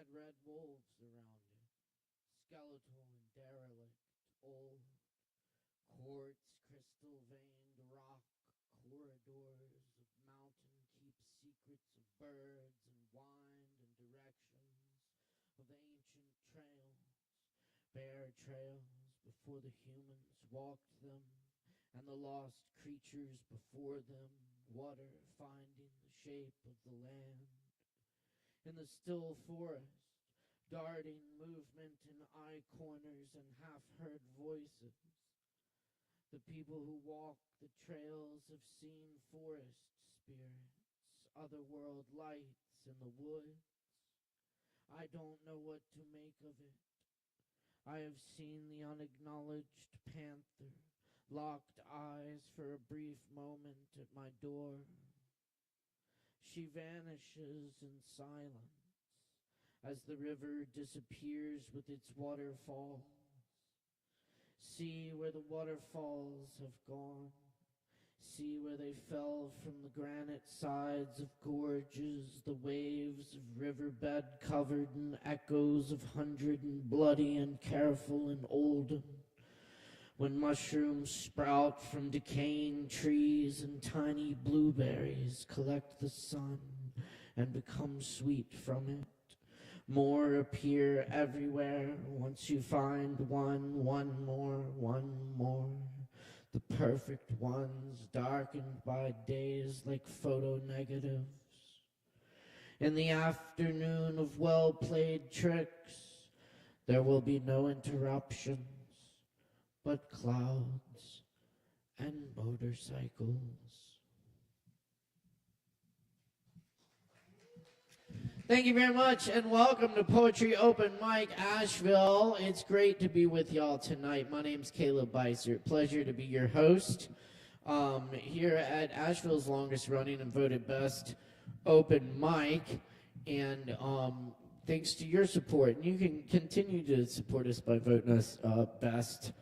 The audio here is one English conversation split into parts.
had red wolves around it, skeletal and derelict, old, quartz crystal-veined rock corridors of mountain keep secrets of birds and wind and directions of ancient trails, bare trails before the humans walked them, and the lost creatures before them, water finding the shape of the land. In the still forest, darting movement in eye corners and half-heard voices, the people who walk the trails have seen forest spirits, otherworld lights in the woods. I don't know what to make of it. I have seen the unacknowledged panther, locked eyes for a brief moment at my door. She vanishes in silence as the river disappears with its waterfalls. See where the waterfalls have gone. See where they fell from the granite sides of gorges, the waves of riverbed covered in echoes of hundred and bloody and careful and olden. When mushrooms sprout from decaying trees and tiny blueberries collect the sun and become sweet from it. More appear everywhere. Once you find one more. The perfect ones darkened by days like photo negatives. In the afternoon of well-played tricks, there will be no interruptions, but clouds and motorcycles. Thank you very much, and welcome to Poetry Open Mic Asheville. It's great to be with y'all tonight. My name's Caleb Beissert. Pleasure to be your host here at Asheville's longest running and voted best open mic. And thanks to your support, and you can continue to support us by voting us best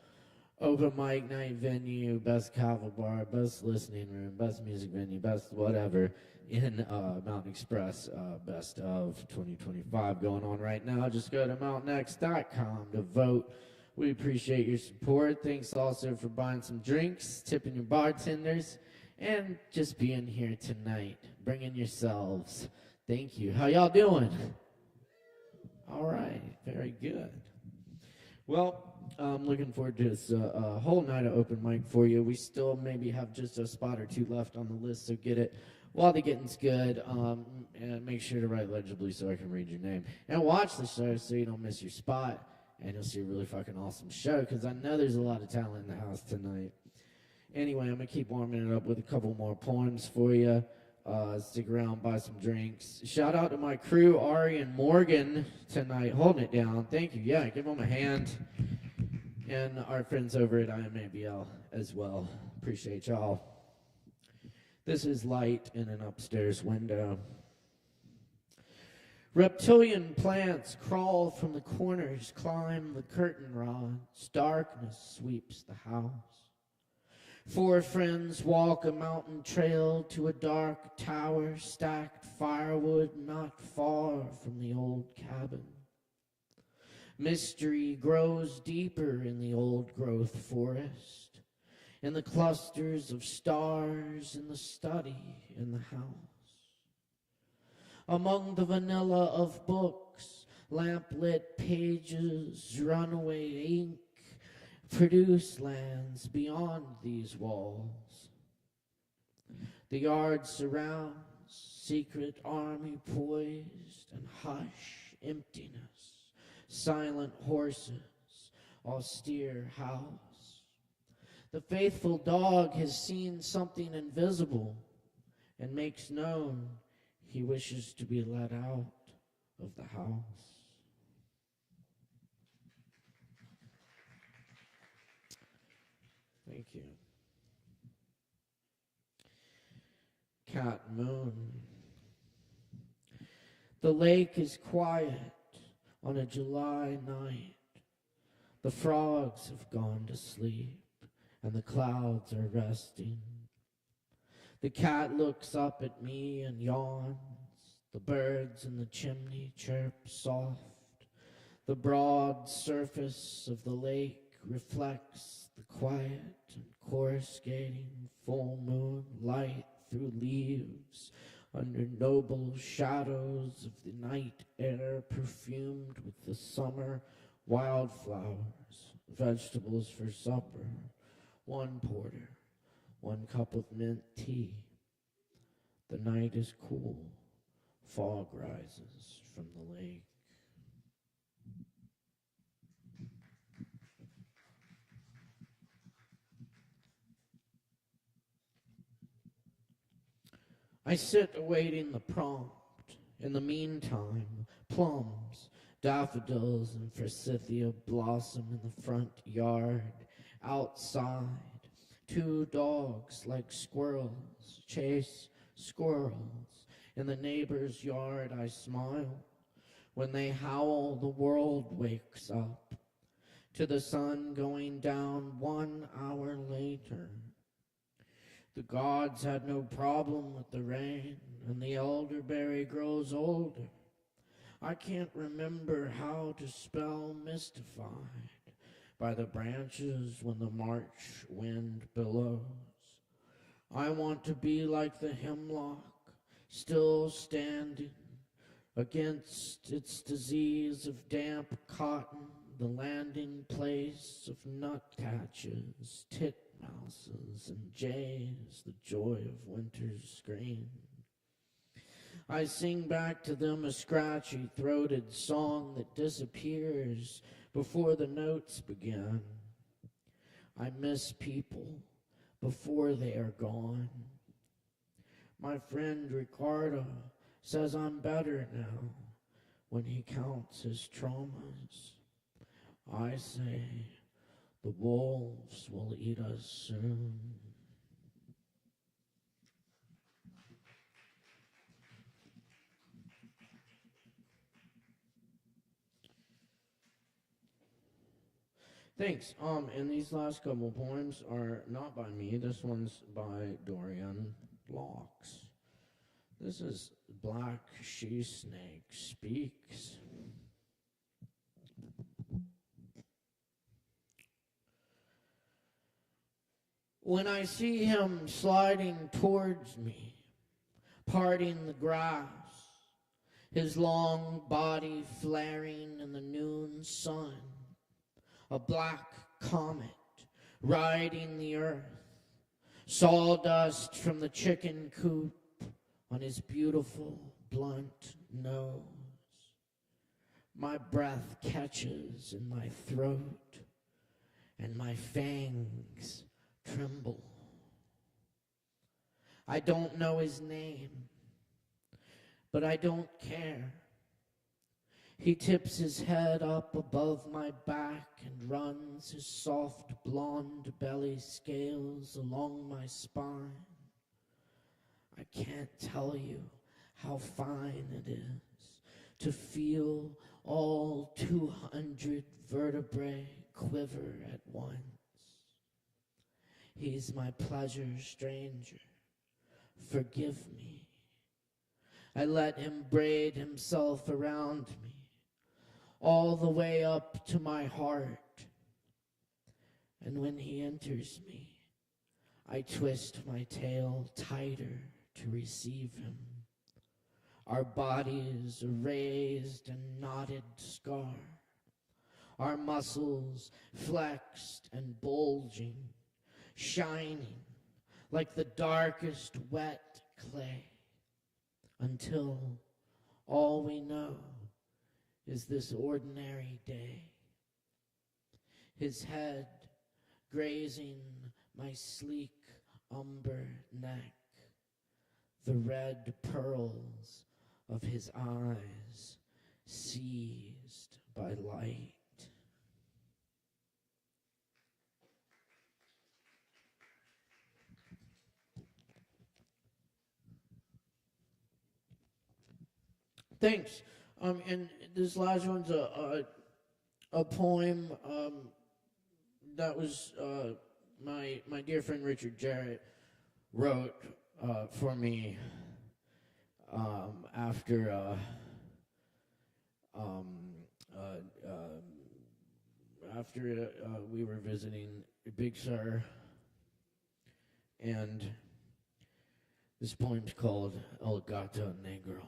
open mic night venue, best Kava bar, best listening room, best music venue, best whatever in Mountain Express, best of 2025 going on right now. Just go to mountainx.com to vote. We appreciate your support. Thanks also for buying some drinks, tipping your bartenders, and just being here tonight, bringing yourselves. Thank you. How y'all doing? All right, very good. Well, I'm looking forward to this whole night of open mic for you. We still maybe have just a spot or two left on the list, so get it while the getting's good. And make sure to write legibly so I can read your name. And watch the show so you don't miss your spot, and you'll see a really fucking awesome show, because I know there's a lot of talent in the house tonight. Anyway, I'm going to keep warming it up with a couple more poems for you. Stick around, buy some drinks. Shout out to my crew, Ari and Morgan, tonight, holding it down. Thank you. Yeah, give them a hand. And our friends over at IMABL as well. Appreciate y'all. This is Light in an Upstairs Window. Reptilian plants crawl from the corners, climb the curtain rods. Darkness sweeps the house. Four friends walk a mountain trail to a dark tower, stacked firewood not far from the old cabin. Mystery grows deeper in the old-growth forest, in the clusters of stars in the study in the house. Among the vanilla of books, lamp-lit pages, runaway ink, produce lands beyond these walls. The yard surrounds, secret army poised, and hush emptiness, silent horses, austere house. The faithful dog has seen something invisible and makes known he wishes to be let out of the house. Thank you. Cat Moon. The lake is quiet on a July night. The frogs have gone to sleep and the clouds are resting. The cat looks up at me and yawns. The birds in the chimney chirp soft. The broad surface of the lake reflects the quiet and coruscating full moon light through leaves under noble shadows of the night air perfumed with the summer wildflowers, vegetables for supper, one porter, 1 cup of mint tea. The night is cool. Fog rises from the lake. I sit awaiting the prompt. In the meantime, plums, daffodils, and forsythia blossom in the front yard. Outside, 2 dogs like squirrels chase squirrels. In the neighbor's yard, I smile. When they howl, the world wakes up to the sun going down 1 hour later. The gods had no problem with the rain, and the elderberry grows older. I can't remember how to spell mystified by the branches when the March wind billows. I want to be like the hemlock, still standing against its disease of damp cotton, the landing place of nutcatches, titmouses, and jays, the joy of winter's scream. I sing back to them a scratchy-throated song that disappears before the notes begin. I miss people before they are gone. My friend Ricardo says I'm better now when he counts his traumas. I say the wolves will eat us soon. Thanks. And these last couple poems are not by me. This one's by Dorian Locks. This is Black She-Snake Speaks. When I see him sliding towards me, parting the grass, his long body flaring in the noon sun, a black comet riding the earth, sawdust from the chicken coop on his beautiful blunt nose. My breath catches in my throat and my fangs tremble. I don't know his name, but I don't care. He tips his head up above my back and runs his soft blonde belly scales along my spine. I can't tell you how fine it is to feel all 200 vertebrae quiver at once. He's my pleasure stranger. Forgive me. I let him braid himself around me, all the way up to my heart. And when he enters me, I twist my tail tighter to receive him. Our bodies are raised and knotted scar, our muscles flexed and bulging, shining like the darkest wet clay, until all we know is this ordinary day. His head grazing my sleek umber neck, the red pearls of his eyes seized by light. Thanks. And this last one's a poem that was my dear friend Richard Jarrett wrote for me after um, uh, uh, we were visiting Beissert, and this poem's called El Gato Negro.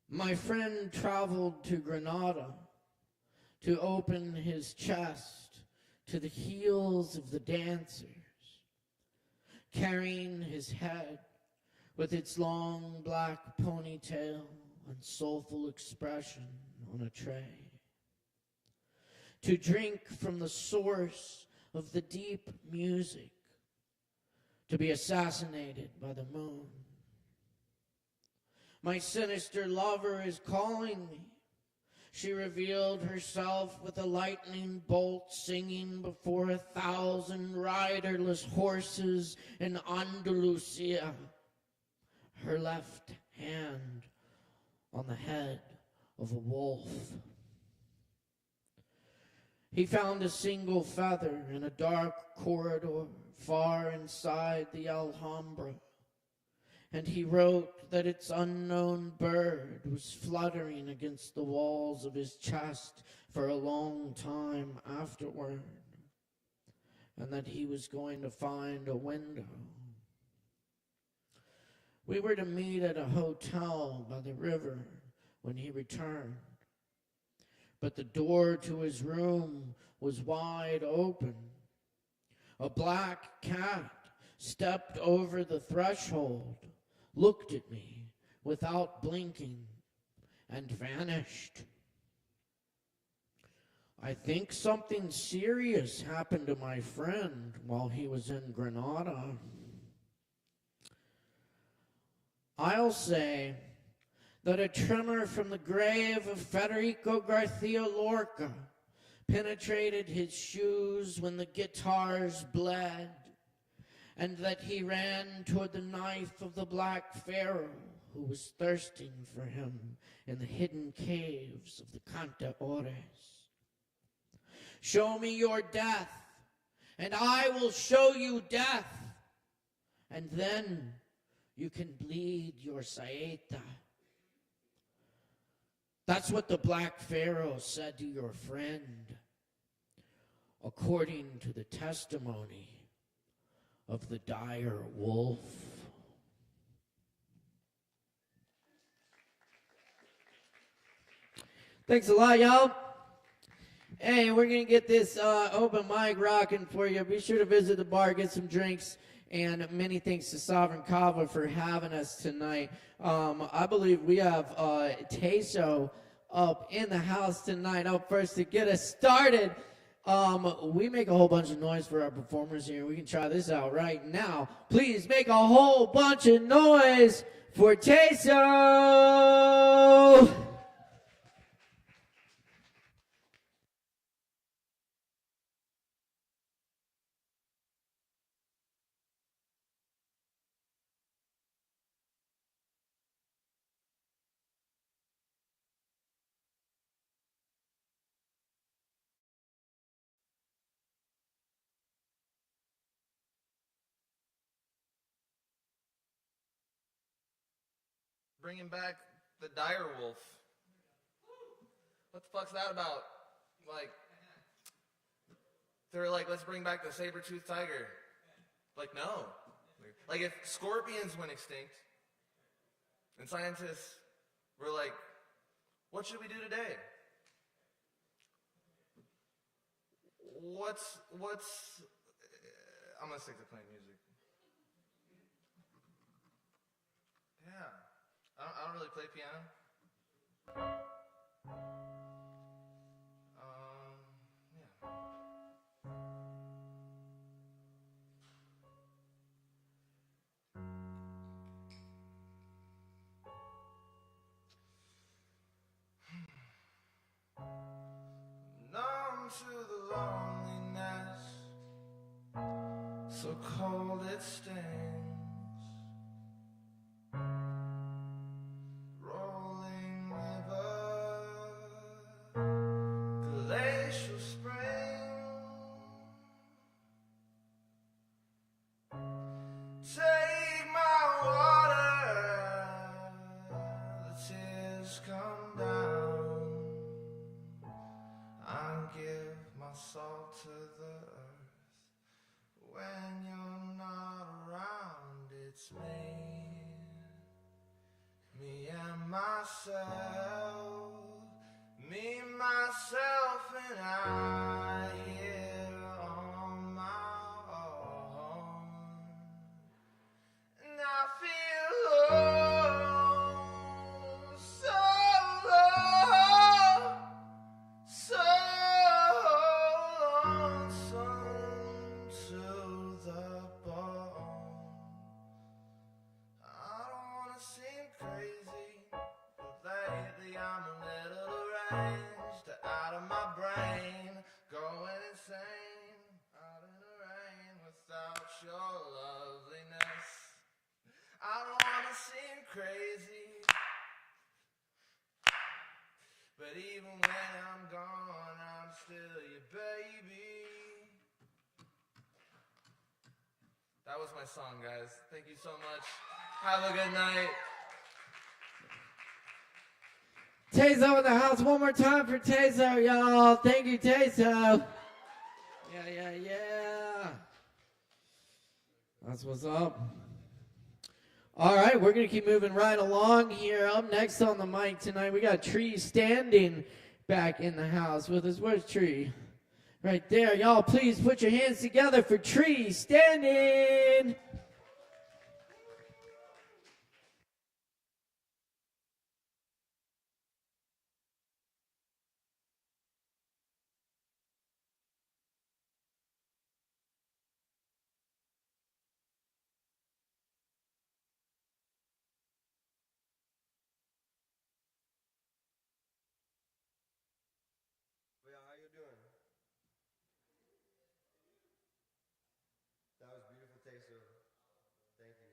My friend traveled to Granada to open his chest to the heels of the dancers, carrying his head with its long black ponytail and soulful expression on a tray, to drink from the source of the deep music, to be assassinated by the moon. My sinister lover is calling me. She revealed herself with a lightning bolt, singing before 1,000 riderless horses in Andalusia, her left hand on the head of a wolf. He found a single feather in a dark corridor far inside the Alhambra, and he wrote that its unknown bird was fluttering against the walls of his chest for a long time afterward, and that he was going to find a window. We were to meet at a hotel by the river when he returned, but the door to his room was wide open. A black cat stepped over the threshold, looked at me without blinking, and vanished. I think something serious happened to my friend while he was in Granada. I'll say that a tremor from the grave of Federico Garcia Lorca penetrated his shoes when the guitars bled, and that he ran toward the knife of the Black Pharaoh who was thirsting for him in the hidden caves of the Canta Ores. Show me your death, and I will show you death, and then you can bleed your saeta. That's what the Black Pharaoh said to your friend, according to the testimony of the dire wolf. Thanks a lot, y'all. Hey, we're going to get this open mic rocking for you. Be sure to visit the bar, get some drinks, and many thanks to Sovereign Kava for having us tonight. I believe we have Teso up in the house tonight, up first to get us started. We make a whole bunch of noise for our performers here. We can try this out right now. Please make a whole bunch of noise for Teso! Bringing back the dire wolf. What the fuck's that about? Like, they're like, let's bring back the saber-toothed tiger. Like, no. Like, if scorpions went extinct, and scientists were like, what should we do today? I'm gonna stick to playing music. Yeah. I don't really play piano. Yeah. Numb to the loneliness, so cold it stings. Glacial springs, changed out of my brain, going insane, out in the rain without your loveliness. I don't wanna seem crazy, but even when I'm gone, I'm still your baby. That was my song, guys. Thank you so much. Have a good night. Tazo in the house. One more time for Tazo, y'all. Thank you, Tazo. Yeah. That's what's up. All right, we're going to keep moving right along here. Up next on the mic tonight, we got Tree Standing back in the house with us. Where's Tree? Right there. Y'all, please put your hands together for Tree Standing. How you doing? That was beautiful, Taser. Thank you.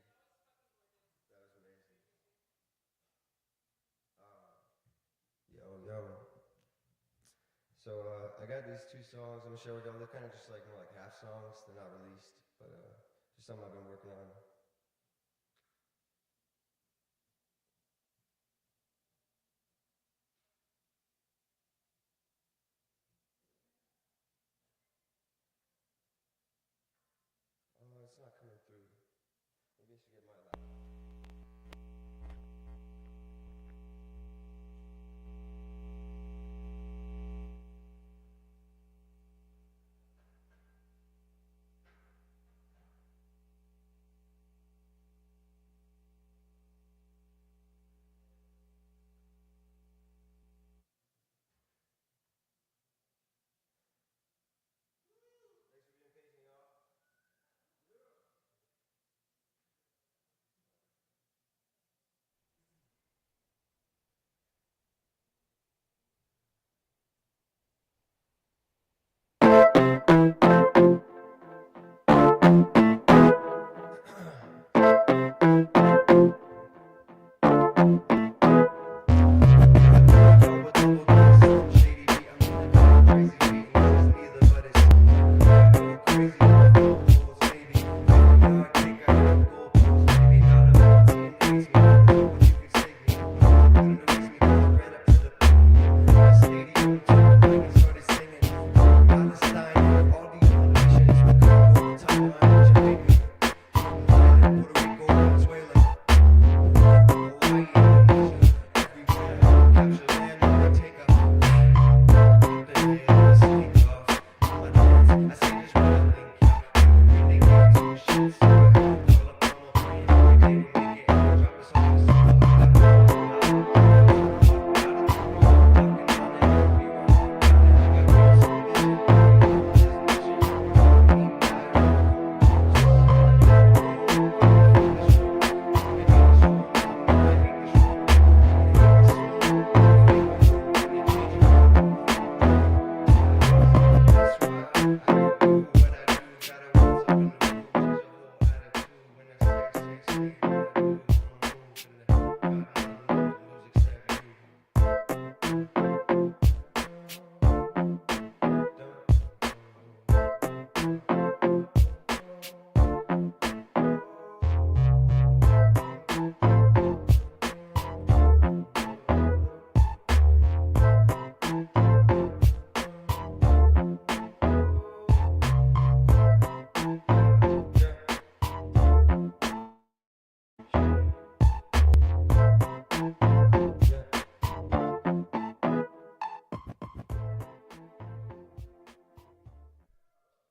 That was amazing. Yo. So I got these two songs I'm gonna share with y'all. They're kind of just like more like half songs. They're not released, but just something I've been working on. It's not coming through. Maybe I should get my laptop.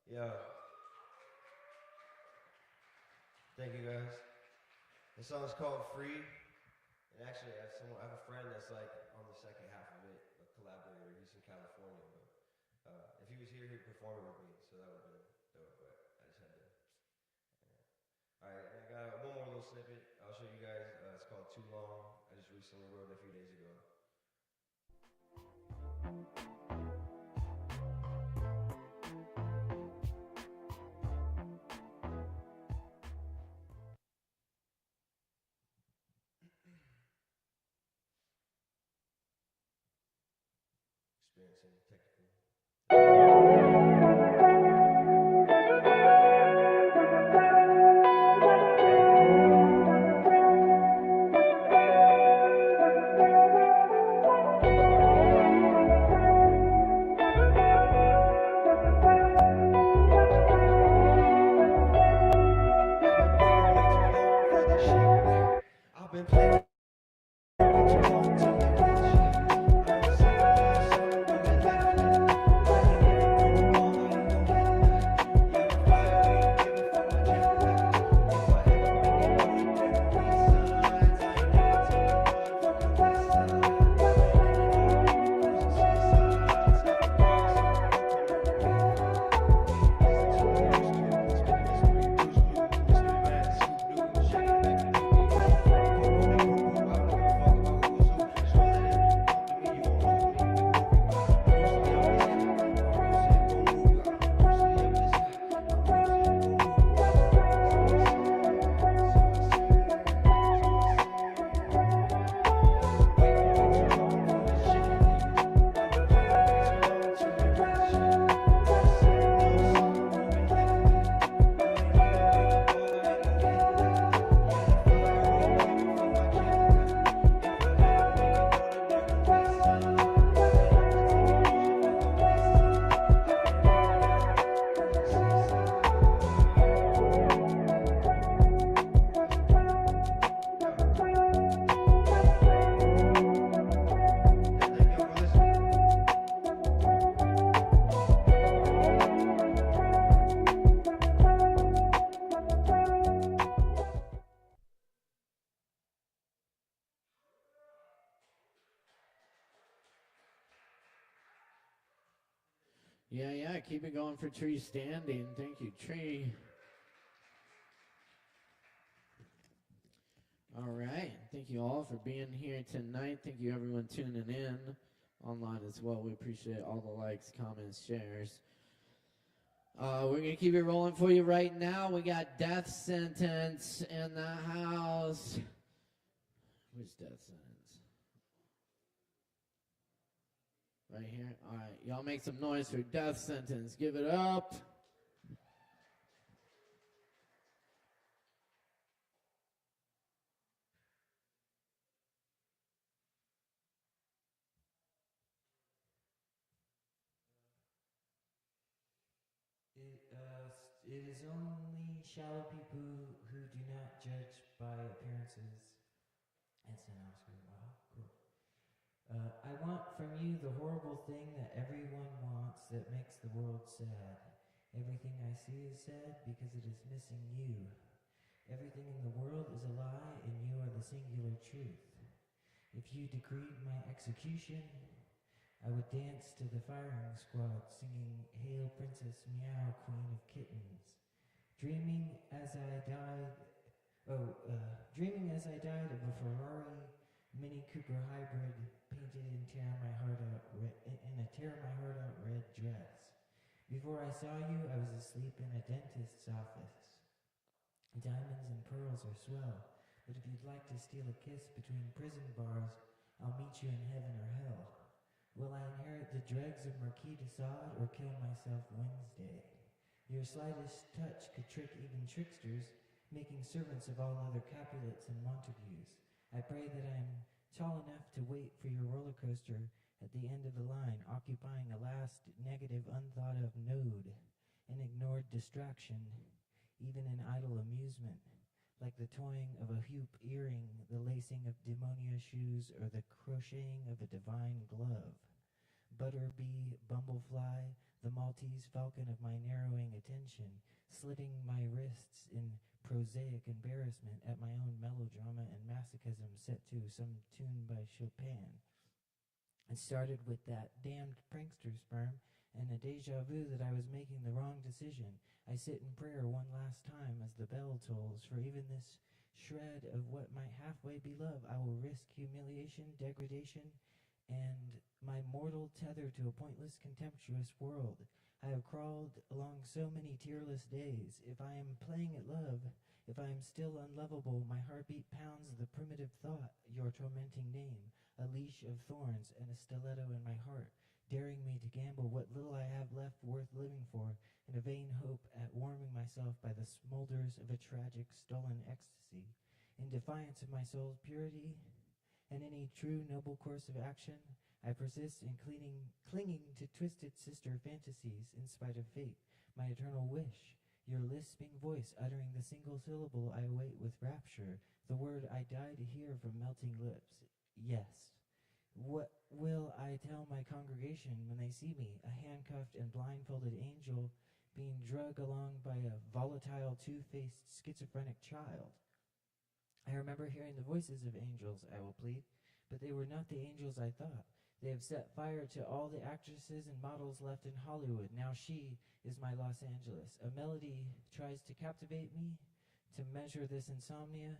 Yeah. Thank you guys. The song's called Free. And actually I have a friend that's like on the second half of it, a collaborator. He's in California, but if he was here he'd perform it with me, so that would have been dope, but I just had to. Yeah. Alright, I got one more little snippet I'll show you guys. It's called Too Long. I just recently wrote it a few days ago. Experiencing technical. I've been playing Yeah, keep it going for Tree Standing. Thank you, Tree. All right. Thank you all for being here tonight. Thank you, everyone, tuning in online as well. We appreciate all the likes, comments, shares. We're going to keep it rolling for you right now. We got Death Sentence in the house. Which Death Sentence? Right here? All right. Y'all make some noise for Death Sentence. Give it up. It is only shallow people who do not judge by appearances. That's an Oscar. Wow, cool. I want from you the horrible thing that everyone wants that makes the world sad. Everything I see is sad because it is missing you. Everything in the world is a lie and you are the singular truth. If you decreed my execution, I would dance to the firing squad singing Hail Princess Meow, Queen of Kittens. Dreaming as I died of a Ferrari Mini Cooper hybrid painted in a tear my heart out red dress. Before I saw you, I was asleep in a dentist's office. Diamonds and pearls are swell, but if you'd like to steal a kiss between prison bars, I'll meet you in heaven or hell. Will I inherit the dregs of Marquis de Sade or kill myself Wednesday? Your slightest touch could trick even tricksters, making servants of all other Capulets and Montagues. I pray that I am tall enough to wait for your roller coaster at the end of the line, occupying a last negative unthought of node, an ignored distraction, even an idle amusement, like the toying of a hoop earring, the lacing of demonia shoes, or the crocheting of a divine glove. Butterbee, bumblefly, the Maltese falcon of my narrowing attention, slitting my wrists in prosaic embarrassment at my own melodrama and masochism set to some tune by Chopin. It started with that damned prankster sperm and a deja vu that I was making the wrong decision. I sit in prayer one last time as the bell tolls. For even this shred of what might halfway be love, I will risk humiliation, degradation, and my mortal tether to a pointless, contemptuous world. I have crawled along so many tearless days. If I am playing at love, if I am still unlovable, my heartbeat pounds the primitive thought, your tormenting name, a leash of thorns and a stiletto in my heart, daring me to gamble what little I have left worth living for, in a vain hope at warming myself by the smolders of a tragic, stolen ecstasy. In defiance of my soul's purity and any true noble course of action, I persist in clinging to twisted sister fantasies in spite of fate, my eternal wish, your lisping voice uttering the single syllable I await with rapture, the word I die to hear from melting lips. Yes. What will I tell my congregation when they see me, a handcuffed and blindfolded angel, being dragged along by a volatile, two-faced, schizophrenic child? I remember hearing the voices of angels, I will plead, but they were not the angels I thought. They have set fire to all the actresses and models left in Hollywood. Now she is my Los Angeles. A melody tries to captivate me, to measure this insomnia,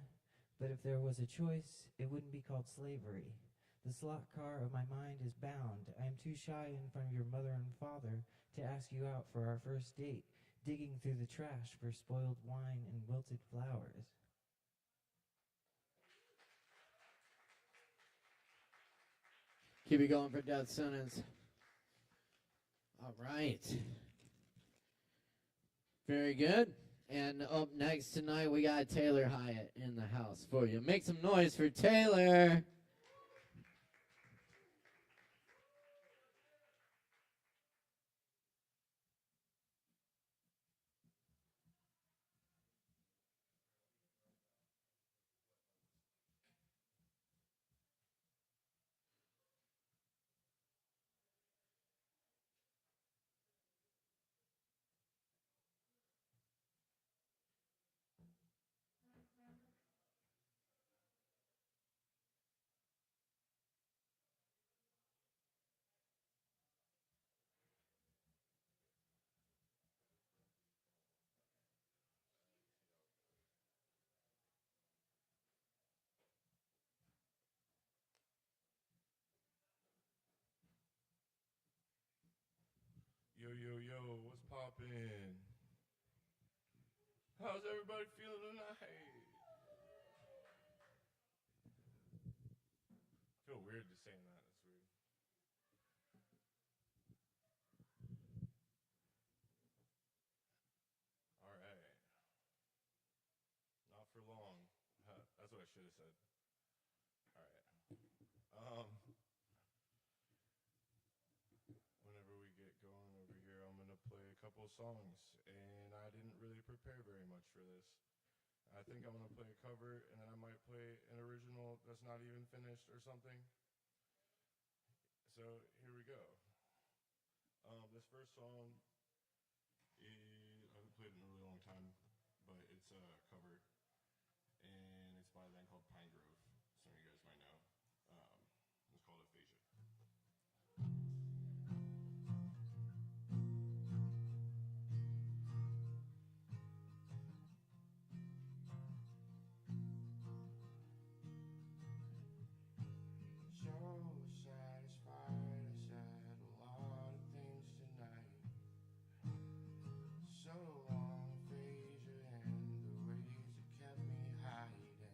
but if there was a choice, it wouldn't be called slavery. The slot car of my mind is bound. I am too shy in front of your mother and father to ask you out for our first date, digging through the trash for spoiled wine and wilted flowers. Keep it going for death sentence. All right. Very good. And up next tonight, we got Taylor Hyatt in the house for you. Make some noise for Taylor. Yo, yo, yo, what's poppin'? How's everybody feeling tonight? I feel weird just saying that. That's weird. All right. Not for long. That's what I should have said. All right. Whenever we get going over here, I'm going to play a couple of songs. And I didn't really prepare very much for this. I think I'm going to play a cover, and then I might play an original that's not even finished or something. So here we go. This first song is, I haven't played it in a really long time, but it's a cover, and it's by a band called Pine Grove. Some of you guys might know. It's called Aphasia. So satisfied, I said a lot of things tonight. So long, aphasia, and the ways it kept me hiding.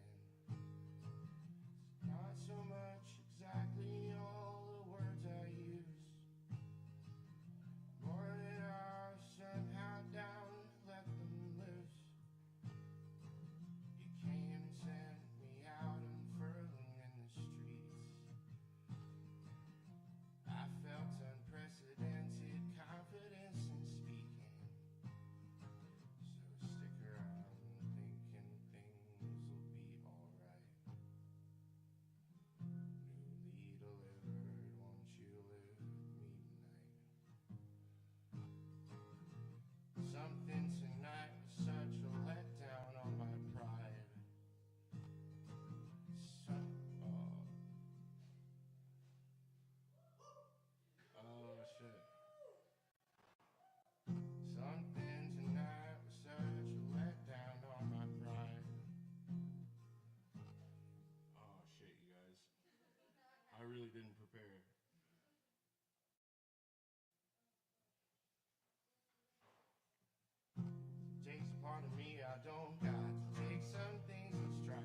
don't got to take some things in stride.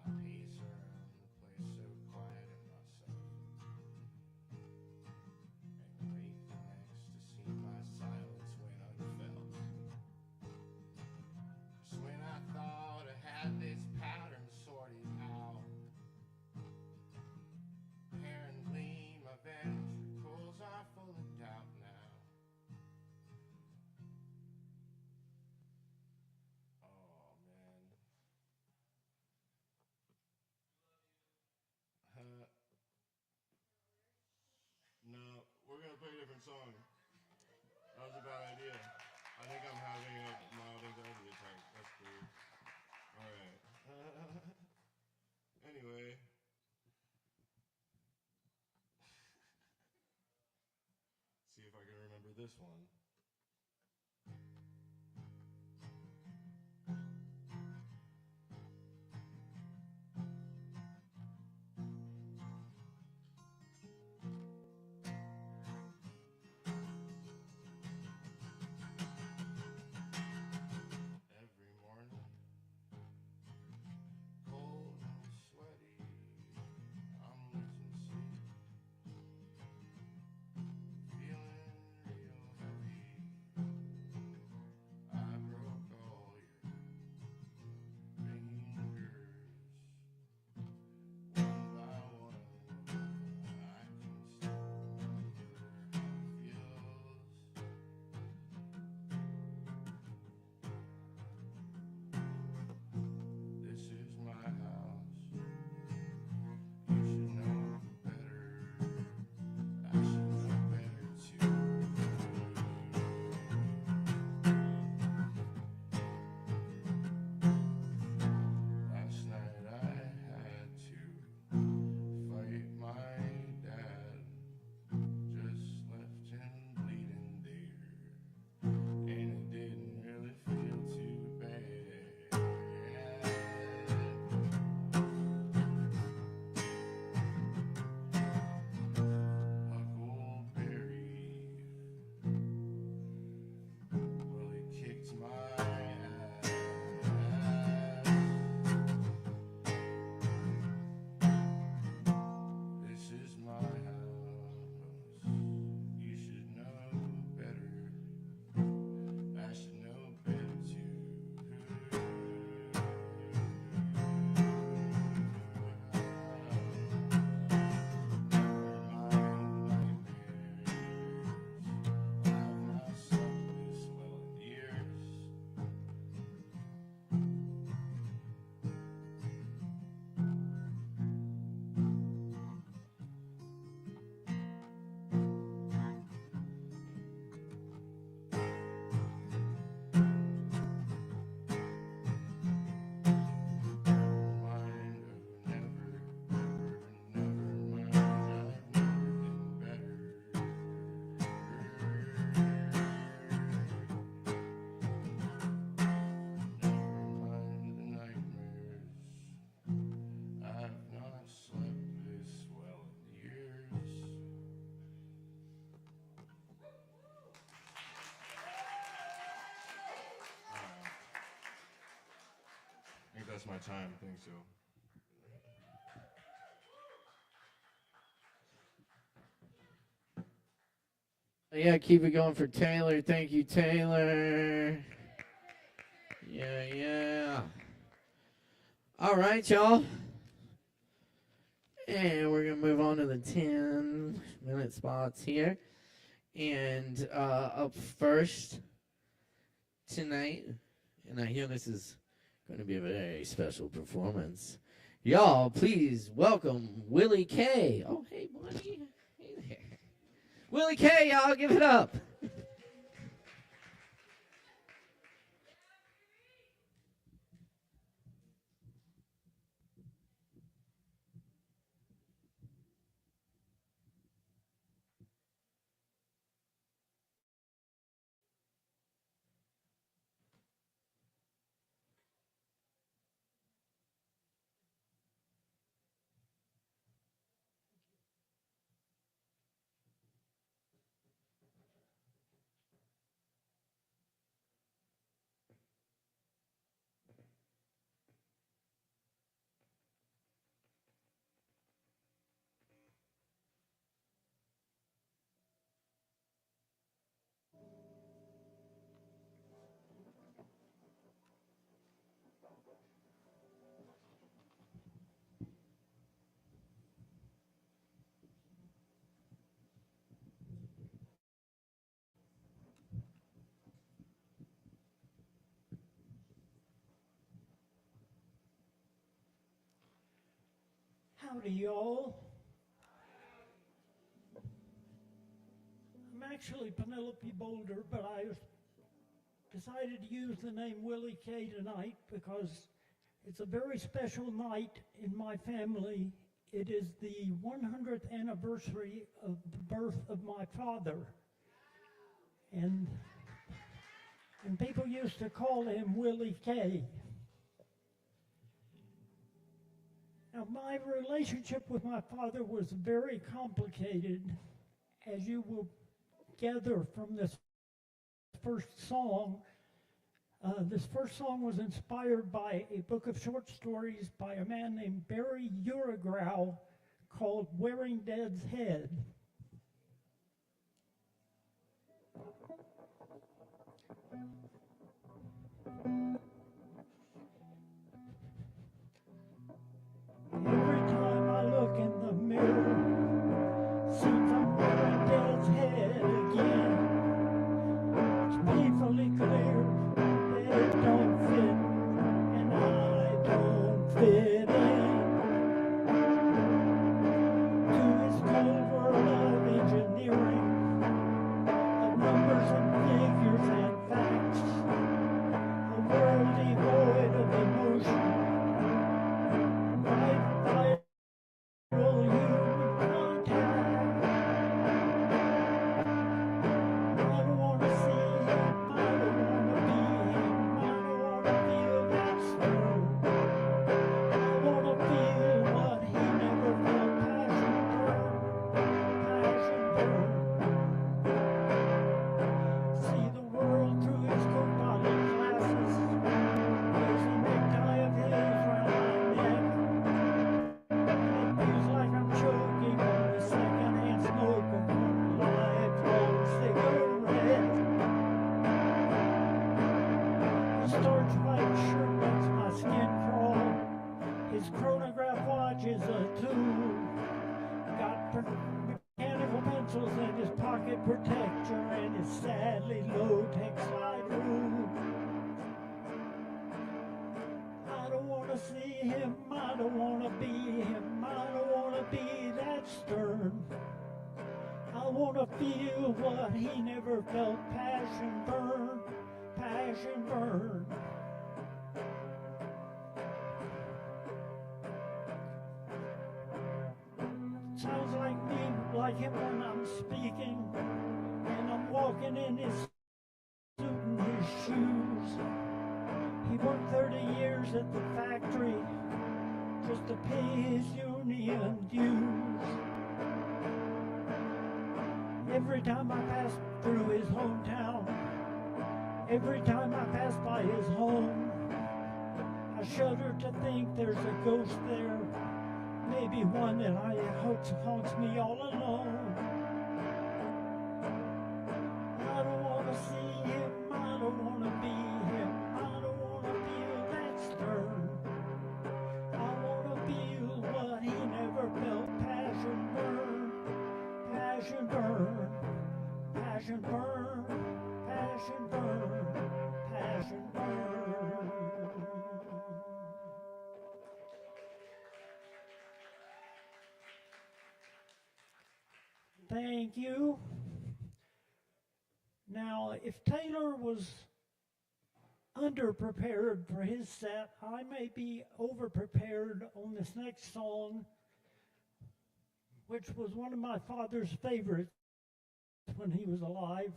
I pace around the place so quiet in myself, and wait the next to see my silence when unfelt. Just when I thought I had this pattern sorted out, apparently my ventricles are full of doubt now. Oh man. No, we're gonna play a different song. That was a bad idea. I think I'm having a mild anxiety attack. That's cool. Alright. Anyway. See if I can remember this one. Every morning, cold and sweaty, I'm losing sleep, feeling real heavy. I broke all your fingers, one by one. I can still remember how it feels. This is my house. You should know better. I should know better too. Last night I had to fight my dad. Just left him bleeding there, and it didn't really feel too bad. Huckleberry, well, he kicked my ass. This is my house. You should know better. I should know better too. Never mind nightmares. I've not slept this well in years. Mind, oh, never, never mind. I've never been better. Never mind the nightmares. I've not slept this well in years. I think that's my time. I think so. Yeah, keep it going for Taylor. Thank you, Taylor. Yeah, yeah. All right, y'all. And we're going to move on to the 10-minute spots here. And up first tonight, and I hear this is going to be a very special performance. Y'all, please welcome Willie K. Oh, hey, buddy. Hey there. Willie K, y'all, give it up. Howdy, y'all. I'm actually Penelope Boulder, but I decided to use the name Willie K tonight because it's a very special night in my family. It is the 100th anniversary of the birth of my father. And people used to call him Willie K. Now, my relationship with my father was very complicated, as you will gather from this first song. This first song was inspired by a book of short stories by a man named Barry Uragrow called Wearing Dead's Head. Every time I look in the mirror, seems I'm wearing dead's head again. It's painfully clear that it don't fit, and I don't fit in to his cold world of engineering, of numbers and figures and facts, a world devoid of emotion. Feel what he never felt, passion burn, passion burn. Sounds like me, like him when I'm speaking, and I'm walking in his suit and his shoes. He worked 30 years at the factory just to pay his union dues. Every time I pass through his hometown, every time I pass by his home, I shudder to think there's a ghost there, maybe one that haunts me all alone. I don't want to see him, I don't want to be him, I don't want to feel that stern. I want to feel what he never felt, passion burn, passion burn, passion burn, passion burn, passion burn. Thank you. Now, if Taylor was underprepared for his set, I may be overprepared on this next song, which was one of my father's favorites when he was alive.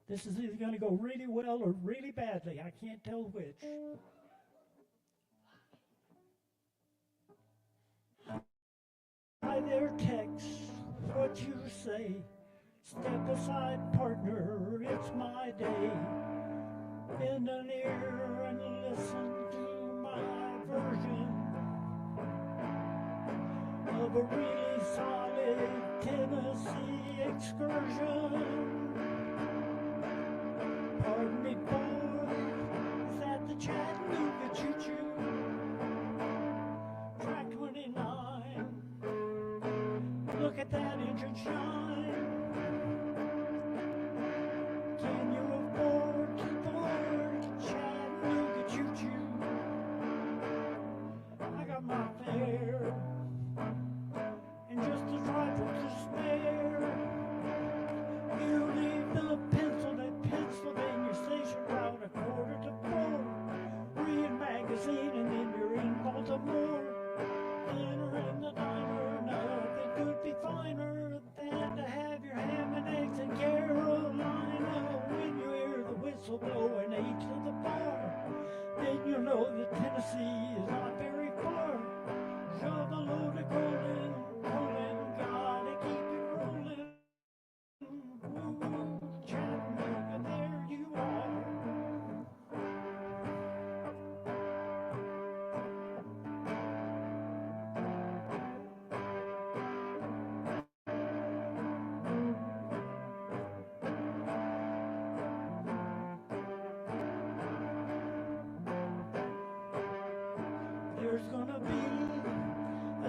This is either going to go really well or really badly. I can't tell which. Hi there, Tex. What you say? Step aside, partner. It's my day. Bend an ear and listen to my version of a really solid Tennessee excursion. Pardon me, boy, is that the Chattanooga choo-choo? Track 29, look at that engine shine. Can you afford to board Chattanooga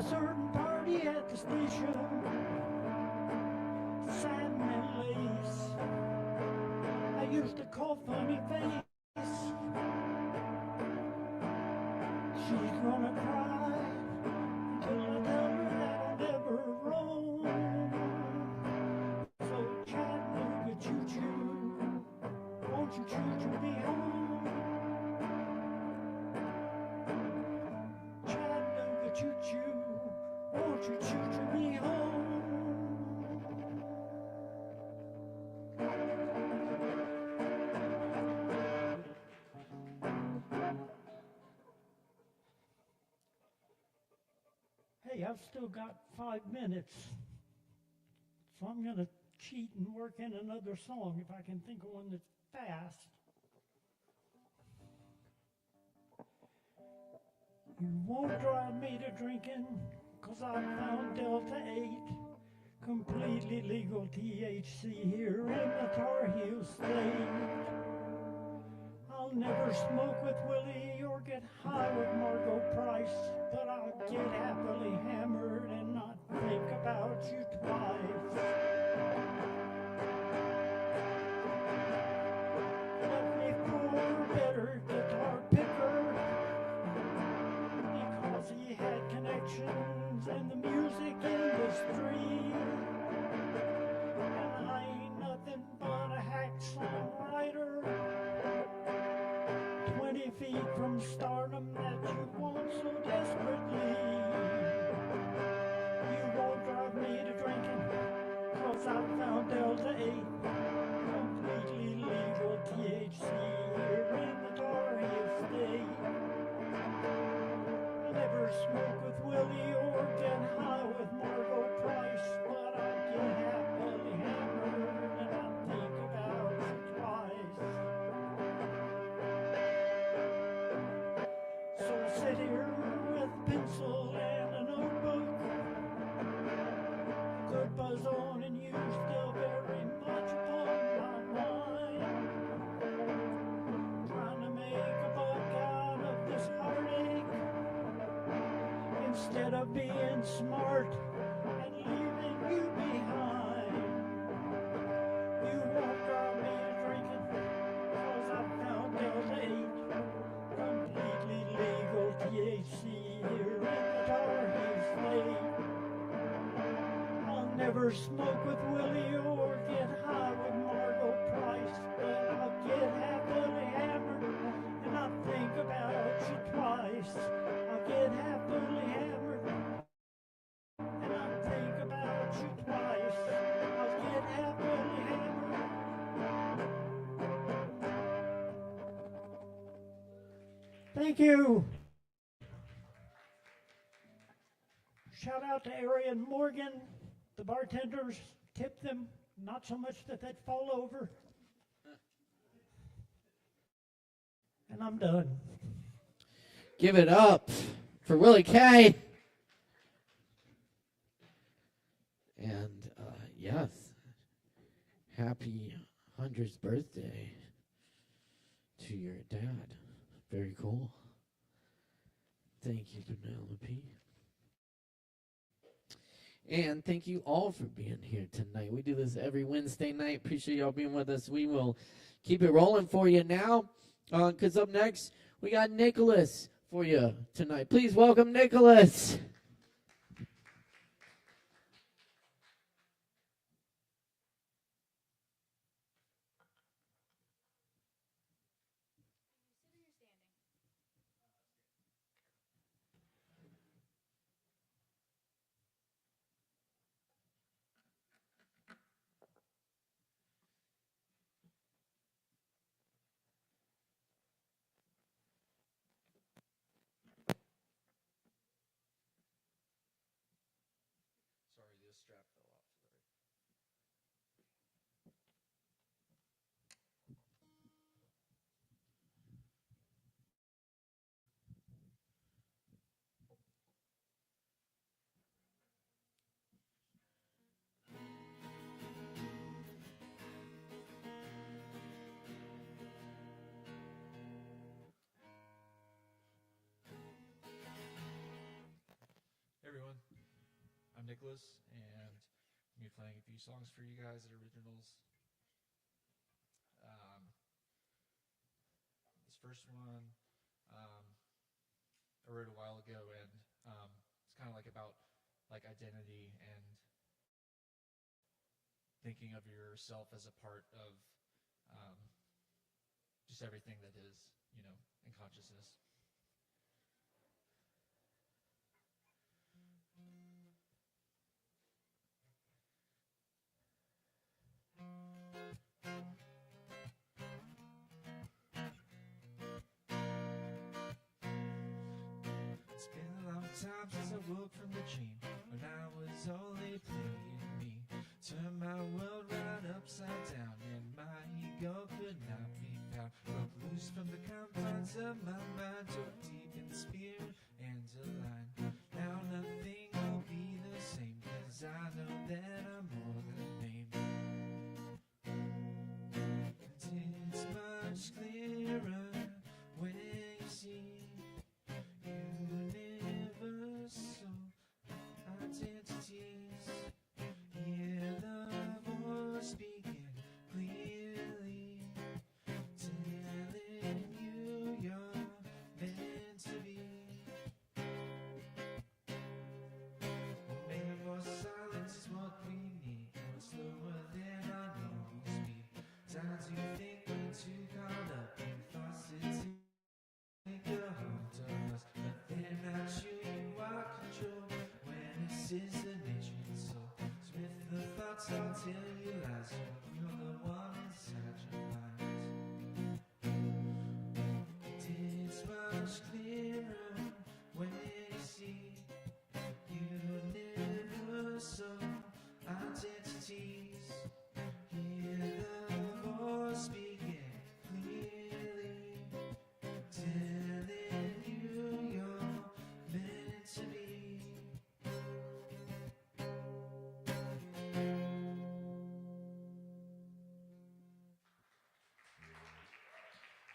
certain party at the station, satin and lace. I used to call funny face. She's gonna cry until I tell her that I'll never roam. So Chattanooga choo-choo, won't you choo-choo me home? Chattanooga choo-choo, won't you choo-choo me home? Hey, I've still got 5 minutes, so I'm going to cheat and work in another song if I can think of one that's fast. You won't drive me to drinking, 'cause I found Delta 8, completely legal THC here in the Tar Heel State. I'll never smoke with Willie or get high with Margot Price, but I'll get happily hammered and not think about you twice. Let me pour a better guitar picker, because he had connections in the music industry. And I ain't nothing but a hack songwriter, 20 feet from stardom that you want so desperately. You won't drive me to drinking, 'cause I found Delta 8, completely legal THC here in the Tar Heel State. I never smoke with Willie or get high with Margot Price, but I get happily hammered and I think about you twice. So sit here with pencil and a notebook, good buzz on and you still very much upon my mind. Trying to make a buck out of this heartache, instead of being smart and leaving you behind. You won't drive me to drinking, 'cause I found Delta 8, completely legal THC here in the Tar Heel State. I'll never smoke with Willie or get high with Margot Price, but I'll get happily hammered and I think about you twice. I'll get happily hammered and I think about you twice. I'll get happily hammered. Thank you. Shout out to Arianna Morgan, the bartenders. Tip them, not so much that they'd fall over. And I'm done. Give it up for Willie K. And yes, happy 100th birthday to your dad. Very cool. Thank you, Penelope. And thank you all for being here tonight. We do this every Wednesday night. Appreciate y'all being with us. We will keep it rolling for you now, because up next, we got Nicholas for you tonight. Please welcome Nicholas. Sorry, this strap fell off. Hey everyone. Nicholas, and me playing a few songs for you guys at Originals. This first one I wrote a while ago, and it's kind of like about like identity and thinking of yourself as a part of just everything that is, in consciousness. It's been a long time since I woke from the dream when I was only playing me. Turned my world right upside down and my ego could not be found. Broke loose from the confines of my mind, dove deep in the spirit and aligned. Now nothing will be the same, 'cause I know that I'm more than a name. And it's much clearer when you see universal identities. Hear the voice speaking clearly, telling you you're meant to be. Maybe more silence is what we need, going slower than our normal speed. Time to think we're too caught up in thoughts that take a hold of us, but they're not you. You are control. Awareness is the nature and soul. So with the thoughts I'll tell you lies, you're the one inside your mind. It's much clearer when you see universal identities. Hear the voice speaking clearly, telling you you're meant to be.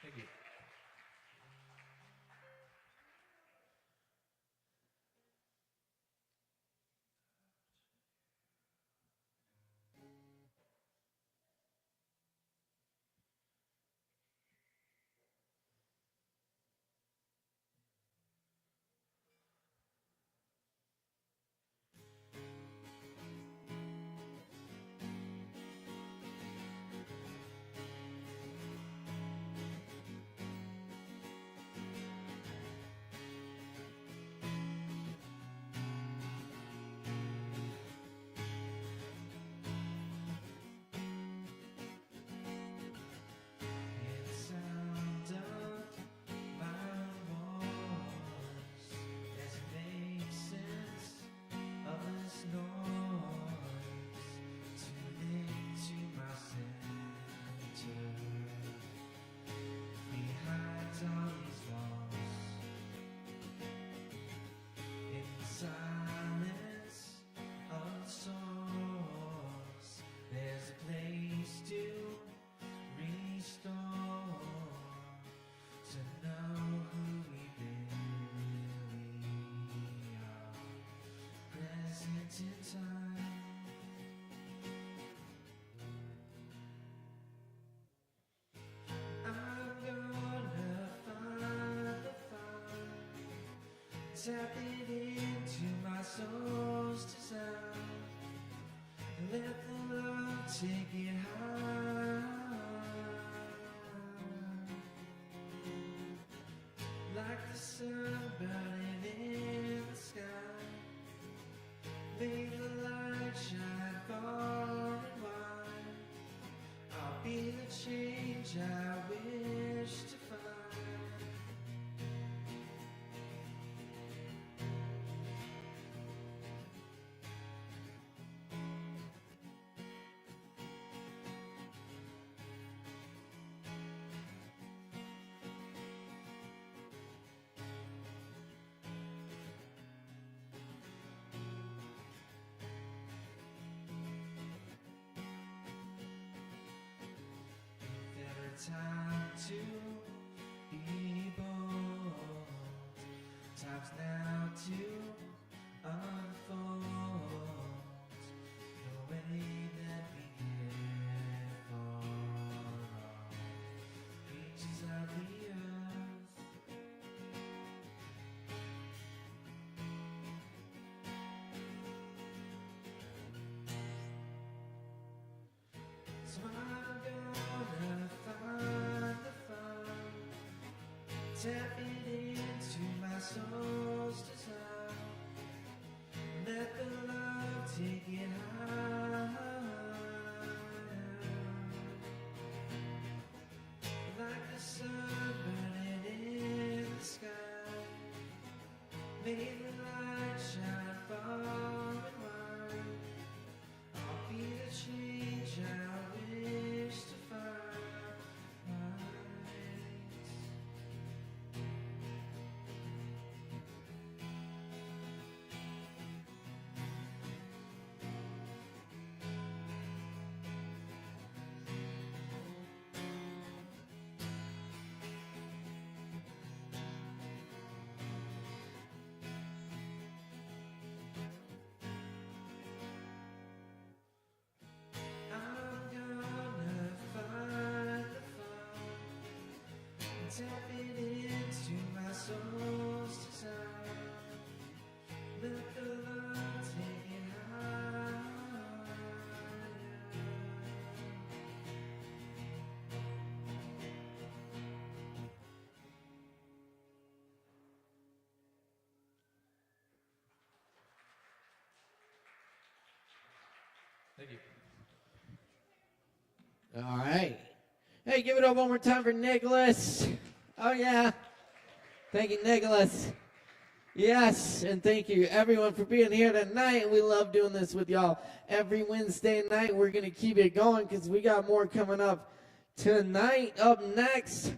Thank you. Tapping into my soul's desire, let the love take it high, like the sun burning in the sky. May the light shine far and wide. I'll be the change I wish to find. Time to be bold, time's now to unfold. Tap it into my soul's desire. Let the love take it higher. Like the sun burning in the sky. May the light shine far and wide. I'll be the change I wish to find. I'm gonna find the fun, tap it into my soul's desire. Let the love take it higher. Thank you. All right. Hey, give it up one more time for Nicholas. Oh, yeah. Thank you, Nicholas. Yes, and thank you, everyone, for being here tonight. We love doing this with y'all every Wednesday night. We're going to keep it going because we got more coming up tonight. Up next,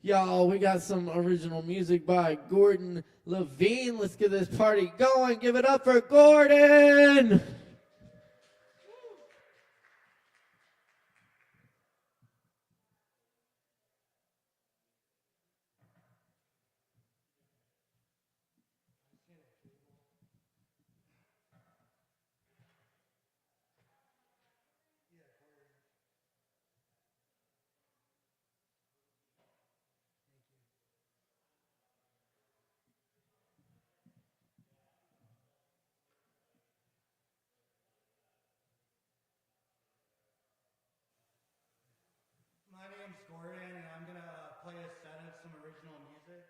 y'all, we got some original music by Gordon Levine. Let's get this party going. Give it up for Gordon. My name's Gordon, and I'm going to play a set of some original music.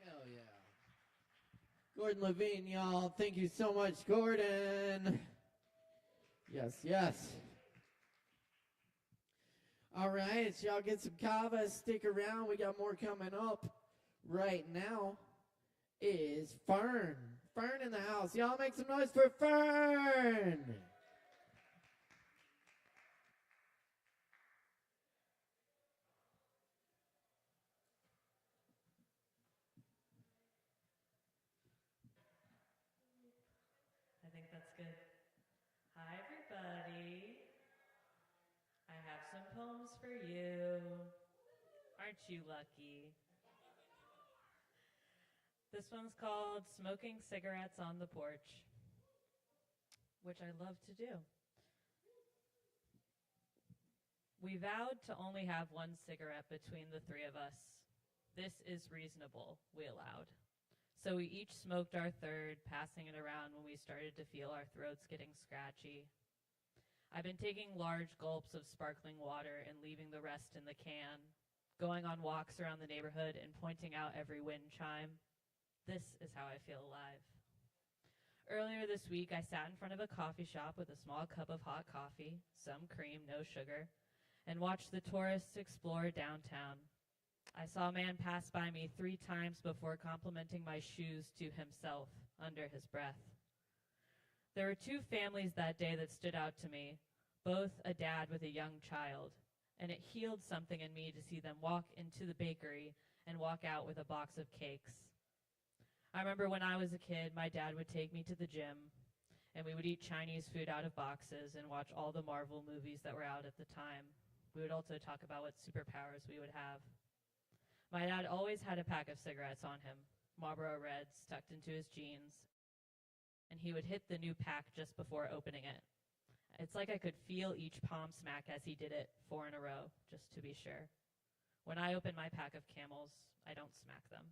Hell yeah. Gordon Levine, y'all. Thank you so much, Gordon. Yes, yes. All right, so y'all get some Kava. Stick around. We got more coming up. Right now is Fern. Fern in the house. Y'all make some noise for Fern. I think that's good. Hi, everybody. I have some poems for you. Aren't you lucky? This one's called Smoking Cigarettes on the Porch, which I love to do. We vowed to only have one cigarette between the three of us. This is reasonable, we allowed. So we each smoked our third, passing it around when we started to feel our throats getting scratchy. I've been taking large gulps of sparkling water and leaving the rest in the can, going on walks around the neighborhood and pointing out every wind chime. This is how I feel alive. Earlier this week, I sat in front of a coffee shop with a small cup of hot coffee, some cream, no sugar, and watched the tourists explore downtown. I saw a man pass by me 3 times before complimenting my shoes to himself under his breath. There were 2 families that day that stood out to me, both a dad with a young child, and it healed something in me to see them walk into the bakery and walk out with a box of cakes. I remember when I was a kid, my dad would take me to the gym, and we would eat Chinese food out of boxes and watch all the Marvel movies that were out at the time. We would also talk about what superpowers we would have. My dad always had a pack of cigarettes on him, Marlboro Reds tucked into his jeans, and he would hit the new pack just before opening it. It's like I could feel each palm smack as he did it 4 in a row, just to be sure. When I open my pack of Camels, I don't smack them.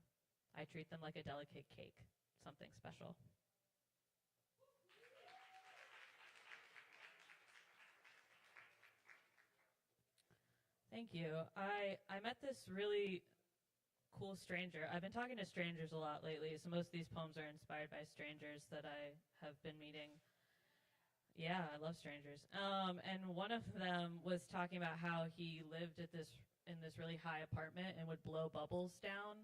I treat them like a delicate cake, something special. Thank you. I met this really cool stranger. I've been talking to strangers a lot lately, so most of these poems are inspired by strangers that I have been meeting. Yeah, I love strangers. And one of them was talking about how he lived in this really high apartment and would blow bubbles down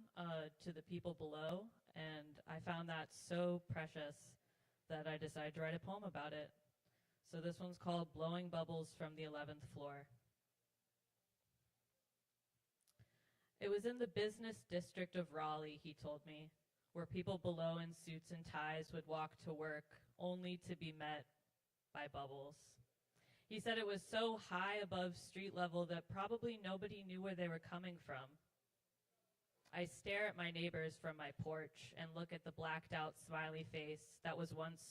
to the people below. And I found that so precious that I decided to write a poem about it. So this one's called Blowing Bubbles from the 11th Floor. It was in the business district of Raleigh, he told me, where people below in suits and ties would walk to work only to be met by bubbles. He said it was so high above street level that probably nobody knew where they were coming from. I stare at my neighbors from my porch and look at the blacked out smiley face that was once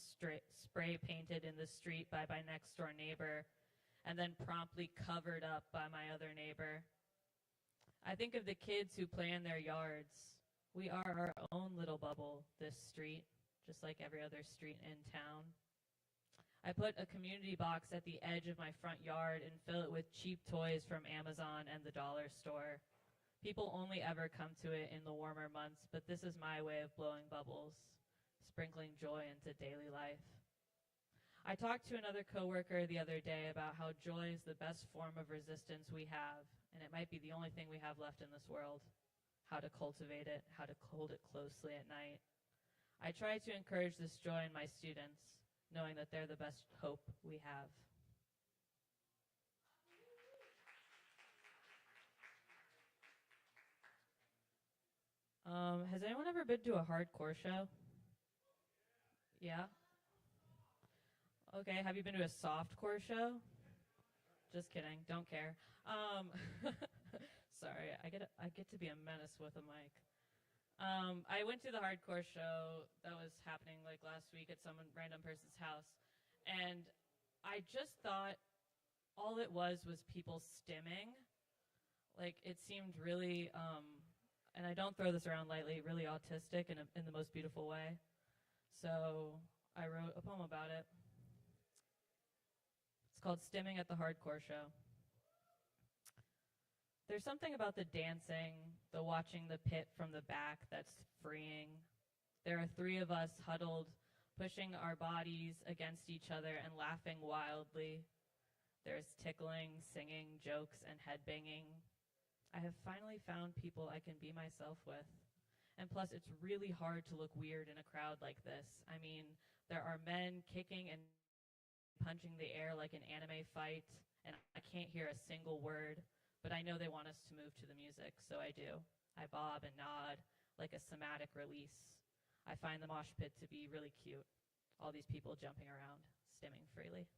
spray painted in the street by my next door neighbor and then promptly covered up by my other neighbor. I think of the kids who play in their yards. We are our own little bubble, this street, just like every other street in town. I put a community box at the edge of my front yard and fill it with cheap toys from Amazon and the dollar store. People only ever come to it in the warmer months, but this is my way of blowing bubbles, sprinkling joy into daily life. I talked to another coworker the other day about how joy is the best form of resistance we have, and it might be the only thing we have left in this world. How to cultivate it, how to hold it closely at night. I try to encourage this joy in my students, knowing that they're the best hope we have. Has anyone ever been to a hardcore show? Yeah? Okay, have you been to a softcore show? Just kidding, don't care. Sorry, I get to be a menace with a mic. I went to the hardcore show that was happening like last week at some random person's house, and I just thought all it was people stimming. Like, it seemed really, and I don't throw this around lightly, really autistic in the most beautiful way. So I wrote a poem about it. It's called Stimming at the Hardcore Show. There's something about the dancing, the watching the pit from the back that's freeing. There are 3 of us huddled, pushing our bodies against each other and laughing wildly. There's tickling, singing, jokes, and headbanging. I have finally found people I can be myself with. And plus, it's really hard to look weird in a crowd like this. I mean, there are men kicking and punching the air like an anime fight, and I can't hear a single word, but I know they want us to move to the music, so I do. I bob and nod like a somatic release. I find the mosh pit to be really cute. All these people jumping around, stimming freely.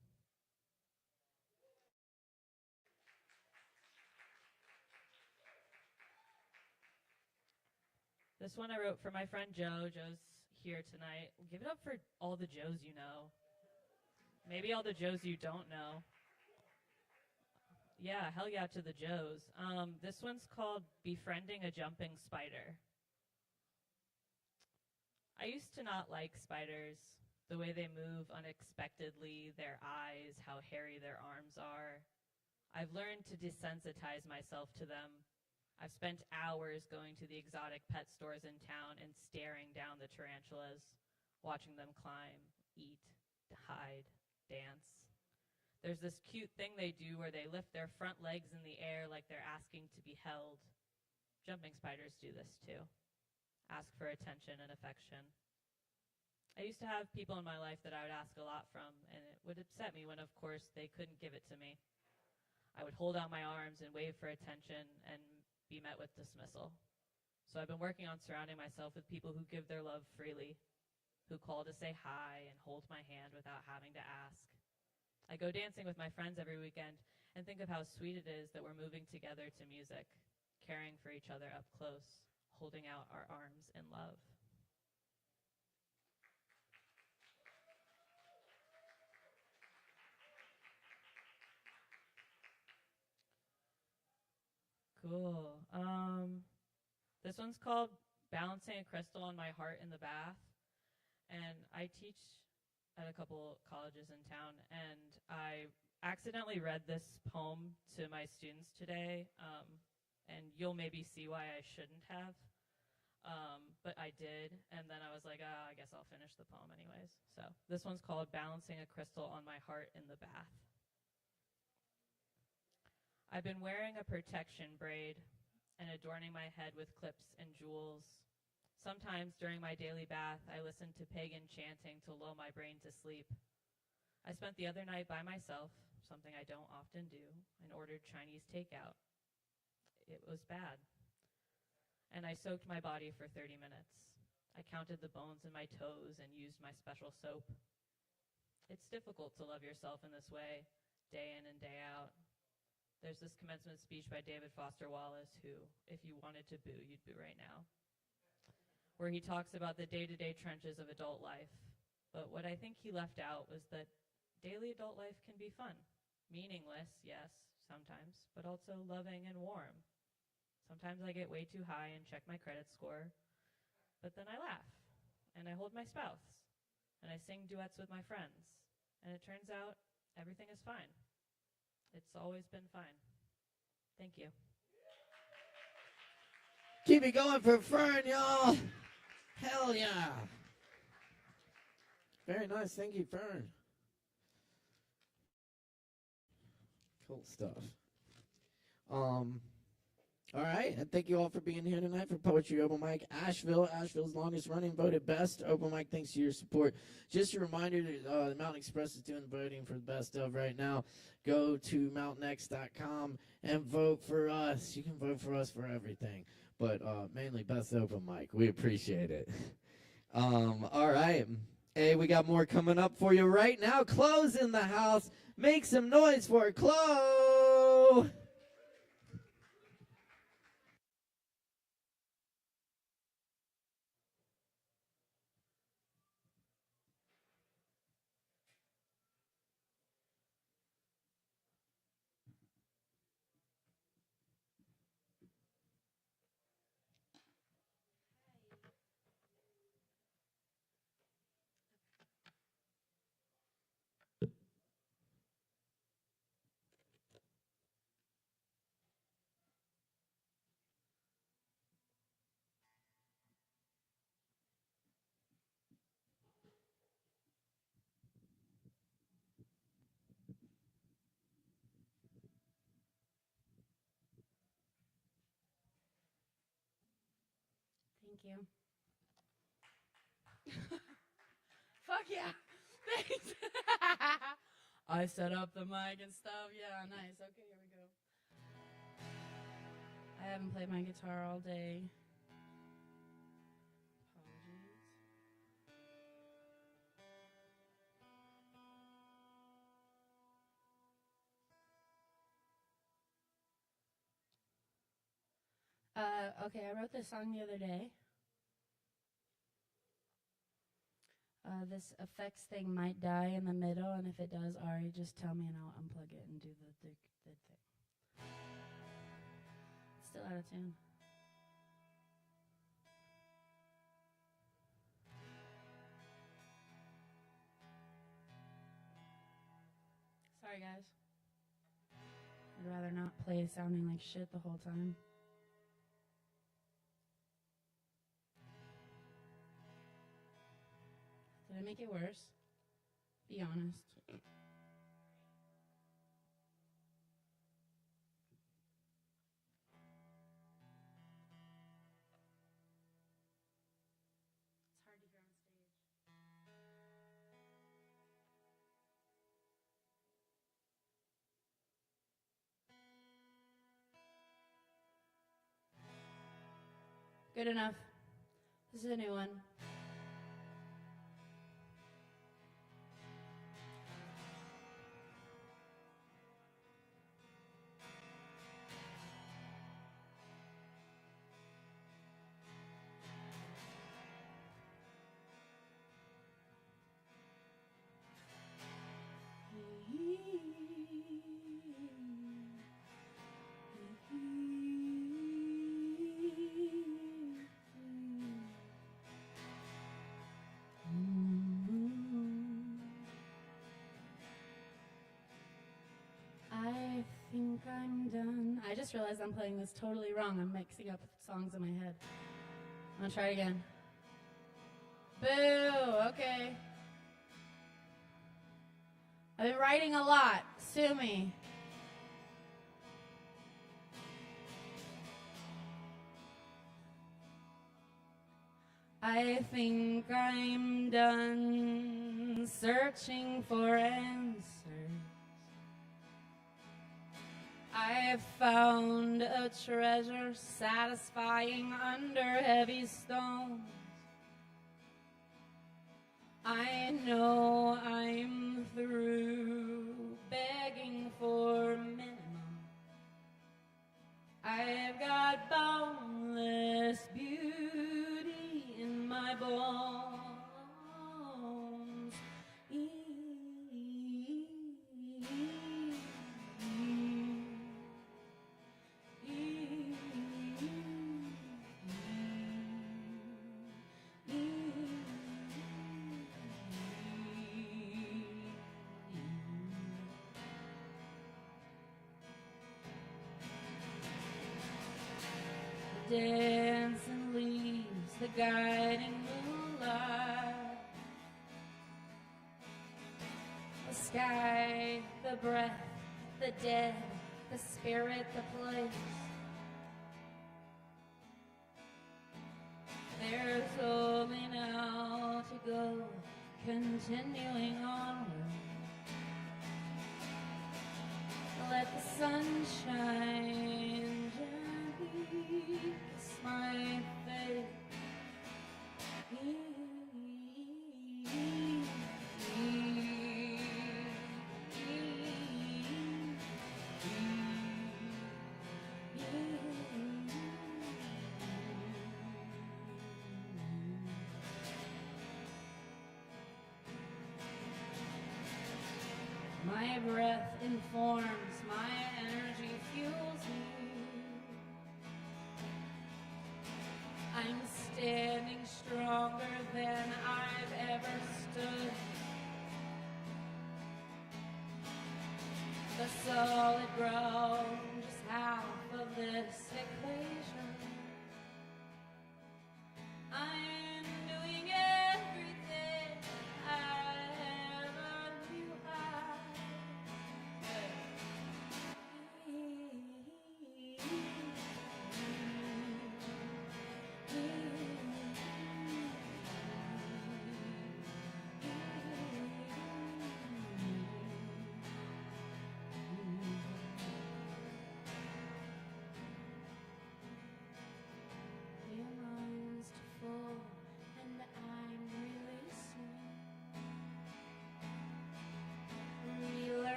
This one I wrote for my friend Joe. Joe's here tonight. Give it up for all the Joes you know. Maybe all the Joes you don't know. Yeah, hell yeah to the Joes. This one's called Befriending a Jumping Spider. I used to not like spiders, the way they move unexpectedly, their eyes, how hairy their arms are. I've learned to desensitize myself to them. I've spent hours going to the exotic pet stores in town and staring down the tarantulas, watching them climb, eat, hide, dance. There's this cute thing they do where they lift their front legs in the air like they're asking to be held, Jumping spiders do this too. Ask for attention and affection. I used to have people in my life that I would ask a lot from, and it would upset me when, of course, they couldn't give it to me. I would hold out my arms and wave for attention and be met with dismissal. So I've been working on surrounding myself with people who give their love freely, who call to say hi and hold my hand without having to ask. I go dancing with my friends every weekend and think of how sweet it is that we're moving together to music, caring for each other up close, holding out our arms in love. Cool. This one's called Balancing a Crystal on My Heart in the Bath. And I teach at a couple colleges in town, and I accidentally read this poem to my students today, and you'll maybe see why I shouldn't have, but I did, and then I was like, I guess I'll finish the poem anyways. So this one's called Balancing a Crystal on My Heart in the Bath. I've been wearing a protection braid and adorning my head with clips and jewels. Sometimes during my daily bath, I listen to pagan chanting to lull my brain to sleep. I spent the other night by myself, something I don't often do, and ordered Chinese takeout. It was bad. And I soaked my body for 30 minutes. I counted the bones in my toes and used my special soap. It's difficult to love yourself in this way, day in and day out. There's this commencement speech by David Foster Wallace who, if you wanted to boo, you'd boo right now, where he talks about the day-to-day trenches of adult life. But what I think he left out was that daily adult life can be fun. Meaningless, yes, sometimes, but also loving and warm. Sometimes I get way too high and check my credit score, but then I laugh, and I hold my spouse, and I sing duets with my friends, and it turns out everything is fine. It's always been fine. Thank you. Keep it going for Fern, y'all. Hell yeah. Very nice. Thank you, Fern. Cool stuff. All right, and thank you all for being here tonight for Poetry Open Mic Asheville, Asheville's longest running, voted best open mic. Thanks to your support. Just a reminder, the Mountain Express is doing voting for the best of right now. Go to mountainx.com and vote for us. You can vote for us for everything, but mainly best open mic. We appreciate it. All right. Hey, we got more coming up for you right now. Chloe's in the house. Make some noise for Chloe. Thank you. Fuck yeah. Thanks. I set up the mic and stuff. Yeah, nice. Okay, here we go. I haven't played my guitar all day. Apologies. Okay, I wrote this song the other day. This effects thing might die in the middle, and if it does, Ari, just tell me and I'll unplug it and do the thing. It's still out of tune. Sorry, guys. I'd rather not play sounding like shit the whole time. Did I make it worse? Be honest. Good enough. This is a new one. I think I'm done. I just realized I'm playing this totally wrong. I'm mixing up songs in my head. I'm gonna try it again. Boo! Okay. I've been writing a lot. Sue me. I think I'm done searching for answers. I've found a treasure satisfying under heavy stones. I know I'm through begging for minimum. I've got boundless beauty in my bones. Dancing leaves, the guiding moonlight, the sky, the breath, the dead, the spirit, the place. There's only now to go, continuing onward. Let the sun shine gently, kiss my face. My breath informs, my energy fuels me. I'm standing stronger than I've ever stood. The solid ground, just half of this equation. I'm doing everything I ever knew how.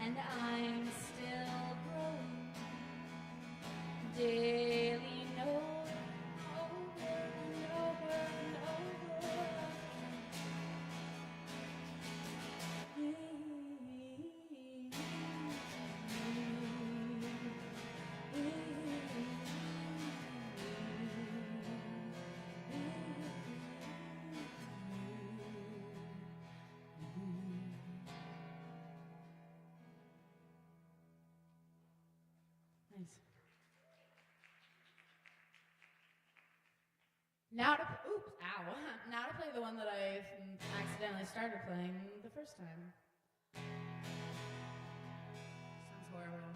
And I'm still growing daily, over and over and over. Nice. Now to now to play the one that I accidentally started playing the first time. Sounds horrible.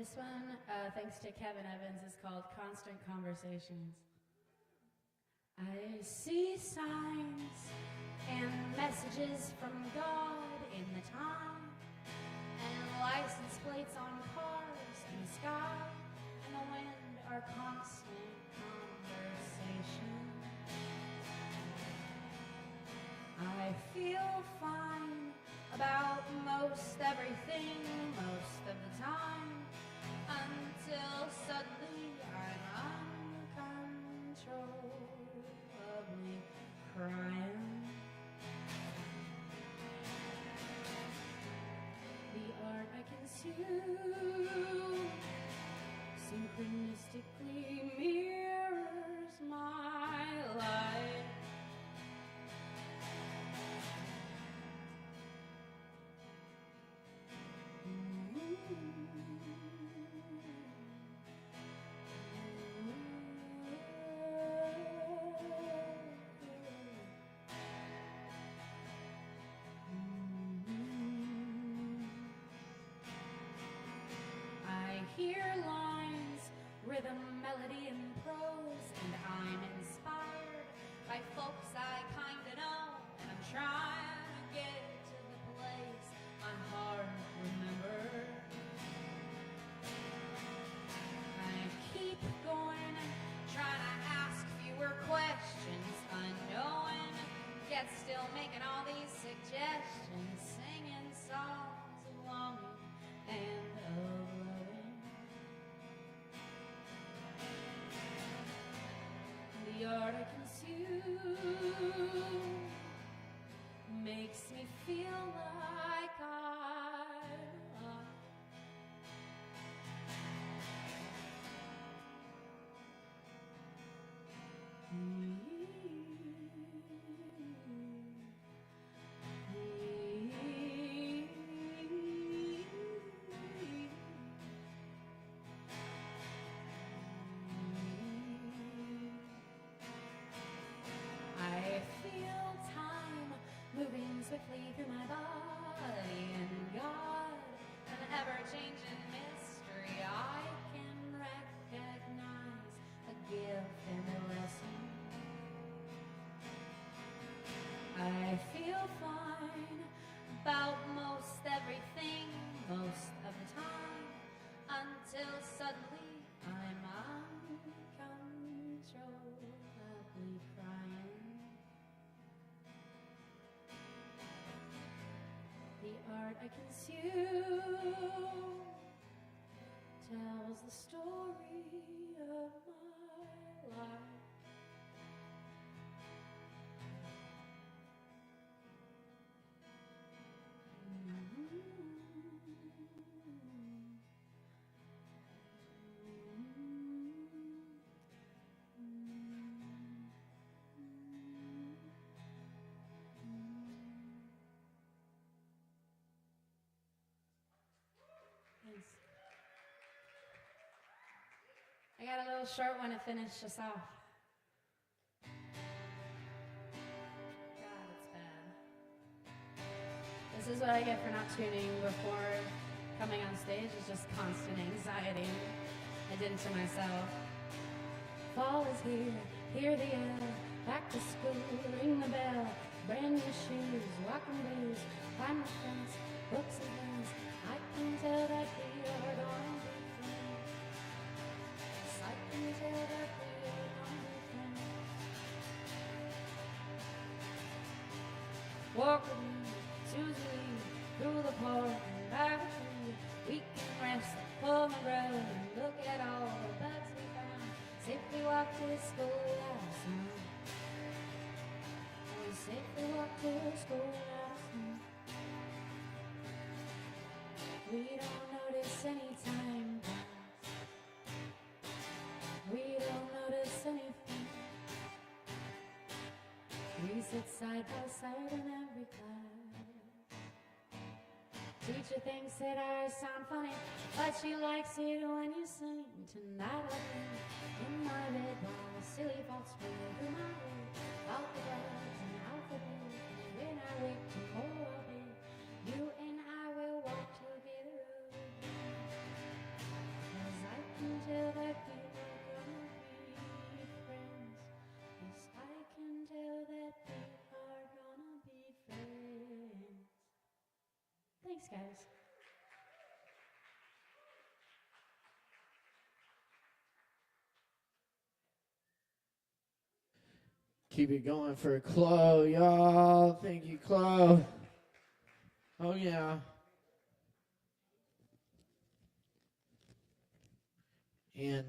This one, thanks to Kevin Evans, is called Constant Conversations. I see signs and messages from God in the time, and license plates on cars, and the sky and the wind are constant conversation. I feel fine about most everything most of the time, until suddenly I'm uncontrollably crying. The art I consume synchronistically mirrors my life. I hear lines, rhythm, melody, and prose, and I'm inspired by folks I kinda know, and I'm trying to get to the place my heart remembers. I keep going, trying to ask fewer questions, unknowing, yet still making all these suggestions, singing songs of longing and of loving. The art I consume makes me feel like I belong. I feel time moving swiftly through my body, and God, an ever-changing mystery. I can recognize a gift and a lesson. I feel fine about most everything most of the time, until suddenly I'm uncontrollably crying. The art I consume tells the story of my life. Thanks. I got a little short one to finish us off. God, it's bad. This is what I get for not tuning before coming on stage, is just constant anxiety. I did it to myself. Fall is here, hear the yell, back to school, ring the bell, brand new shoes, walking blues, climb the fence, books and things. I can tell that we are going to be friends. Yes, I can tell that we are going to be friends. Walk with me, Susie, through the park and by the tree. We can rest, pull my road, and look at all the bugs we found. Safely walk to school without a sound. We safely walk to school without a sound. We don't notice any time pass. We don't notice anything. We sit side by side in every class. Teacher thinks that I sound funny, but she likes it when you sing. Tonight I'll be in my bed while silly thoughts spring through my head. Alphabets and alphabets, and when I wake tomorrow I'll be, you and I will walk together again. Thanks, guys. Keep it going for Chloe, y'all. Thank you, Chloe. Oh, yeah. And,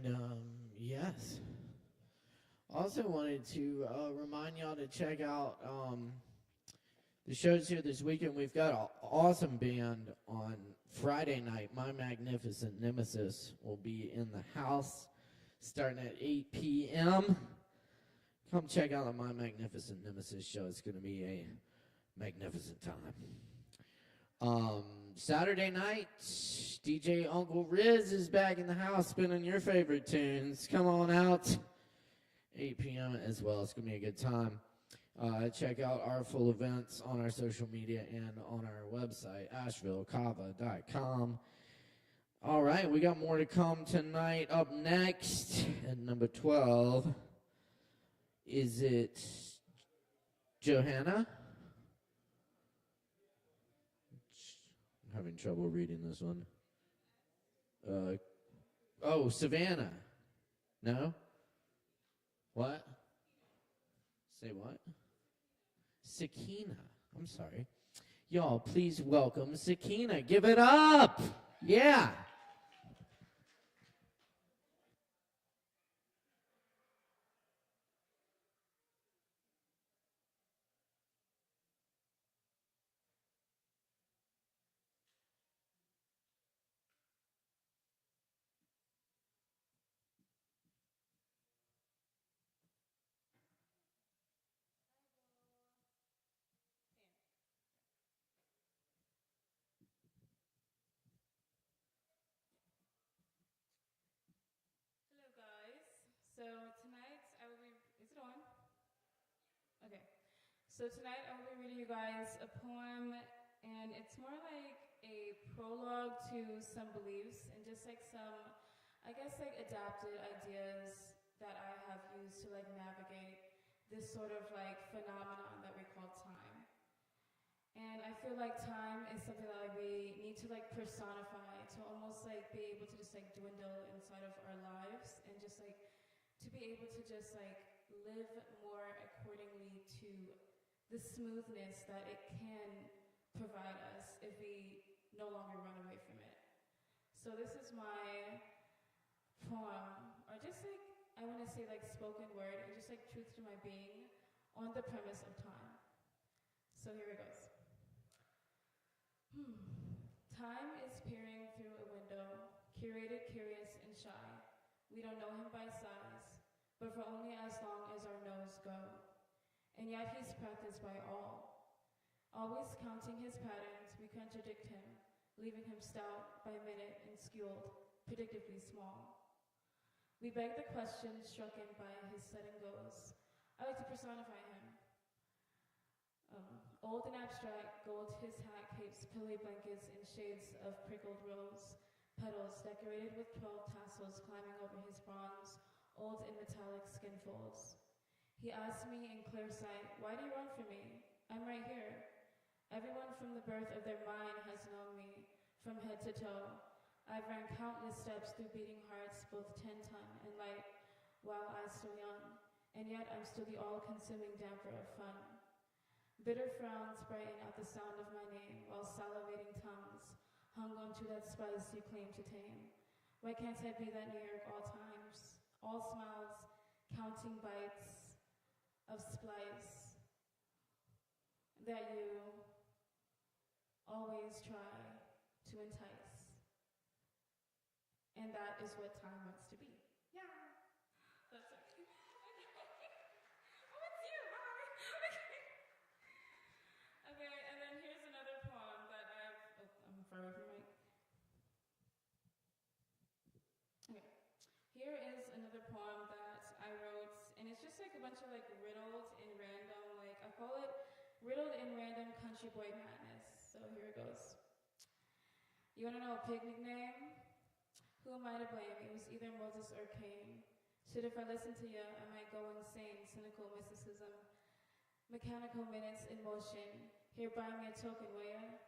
yes. Also wanted to remind y'all to check out the shows here this weekend. We've got an awesome band on Friday night. My Magnificent Nemesis will be in the house starting at 8 p.m. Come check out the My Magnificent Nemesis show. It's going to be a magnificent time. Saturday night, DJ Uncle Riz is back in the house spinning your favorite tunes. Come on out. 8 p.m. as well. It's going to be a good time. Check out our full events on our social media and on our website, AshevilleKava.com. All right, we got more to come tonight. Up next at number 12, is it Johanna? I'm having trouble reading this one. Savannah. No? What? Say what? Sakina. I'm sorry. Y'all, please welcome Sakina. Give it up. Yeah. Hello, guys. So tonight I will be. Is it on? Okay. So tonight I will be reading you guys a poem, and it's more like a prologue to some beliefs and just like some, I guess, like adapted ideas that I have used to like navigate this sort of like phenomenon that we call time. And I feel like time is something that like we need to like personify to almost like be able to just like dwindle inside of our lives and just like to be able to just like live more accordingly to the smoothness that it can provide us if we no longer run away from it. So this is my poem, or just like I want to say like spoken word and just like truth to my being on the premise of time. So here it goes. Time is peering through a window, curated, curious, and shy. We don't know him by size, but for only as long as our nose go. And yet he's practiced by all. Always counting his patterns, we contradict him, leaving him stout by minute and skewed, predictably small. We beg the question struck in by his sudden goes. I like to personify him. Old and abstract, gold his hat capes, pillowy blankets, and shades of prickled rose, petals decorated with 12 tassels climbing over his bronze, old and metallic skin folds. He asked me in clear sight, why do you run from me? I'm right here. Everyone from the birth of their mind has known me, from head to toe. I've ran countless steps through beating hearts, both 10-ton and light, while I still young, and yet I'm still the all-consuming damper of fun. Bitter frowns brighten at the sound of my name, while salivating tongues hung onto that spice you claim to tame. Why can't I be that New York all times? All smiles, counting bites of splice that you always try to entice. And that is what time wants to be. Yeah. That's okay. Oh, it's you. Hi. Okay, and then here's another poem that I'm far away from the mic. Okay, here is another poem that I wrote, and it's just like a bunch of like riddled and random, like I call it riddled and random country boy madness. So here it goes. You wanna know a picnic name? Who am I to blame? It was either Moses or Cain. Shit, if I listen to ya, I might go insane. Cynical mysticism. Mechanical minutes in motion. Here, buy me a token, will ya?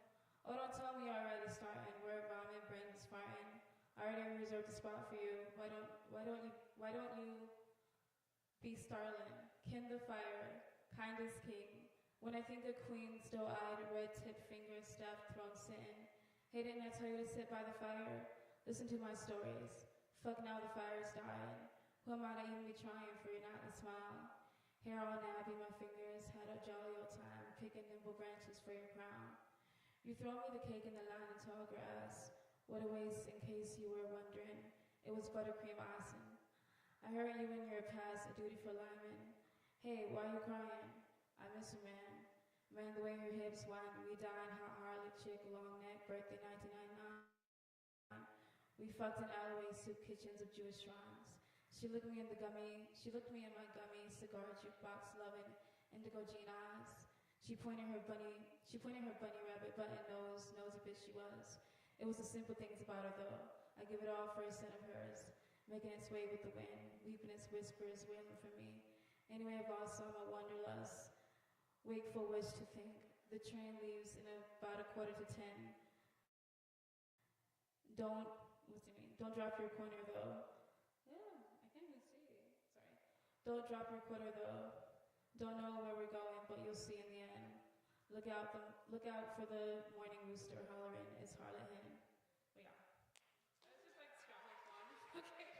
Oh, don't tell me you're already starting. Where vomit brings farting. I already reserved a spot for you. Why don't you be starling? Kin the fire, kind as king. When I think of queen, still-eyed, red-tipped finger, staff throne sitting. Hey, didn't I tell you to sit by the fire? Listen to my stories. Fuck now, the fire's dying. Who am I to even be trying for you not to smile? Hair all nappy, my fingers had a jolly old time, picking nimble branches for your crown. You throw me the cake in the line in tall grass. What a waste, in case you were wondering. It was buttercream icing. I heard you in your past, a dutiful lineman. Hey, why you crying? I miss you, man. Man, the way your hips wind, we dying, hot harlot chick, long neck, birthday 1999. We fucked in alleyway soup kitchens of Jewish shrines. She looked me in my gummy cigar jukebox loving indigo jean eyes. She pointed her bunny rabbit button nose, nosy bitch she was. It was the simple things about her though. I give it all for a scent of hers, making its way with the wind, weeping its whispers, wailing for me. Anyway, I've lost all my wanderlust, wakeful wish to think. The train leaves in about 9:45. Don't drop your corner though. Yeah, I can't even see. Sorry. Don't drop your quarter though. Don't know where we're going, but you'll see in the end. Look out for the morning rooster hollering. It's Harlot Hen. But yeah. It's just like scrapbook form. Okay.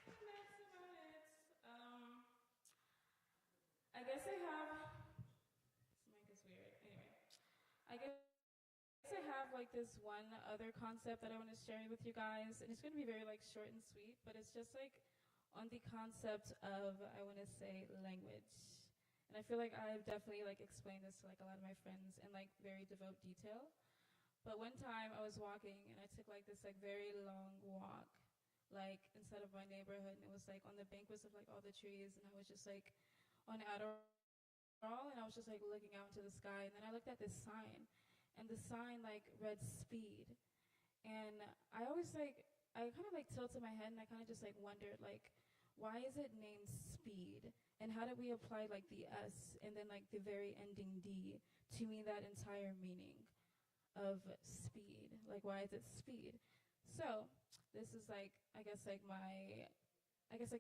And that's about it. I guess I have. This mic is weird. Anyway, I guess I have like this one other concept that I want to share with you guys, and it's going to be very like short and sweet, but it's just like on the concept of, I want to say, language. And I feel like I've definitely like explained this to like a lot of my friends in like very devout detail. But one time I was walking and I took like this like very long walk, like instead of my neighborhood, and it was like on the banquets of like all the trees, and I was just like on Adderall, and I was just like looking out into the sky, and then I looked at this sign, and the sign like read speed. And I always like, I kind of like tilted my head and I kind of just like wondered like, why is it named speed? And how did we apply like the S and then like the very ending D to mean that entire meaning of speed? Like, why is it speed? So this is like, I guess like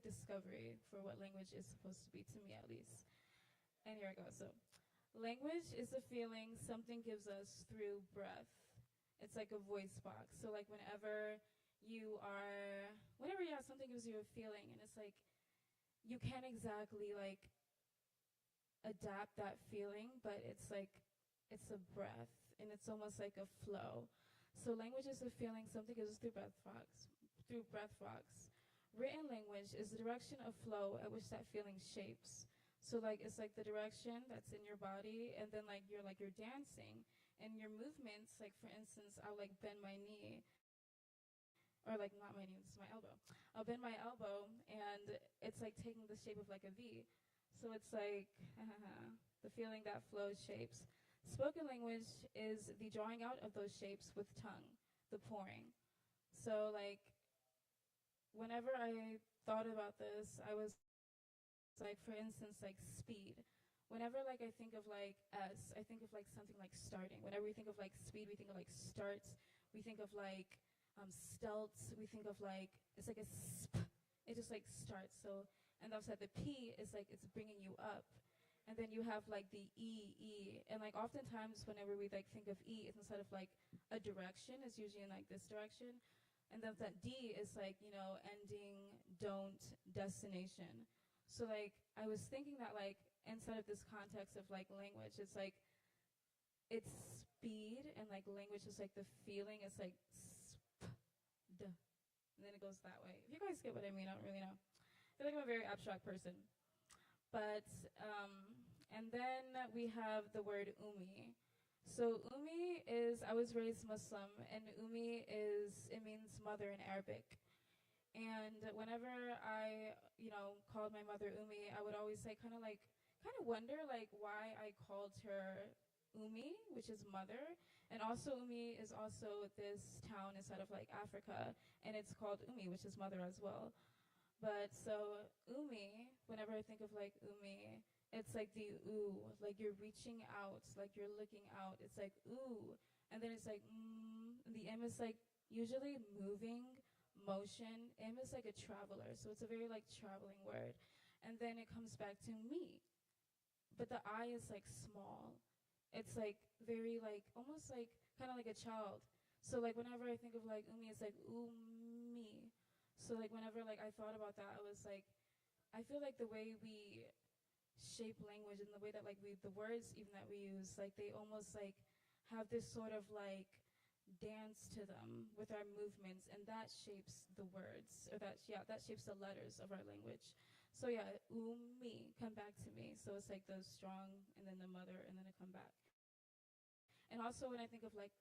discovery for what language is supposed to be, to me at least. And here I go. So language is a feeling something gives us through breath. It's like a voice box. So like whenever something gives you a feeling, and it's like you can't exactly like adapt that feeling, but it's like it's a breath, and it's almost like a flow. So language is a feeling something gives us through breath box. Written language is the direction of flow at which that feeling shapes. So like it's like the direction that's in your body, and then like you're dancing, and your movements, like for instance, I'll like bend my knee, or like not my knee, this is my elbow. I'll bend my elbow, and it's like taking the shape of like a V. So it's like the feeling that flows shapes. Spoken language is the drawing out of those shapes with tongue, the pouring. So like whenever I thought about this, I was like, for instance, like speed. Whenever like I think of like S, I think of like something like starting. Whenever we think of like speed, we think of like starts. We think of like stelts. We think of like, it's like a sp. It just like starts. So, and that's that the P is like, it's bringing you up. And then you have like the E. And like oftentimes whenever we like think of E, it's instead of like a direction, it's usually in like this direction. And then that D is like, ending, don't, destination. So like I was thinking that like inside of this context of like language, it's like it's speed, and like language is like the feeling. It's like sp-d, and then it goes that way. If you guys get what I mean, I don't really know. I feel like I'm a very abstract person. But and then we have the word umi. So umi is, I was raised Muslim, and umi means mother in Arabic. And whenever I, called my mother Umi, I would always like kind of wonder like why I called her Umi, which is mother. And also Umi is also this town inside of like Africa, and it's called Umi, which is mother as well. But so umi, whenever I think of like umi, it's like the ooh, like you're reaching out, like you're looking out. It's like ooh, and then it's like and the m is like usually moving, motion. M is like a traveler, so it's a very like traveling word. And then it comes back to me, but the I is like small. It's like very like almost like kind of like a child. So like whenever I think of like umi, it's like ooh me. So like whenever like I thought about that, I was like, I feel like the way we shape language and the way that like we the words even that we use, like they almost like have this sort of like dance to them with our movements, and that shapes the words, or that shapes the letters of our language. So yeah, me, come back to me. So it's like those strong, and then the mother, and then it come back. And also when I think of like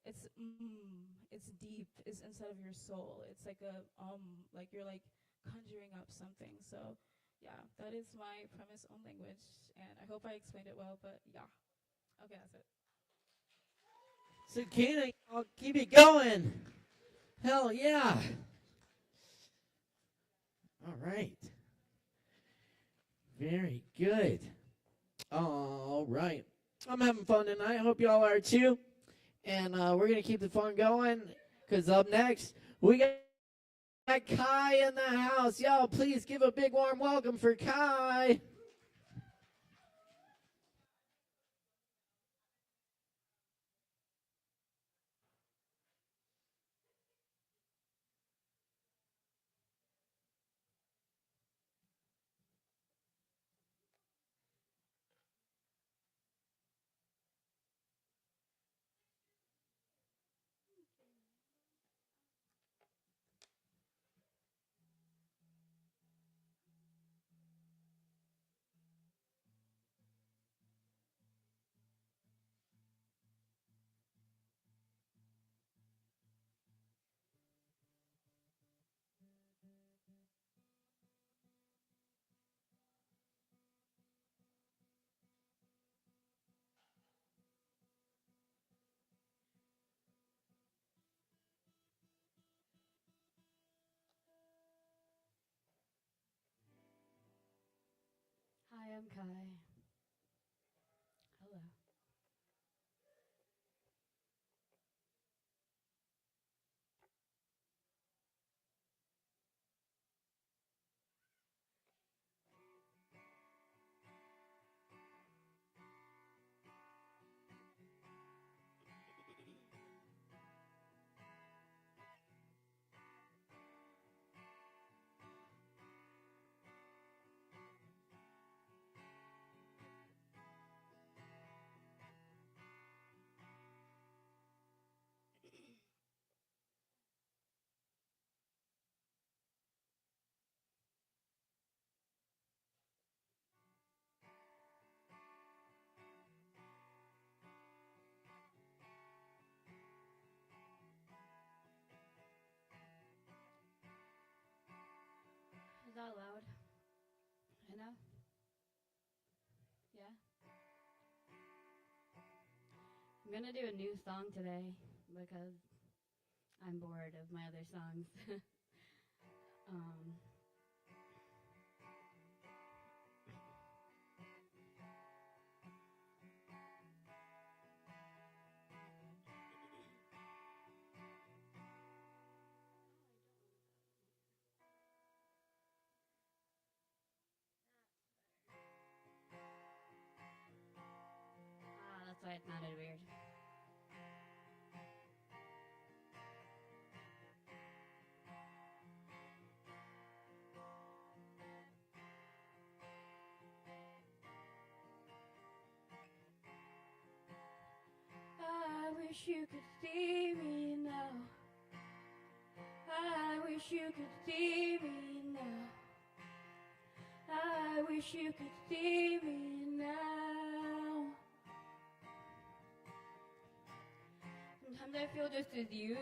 it's deep, it's inside of your soul. It's like a like you're like conjuring up something. So yeah, that is my premise on language, and I hope I explained it well. But yeah, okay, that's it. So, Kena, I'll keep it going. Hell yeah. All right. Very good. All right. I'm having fun tonight. Hope y'all are too. And we're going to keep the fun going because up next, we got Kai in the house. Y'all, please give a big warm welcome for Kai. Hi, I'm Kai. Hello. Is that loud? I know. Yeah. I'm gonna do a new song today because I'm bored of my other songs. um, that's why it sounded weird. I wish you could see me now. I wish you could see me now. I wish you could see me now. Sometimes I feel just as used,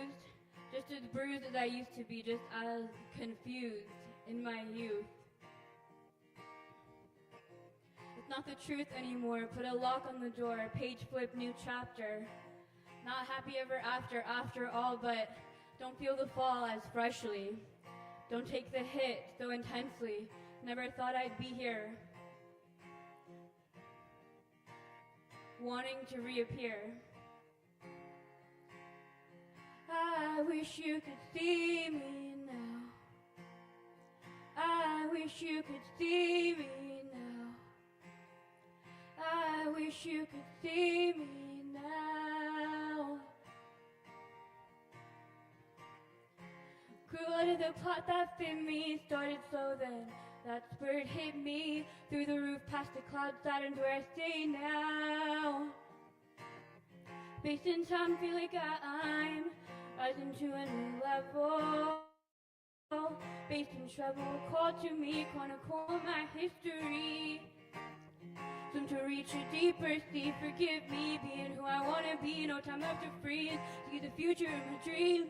just as bruised as I used to be, just as confused in my youth. It's not the truth anymore. Put a lock on the door, page flip, new chapter. Not happy ever after all, but don't feel the fall as freshly. Don't take the hit so intensely. Never thought I'd be here. Wanting to reappear. I wish you could see me now. I wish you could see me now. I wish you could see me now. Grew out of the plot that fit me, started slow then. That spirit hit me through the roof past the clouds, Saturn's where I stay now. Based in time, feel like I'm rising to a new level. Based in trouble, call to me, chronicle my history. Soon to reach a deeper sea, forgive me, being who I wanna be, no time left to freeze, see the future in my dream.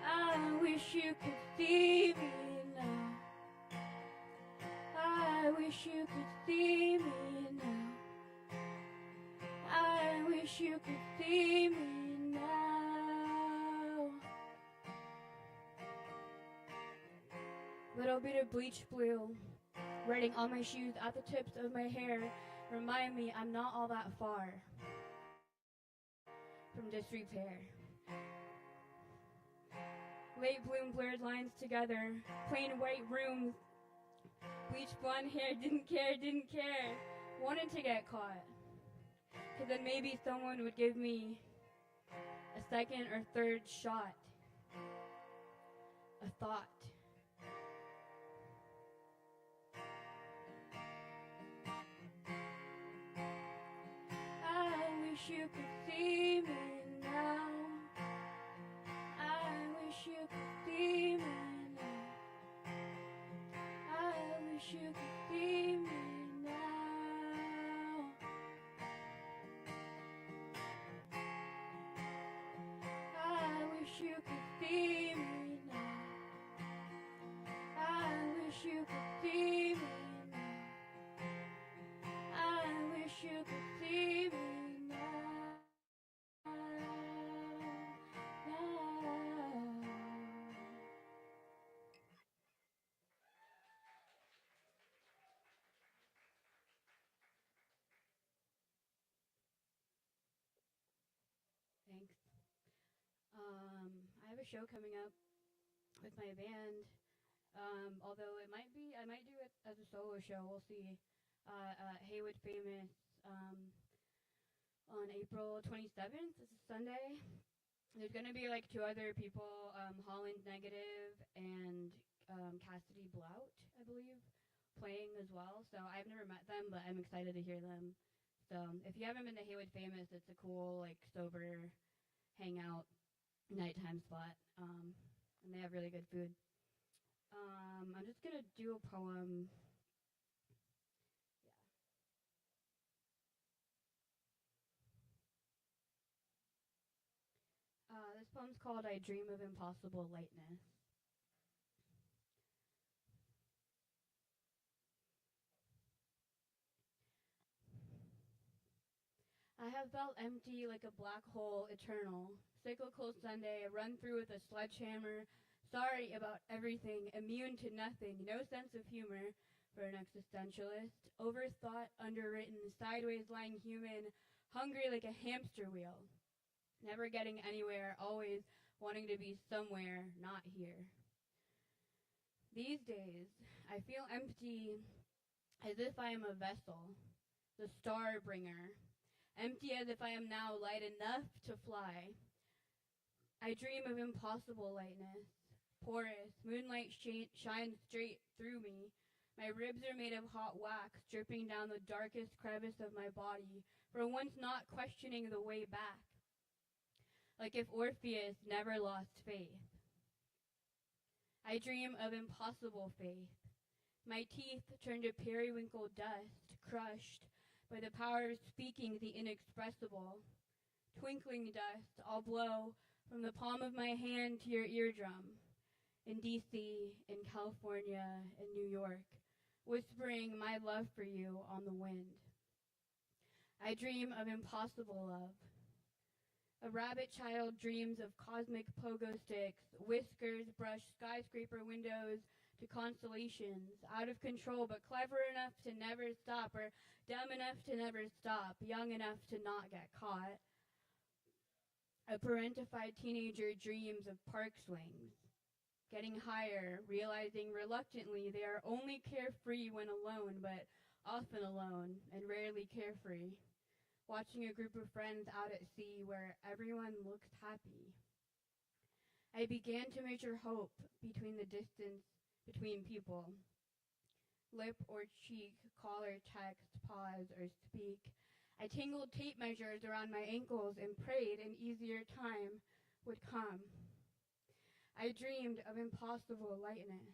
I wish you could see me now. I wish you could see me now. I wish you could see me now. Little bit of bleach blue, writing on my shoes at the tips of my hair, remind me I'm not all that far from disrepair. Late bloom blurred lines together, plain white rooms, bleach blonde hair, didn't care, wanted to get caught. Cause then maybe someone would give me a second or third shot, a thought. I wish you could see me now. I wish you could see me now. I wish you could see me now. I wish you could see me now. I wish you could see me now. I wish you could see me now. Thanks. I have a show coming up with my band. Although I might do it as a solo show. We'll see. Haywood Famous on April 27th. It's a Sunday. There's gonna be like two other people, Holland Negative and Cassidy Blout, I believe, playing as well. So I've never met them, but I'm excited to hear them. So if you haven't been to Haywood Famous, it's a cool like sober hangout nighttime spot, and they have really good food. I'm just gonna do a poem. This poem's called I Dream of Impossible Lightness. I have felt empty like a black hole eternal. Cyclical Sunday, I run through with a sledgehammer. Sorry about everything, immune to nothing, no sense of humor for an existentialist. Overthought, underwritten, sideways lying human, hungry like a hamster wheel. Never getting anywhere, always wanting to be somewhere, not here. These days, I feel empty as if I am a vessel, the star bringer. Empty as if I am now light enough to fly. I dream of impossible lightness. Porous, moonlight shines straight through me. My ribs are made of hot wax, dripping down the darkest crevice of my body, for once not questioning the way back. Like if Orpheus never lost faith. I dream of impossible faith. My teeth turn to periwinkle dust, crushed by the power of speaking the inexpressible. Twinkling dust, I'll blow from the palm of my hand to your eardrum. In D.C., in California, in New York, whispering my love for you on the wind. I dream of impossible love. A rabbit child dreams of cosmic pogo sticks, whiskers brush skyscraper windows to constellations, out of control but clever enough to never stop, or dumb enough to never stop, young enough to not get caught. A parentified teenager dreams of park swings, getting higher, realizing reluctantly they are only carefree when alone, but often alone and rarely carefree. Watching a group of friends out at sea where everyone looks happy. I began to measure hope between the distance between people. Lip or cheek, call or text, pause or speak. I tingled tape measures around my ankles and prayed an easier time would come. I dreamed of impossible lightness.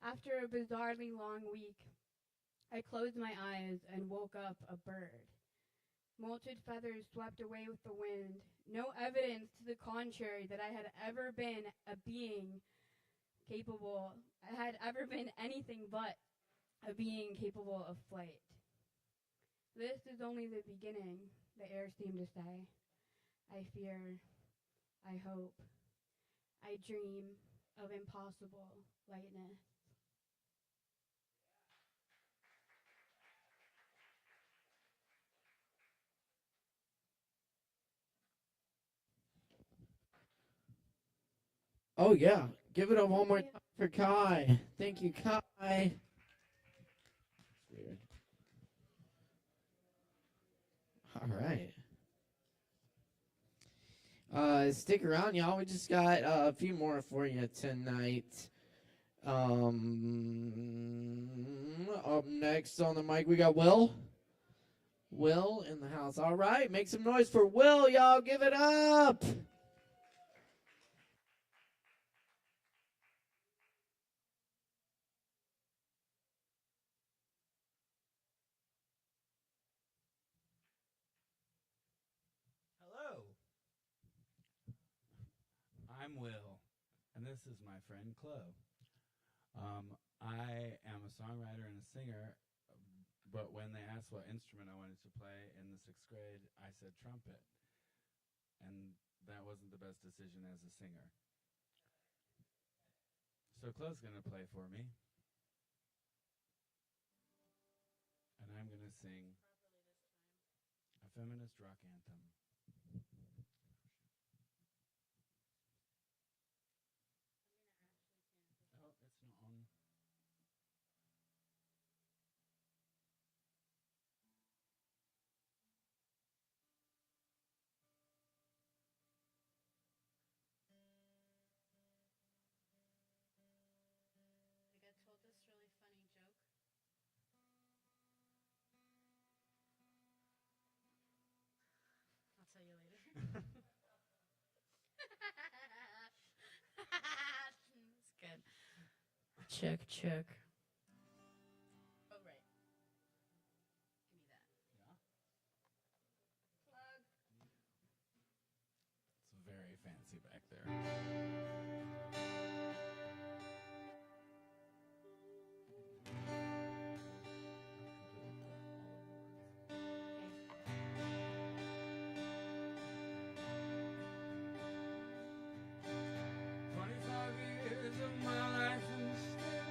After a bizarrely long week, I closed my eyes and woke up a bird. Molted feathers swept away with the wind. No evidence to the contrary that I had ever been a being capable, I had ever been anything but a being capable of flight. This is only the beginning, the air seemed to say. I fear, I hope, I dream of impossible lightness. Oh, yeah. Give it up one more time for Kai. Thank you, Kai. Weird. All right. Stick around, y'all. We just got a few more for you tonight. Up next on the mic, we got Will. Will in the house. All right. Make some noise for Will, y'all. Give it up. Hello. I'm Will, and this is my friend Chloe. I am a songwriter and a singer, but when they asked what instrument I wanted to play in the 6th grade, I said trumpet. And that wasn't the best decision as a singer. So Chloe's going to play for me. And I'm going to sing a feminist rock anthem. Oh, it's not on. I got told this really funny joke. I'll tell you later. It's good. Check, check. Oh, right. Give me that. Yeah? Plug. It's very fancy back there. Years of my life instead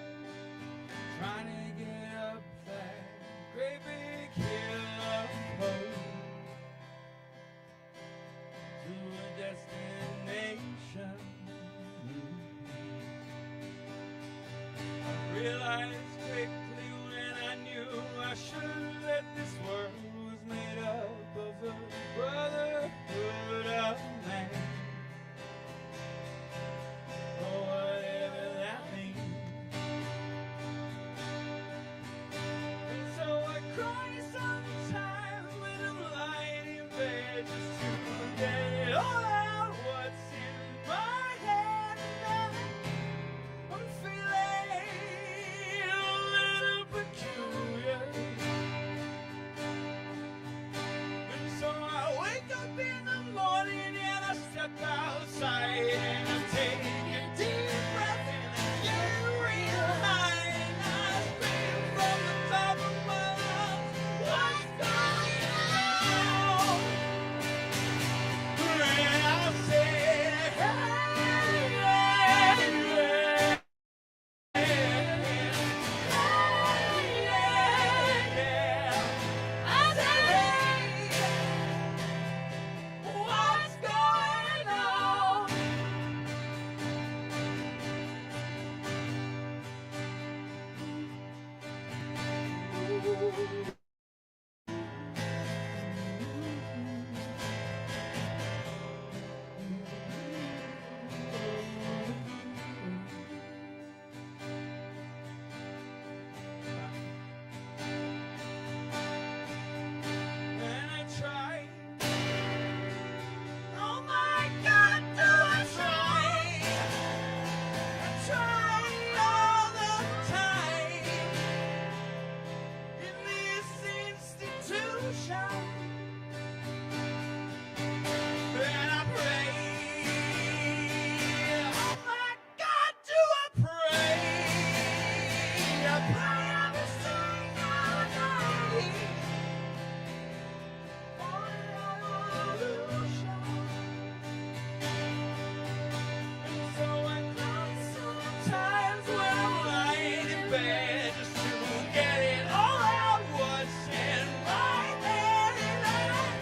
bed just to get it all out once and right there tonight.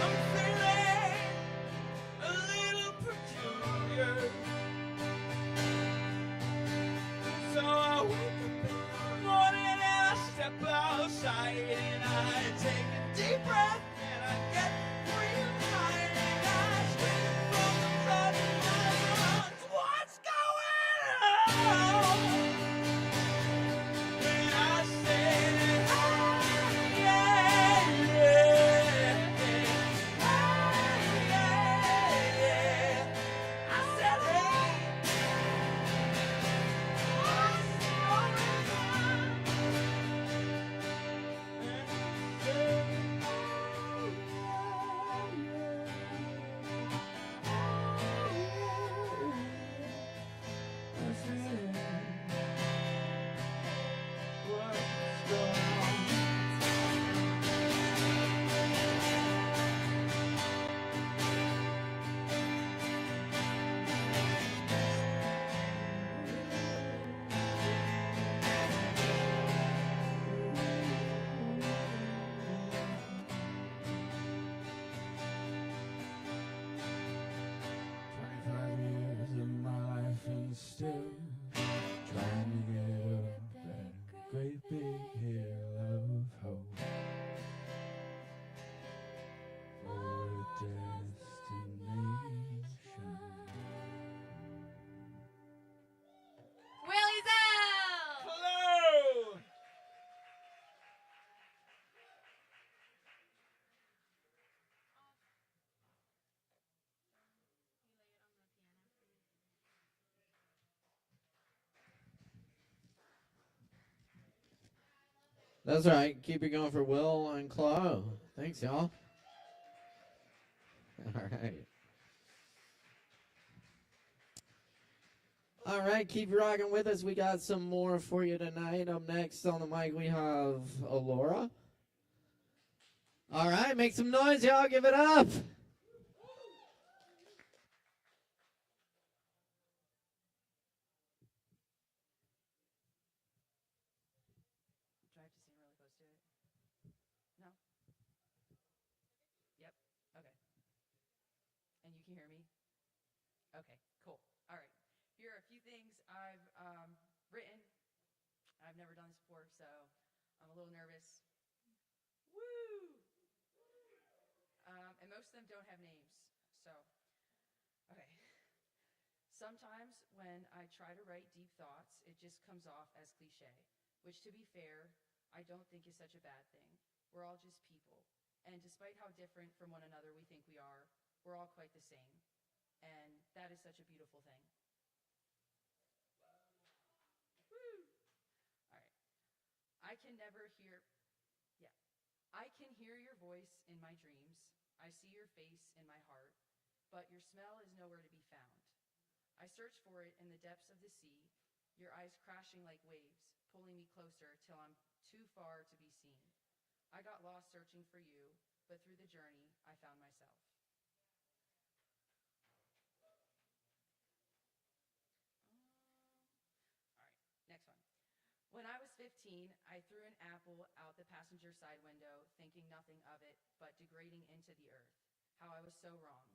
I'm feeling a little peculiar. So I wake up in the morning and I step outside and I take a deep breath and I get real high and I scream from the blood in my lungs. What's going on? When I said, hey, yeah, yeah, hey, yeah, yeah. I said, hey, what's going on? Still trying to get up that great big hill of hope for a destination. Willie's out! Hello! That's all right. Keep it going for Will and Chloe. Thanks, y'all. All right. All right, keep rocking with us. We got some more for you tonight. Up next on the mic, we have Alora. All right, make some noise, y'all. Give it up. Do I have to sing really close to it? No? Yep. Okay. And you can hear me? Okay, cool. All right. Here are a few things I've written. I've never done this before, so I'm a little nervous. Woo! And most of them don't have names, so, okay. Sometimes when I try to write deep thoughts, it just comes off as cliche, which, to be fair, I don't think is such a bad thing. We're all just people. And despite how different from one another we think we are, we're all quite the same. And that is such a beautiful thing. Woo! All right. I can hear your voice in my dreams. I see your face in my heart, but your smell is nowhere to be found. I search for it in the depths of the sea, your eyes crashing like waves, pulling me closer till I'm too far to be seen. I got lost searching for you, but through the journey, I found myself. All right, next one. When I was 15, I threw an apple out the passenger side window, thinking nothing of it, but degrading into the earth. How I was so wrong.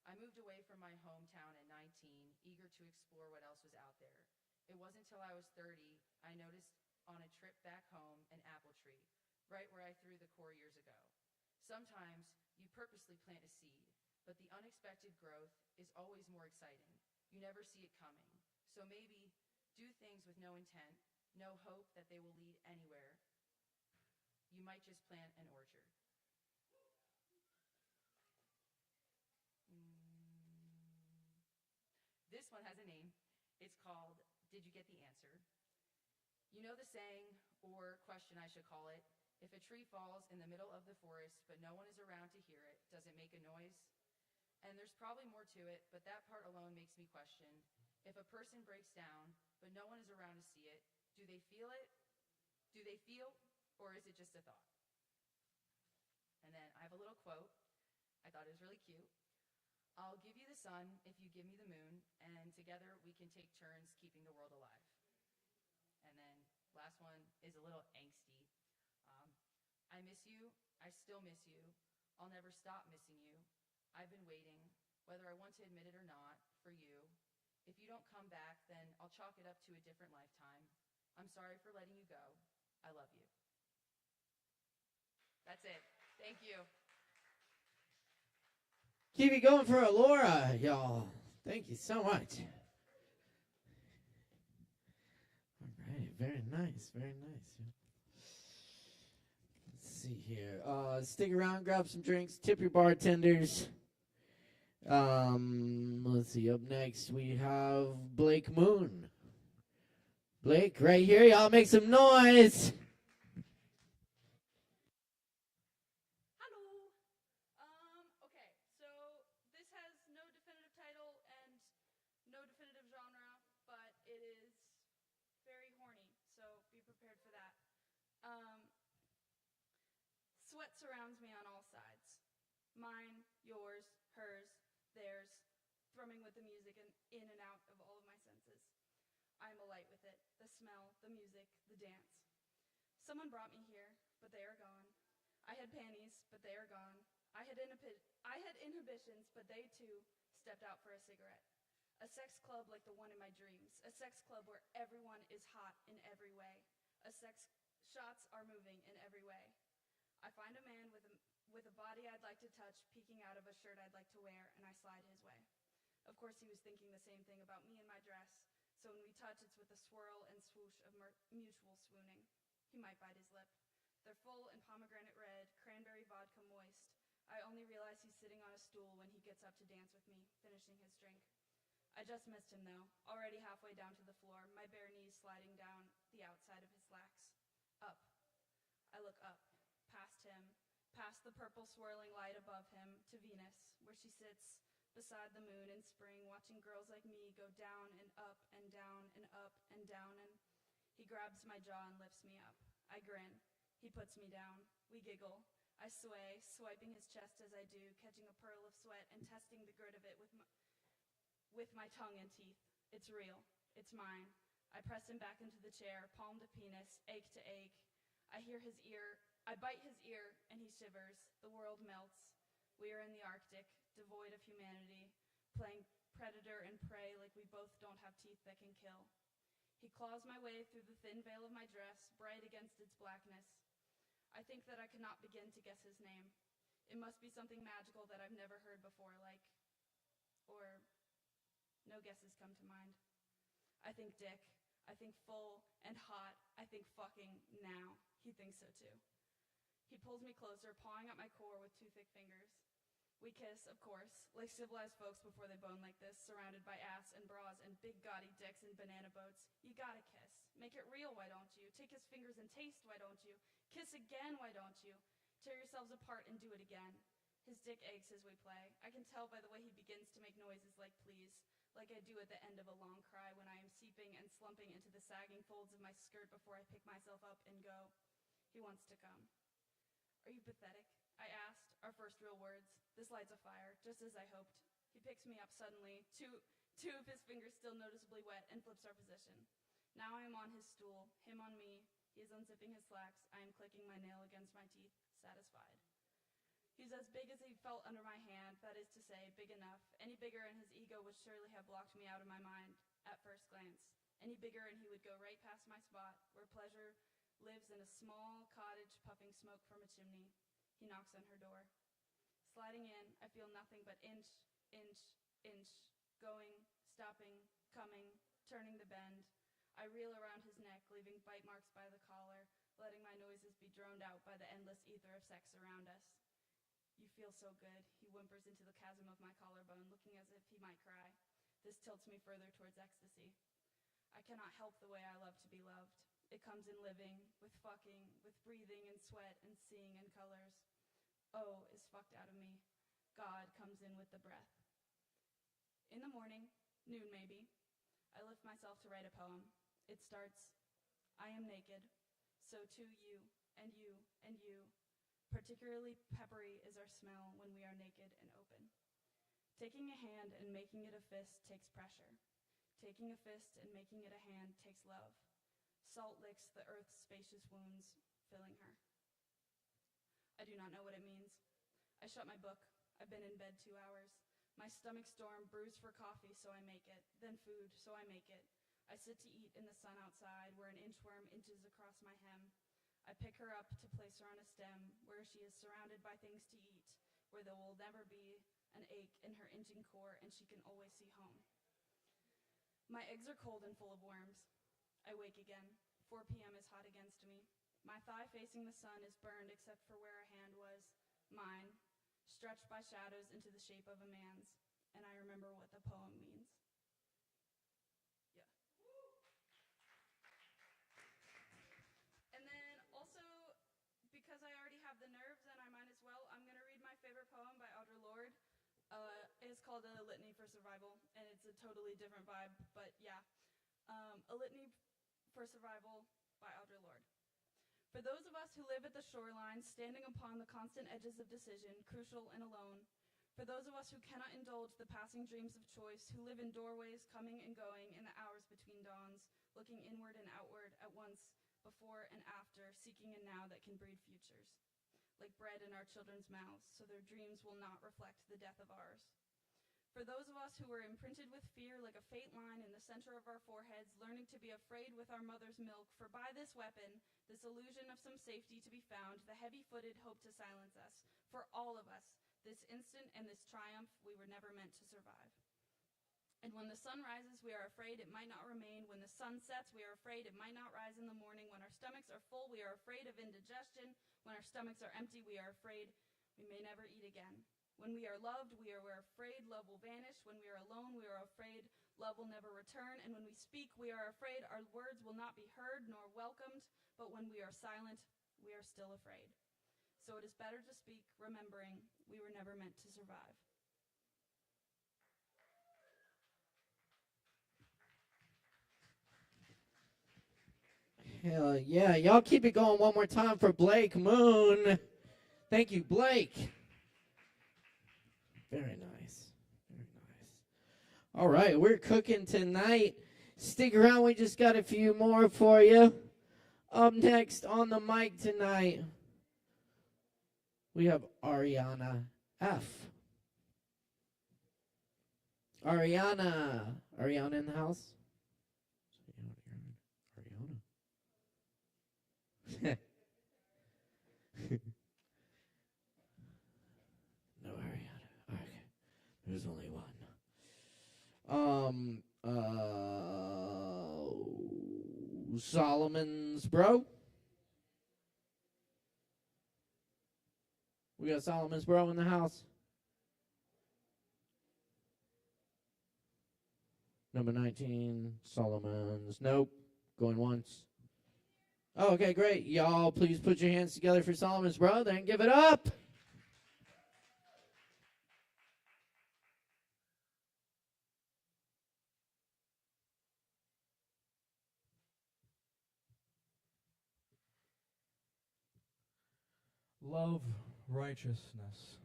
I moved away from my hometown at 19, eager to explore what else was out there. It wasn't until I was 30, I noticed on a trip back home an apple tree, right where I threw the core years ago. Sometimes you purposely plant a seed, but the unexpected growth is always more exciting. You never see it coming. So maybe do things with no intent, no hope that they will lead anywhere. You might just plant an orchard. This one has a name. It's called, Did You Get the Answer? You know the saying, or question I should call it, if a tree falls in the middle of the forest but no one is around to hear it, does it make a noise? And there's probably more to it, but that part alone makes me question, if a person breaks down but no one is around to see it, do they feel it? Do they feel, or is it just a thought? And then I have a little quote. I thought it was really cute. I'll give you the sun if you give me the moon, and together we can take turns keeping the world alive. And then last one is a little angsty. I miss you. I still miss you. I'll never stop missing you. I've been waiting, whether I want to admit it or not, for you. If you don't come back, then I'll chalk it up to a different lifetime. I'm sorry for letting you go. I love you. That's it. Thank you. Keep it going for Laura, y'all. Thank you so much. All right, very nice, very nice. Let's see here. Stick around, grab some drinks, tip your bartenders. Let's see. Up next, we have Blake Moon. Blake, right here. Y'all make some noise. Okay, so this has no definitive title and no definitive genre, but it is very horny, so be prepared for that. Sweat surrounds me on all sides. Mine, yours, hers, theirs, thrumming with the music and in and out of all of my senses. I am alight with it, the smell, the music, the dance. Someone brought me here, but they are gone. I had panties, but they are gone. I had inhibitions, but they too stepped out for a cigarette. A sex club like the one in my dreams. A sex club where everyone is hot in every way. Shots are moving in every way. I find a man with a body I'd like to touch peeking out of a shirt I'd like to wear, and I slide his way. Of course, he was thinking the same thing about me and my dress, so when we touch, it's with a swirl and swoosh of mutual swooning. He might bite his lip. They're full and pomegranate red, cranberry vodka moist. I only realize he's sitting on a stool when he gets up to dance with me, finishing his drink. I just missed him, though, already halfway down to the floor, my bare knees sliding down the outside of his slacks. Up. I look up, past him, past the purple swirling light above him, to Venus, where she sits beside the moon in spring, watching girls like me go down and up and down and up and down, and he grabs my jaw and lifts me up. I grin. He puts me down. We giggle. I sway, swiping his chest as I do, catching a pearl of sweat and testing the grit of it with my tongue and teeth. It's real. It's mine. I press him back into the chair, palm to penis, ache to ache. I bite his ear, and he shivers. The world melts. We are in the Arctic, devoid of humanity, playing predator and prey like we both don't have teeth that can kill. He claws my way through the thin veil of my dress, bright against its blackness. I think that I cannot begin to guess his name. It must be something magical that I've never heard before, or no guesses come to mind. I think dick. I think full and hot. I think fucking now. He thinks so too. He pulls me closer, pawing at my core with two thick fingers. We kiss, of course, like civilized folks before they bone like this, surrounded by ass and bras and big gaudy dicks and banana boats. You gotta kiss. Make it real, why don't you? Take his fingers and taste, why don't you? Kiss again, why don't you? Tear yourselves apart and do it again. His dick aches as we play. I can tell by the way he begins to make noises like please, like I do at the end of a long cry when I am seeping and slumping into the sagging folds of my skirt before I pick myself up and go. He wants to come. Are you pathetic? I asked, our first real words. This lights a fire, just as I hoped. He picks me up suddenly, two of his fingers still noticeably wet, and flips our position. Now I am on his stool, him on me. He is unzipping his slacks. I am clicking my nail against my teeth, satisfied. He's as big as he felt under my hand, that is to say, big enough. Any bigger and his ego would surely have blocked me out of my mind at first glance. Any bigger and he would go right past my spot, where pleasure lives in a small cottage puffing smoke from a chimney. He knocks on her door. Sliding in, I feel nothing but inch, inch, inch, going, stopping, coming, turning the bend. I reel around his neck, leaving bite marks by the collar, letting my noises be drowned out by the endless ether of sex around us. You feel so good, he whimpers into the chasm of my collarbone, looking as if he might cry. This tilts me further towards ecstasy. I cannot help the way I love to be loved. It comes in living, with fucking, with breathing and sweat and seeing in colors. O is fucked out of me. God comes in with the breath. In the morning, noon maybe, I lift myself to write a poem. It starts, I am naked, so too you, and you, and you. Particularly peppery is our smell when we are naked and open. Taking a hand and making it a fist takes pressure. Taking a fist and making it a hand takes love. Salt licks the earth's spacious wounds, filling her. I do not know what it means. I shut my book. I've been in bed 2 hours. My stomach storm brews for coffee, so I make it. Then food, so I make it. I sit to eat in the sun outside, where an inchworm inches across my hem. I pick her up to place her on a stem, where she is surrounded by things to eat, where there will never be an ache in her inching core, and she can always see home. My eggs are cold and full of worms. I wake again. 4 p.m. is hot against me. My thigh facing the sun is burned except for where a hand was, mine, stretched by shadows into the shape of a man's, and I remember what the poem means. Yeah. And then also, because I already have the nerves and I might as well, I'm going to read my favorite poem by Audre Lorde. It's called A Litany for Survival, and it's a totally different vibe, but yeah. A Litany for Survival by Audre Lorde. For those of us who live at the shoreline, standing upon the constant edges of decision, crucial and alone. For those of us who cannot indulge the passing dreams of choice, who live in doorways, coming and going in the hours between dawns, looking inward and outward at once, before and after, seeking a now that can breed futures. Like bread in our children's mouths, so their dreams will not reflect the death of ours. For those of us who were imprinted with fear like a fate line in the center of our foreheads, learning to be afraid with our mother's milk, for by this weapon, this illusion of some safety to be found, the heavy-footed hope to silence us. For all of us, this instant and this triumph, we were never meant to survive. And when the sun rises, we are afraid it might not remain. When the sun sets, we are afraid it might not rise in the morning. When our stomachs are full, we are afraid of indigestion. When our stomachs are empty, we are afraid we may never eat again. When we are loved, we're afraid love will vanish. When we are alone, we are afraid love will never return. And when we speak, we are afraid our words will not be heard nor welcomed. But when we are silent, we are still afraid. So it is better to speak, remembering we were never meant to survive. Hell yeah. Y'all keep it going one more time for Blake Moon. Thank you, Blake. Very nice. Very nice. All right, we're cooking tonight. Stick around. We just got a few more for you. Up next on the mic tonight, we have Arianna F. Arianna. Arianna in the house? Arianna. No, Arianna. Okay. There's only one. Solomon's bro. We got Solomon's bro in the house. Number 19, Solomon's. Nope. Going once. Oh, okay, great. Y'all, please put your hands together for Solomon's bro. Then give it up. Love righteousness.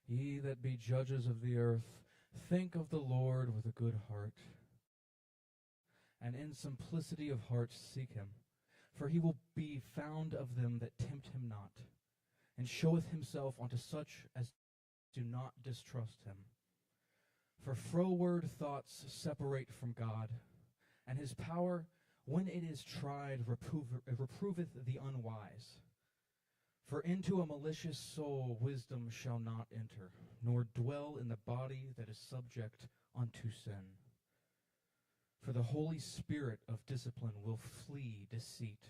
Ye that be judges of the earth, think of the Lord with a good heart, and in simplicity of heart seek him. For he will be found of them that tempt him not, and showeth himself unto such as do not distrust him. For froward thoughts separate from God, and his power, when it is tried, reproveth the unwise. For into a malicious soul wisdom shall not enter, nor dwell in the body that is subject unto sin. For the Holy Spirit of discipline will flee deceit,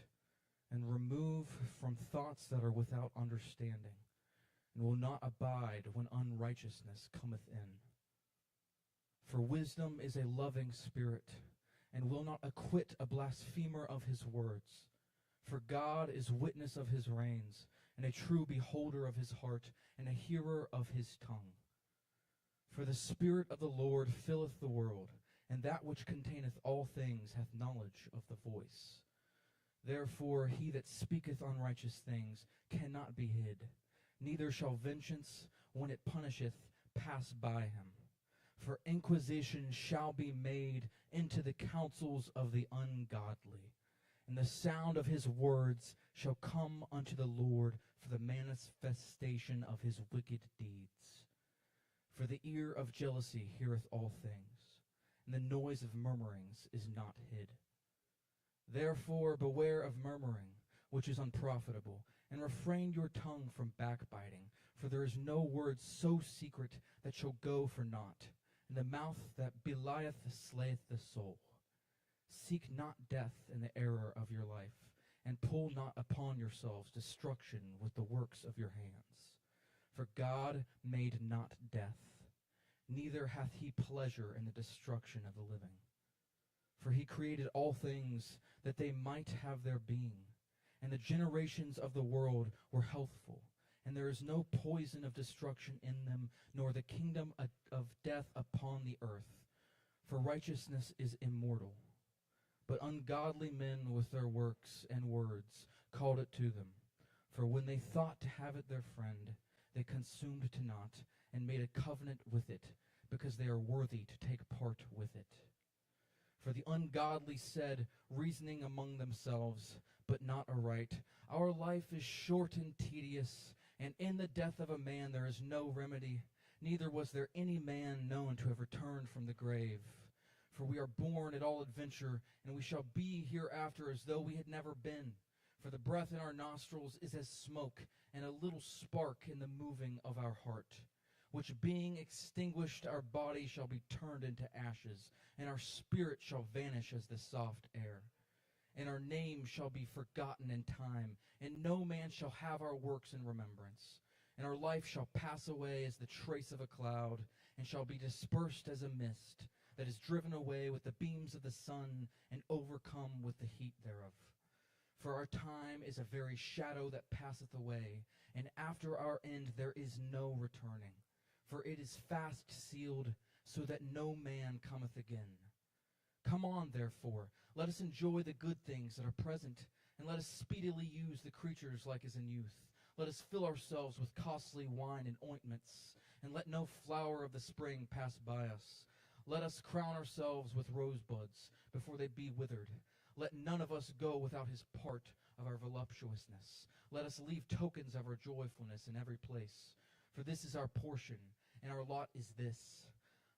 and remove from thoughts that are without understanding, and will not abide when unrighteousness cometh in. For wisdom is a loving spirit, and will not acquit a blasphemer of his words. For God is witness of his reins, and a true beholder of his heart, and a hearer of his tongue. For the Spirit of the Lord filleth the world, and that which containeth all things hath knowledge of the voice. Therefore he that speaketh unrighteous things cannot be hid, neither shall vengeance, when it punisheth, pass by him. For inquisition shall be made into the counsels of the ungodly, and the sound of his words shall come unto the Lord for the manifestation of his wicked deeds. For the ear of jealousy heareth all things, and the noise of murmurings is not hid. Therefore beware of murmuring, which is unprofitable, and refrain your tongue from backbiting, for there is no word so secret that shall go for naught, and the mouth that belieth slayeth the soul. Seek not death in the error of your life, and pull not upon yourselves destruction with the works of your hands. For God made not death, neither hath he pleasure in the destruction of the living. For he created all things that they might have their being, and the generations of the world were healthful, and there is no poison of destruction in them, nor the kingdom of death upon the earth. For righteousness is immortal. But ungodly men with their works and words called it to them. For when they thought to have it their friend, they consumed to naught, and made a covenant with it, because they are worthy to take part with it. For the ungodly said, reasoning among themselves, but not aright, our life is short and tedious, and in the death of a man there is no remedy, neither was there any man known to have returned from the grave. For we are born at all adventure, and we shall be hereafter as though we had never been. For the breath in our nostrils is as smoke, and a little spark in the moving of our heart, which being extinguished, our body shall be turned into ashes, and our spirit shall vanish as the soft air. And our name shall be forgotten in time, and no man shall have our works in remembrance. And our life shall pass away as the trace of a cloud, and shall be dispersed as a mist, that is driven away with the beams of the sun, and overcome with the heat thereof. For our time is a very shadow that passeth away, and after our end there is no returning. For it is fast sealed, so that no man cometh again. Come on, therefore, let us enjoy the good things that are present, and let us speedily use the creatures like as in youth. Let us fill ourselves with costly wine and ointments, and let no flower of the spring pass by us. Let us crown ourselves with rosebuds before they be withered. Let none of us go without his part of our voluptuousness. Let us leave tokens of our joyfulness in every place. For this is our portion, and our lot is this.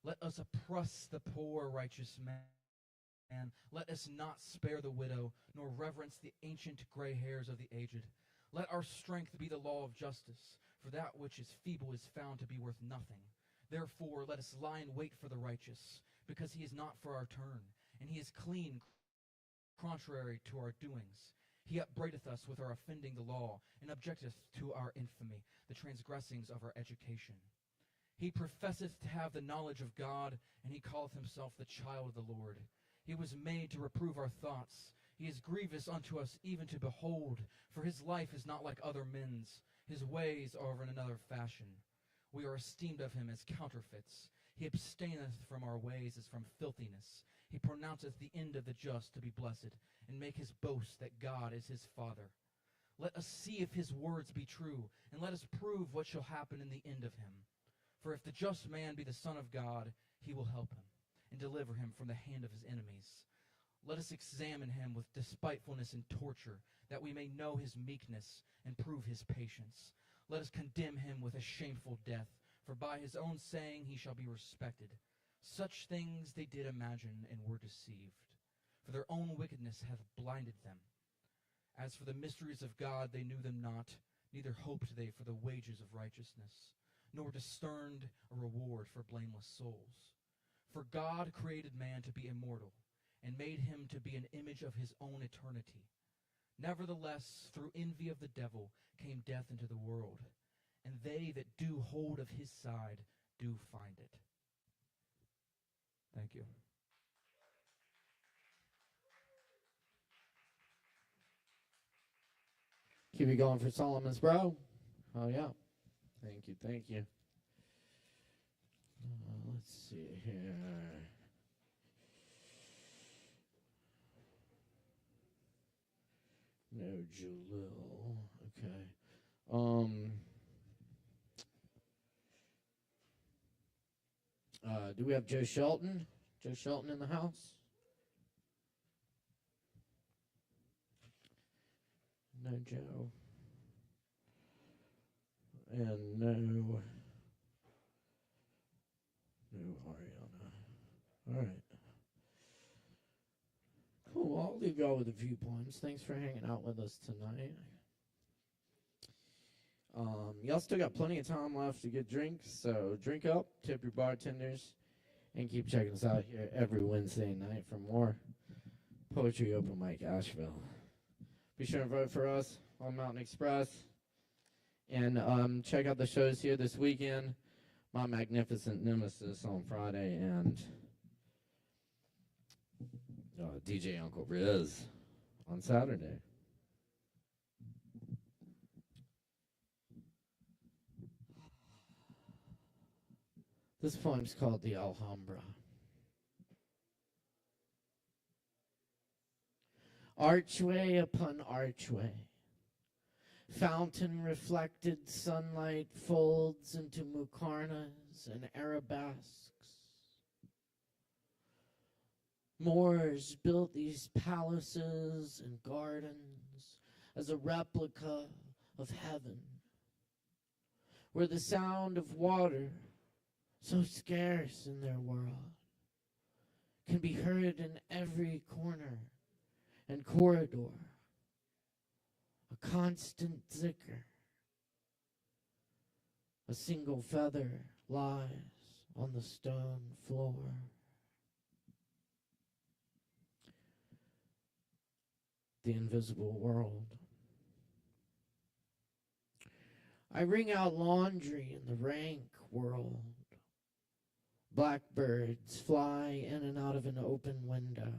Let us oppress the poor, righteous man. Let us not spare the widow, nor reverence the ancient gray hairs of the aged. Let our strength be the law of justice, for that which is feeble is found to be worth nothing. Therefore let us lie in wait for the righteous, because he is not for our turn, and he is clean, contrary to our doings. He upbraideth us with our offending the law, and objecteth to our infamy, the transgressings of our education. He professeth to have the knowledge of God, and he calleth himself the child of the Lord. He was made to reprove our thoughts. He is grievous unto us even to behold, for his life is not like other men's. His ways are of another fashion. We are esteemed of him as counterfeits. He abstaineth from our ways as from filthiness. He pronounceth the end of the just to be blessed, and make his boast that God is his Father. Let us see if his words be true, and let us prove what shall happen in the end of him. For if the just man be the Son of God, he will help him, and deliver him from the hand of his enemies. Let us examine him with despitefulness and torture, that we may know his meekness and prove his patience. Let us condemn him with a shameful death, for by his own saying he shall be respected. Such things they did imagine, and were deceived. For their own wickedness hath blinded them. As for the mysteries of God, they knew them not, neither hoped they for the wages of righteousness, nor discerned a reward for blameless souls. For God created man to be immortal, and made him to be an image of his own eternity. Nevertheless, through envy of the devil came death into the world, and they that do hold of his side do find it. Thank you. Keep it going for Solomon's bro. Oh, yeah. Thank you, thank you. Let's see here. No Jalil. Okay. Do we have Joe Shelton? Joe Shelton in the house? no Joe. And no Arianna. All right. Cool. I'll leave y'all with a few poems. Thanks for hanging out with us tonight. Y'all still got plenty of time left to get drinks, so drink up, tip your bartenders, and keep checking us out here every Wednesday night for more Poetry Open Mic Asheville. Be sure to vote for us on Mountain Express, and check out the shows here this weekend. My Magnificent Nemesis on Friday, and DJ Uncle Riz on Saturday. This poem's called The Alhambra. Archway upon archway, fountain reflected sunlight folds into muqarnas and arabesques. Moors built these palaces and gardens as a replica of heaven, where the sound of water, so scarce in their world, can be heard in every corner and corridor, a constant zikr. A single feather lies on the stone floor. The invisible world. I wring out laundry in the rank world. Blackbirds fly in and out of an open window.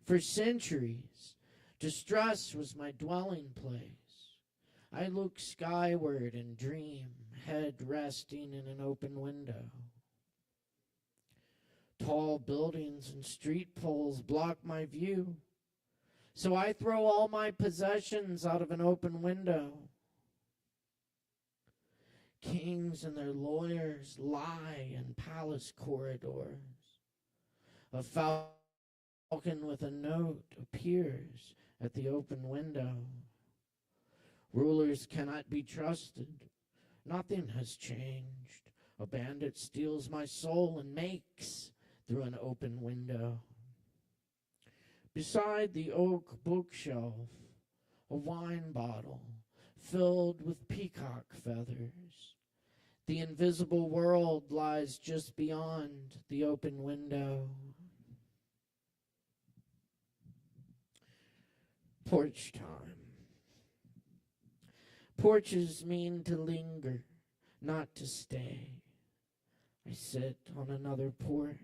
For centuries, distress was my dwelling place. I look skyward and dream, head resting in an open window. Tall buildings and street poles block my view, so I throw all my possessions out of an open window. Kings and their lawyers lie in palace corridors. A falcon with a note appears at the open window. Rulers cannot be trusted. Nothing has changed. A bandit steals my soul and makes through an open window. Beside the oak bookshelf, a wine bottle filled with peacock feathers. The invisible world lies just beyond the open window. Porch time. Porches mean to linger, not to stay. I sit on another porch.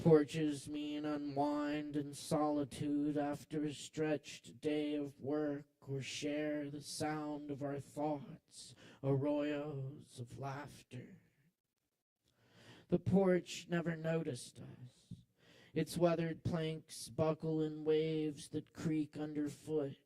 Porches mean unwind in solitude after a stretched day of work, or share the sound of our thoughts, arroyos of laughter. The porch never noticed us. Its weathered planks buckle in waves that creak underfoot.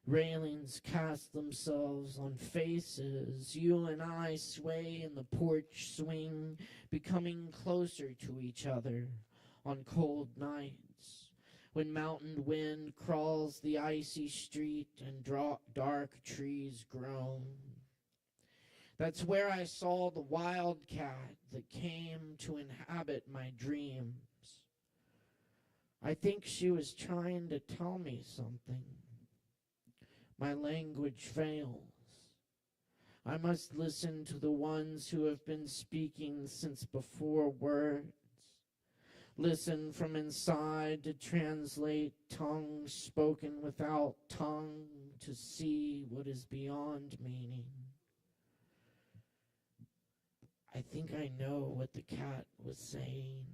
Railings cast themselves on faces. You and I sway in the porch swing, becoming closer to each other on cold nights, when mountain wind crawls the icy street and dark trees groan. That's where I saw the wildcat that came to inhabit my dreams. I think she was trying to tell me something. My language fails. I must listen to the ones who have been speaking since before words. Listen from inside to translate tongues spoken without tongue, to see what is beyond meaning. I think I know what the cat was saying.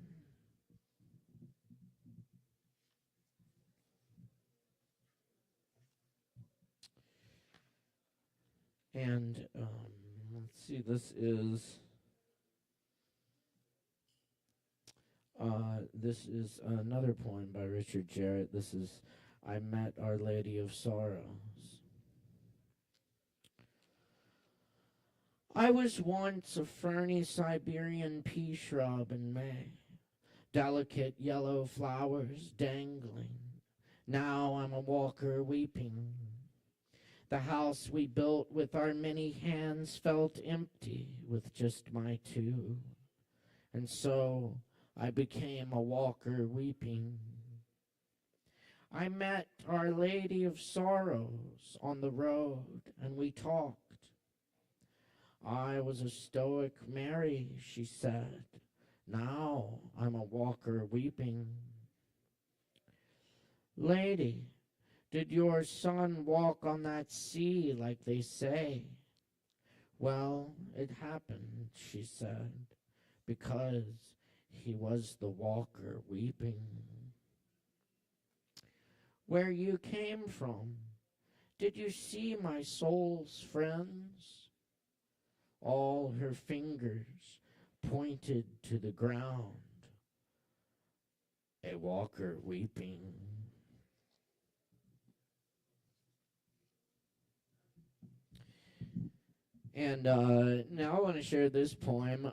And let's see, this is another poem by Richard Jarrett. This is I Met Our Lady of Sorrows. I was once a ferny Siberian pea shrub in May, delicate yellow flowers dangling, Now I'm a walker weeping. The house we built with our many hands felt empty with just my two. And so I became a walker weeping. I met Our Lady of Sorrows on the road, and we talked. I was a stoic Mary, she said. Now I'm a walker weeping. Lady, did your son walk on that sea like they say? Well, it happened, she said, because he was the walker weeping. Where you came from, did you see my soul's friends? All her fingers pointed to the ground, a walker weeping. And now I want to share this poem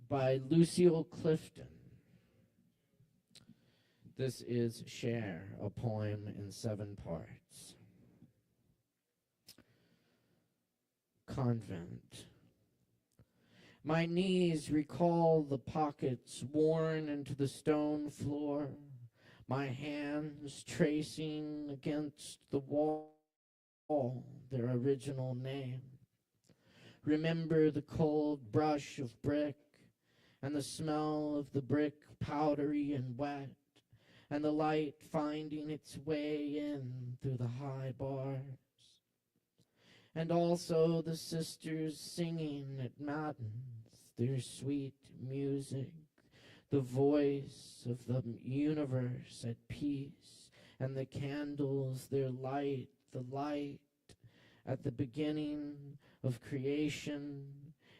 by Lucille Clifton. This is Share, a poem in 7 parts. Convent. My knees recall the pockets worn into the stone floor, my hands tracing against the wall their original name. Remember the cold brush of brick and the smell of the brick powdery and wet, and the light finding its way in through the high bars. And also the sisters singing at matins their sweet music, the voice of the universe at peace, and the candles their light, the light at the beginning of creation,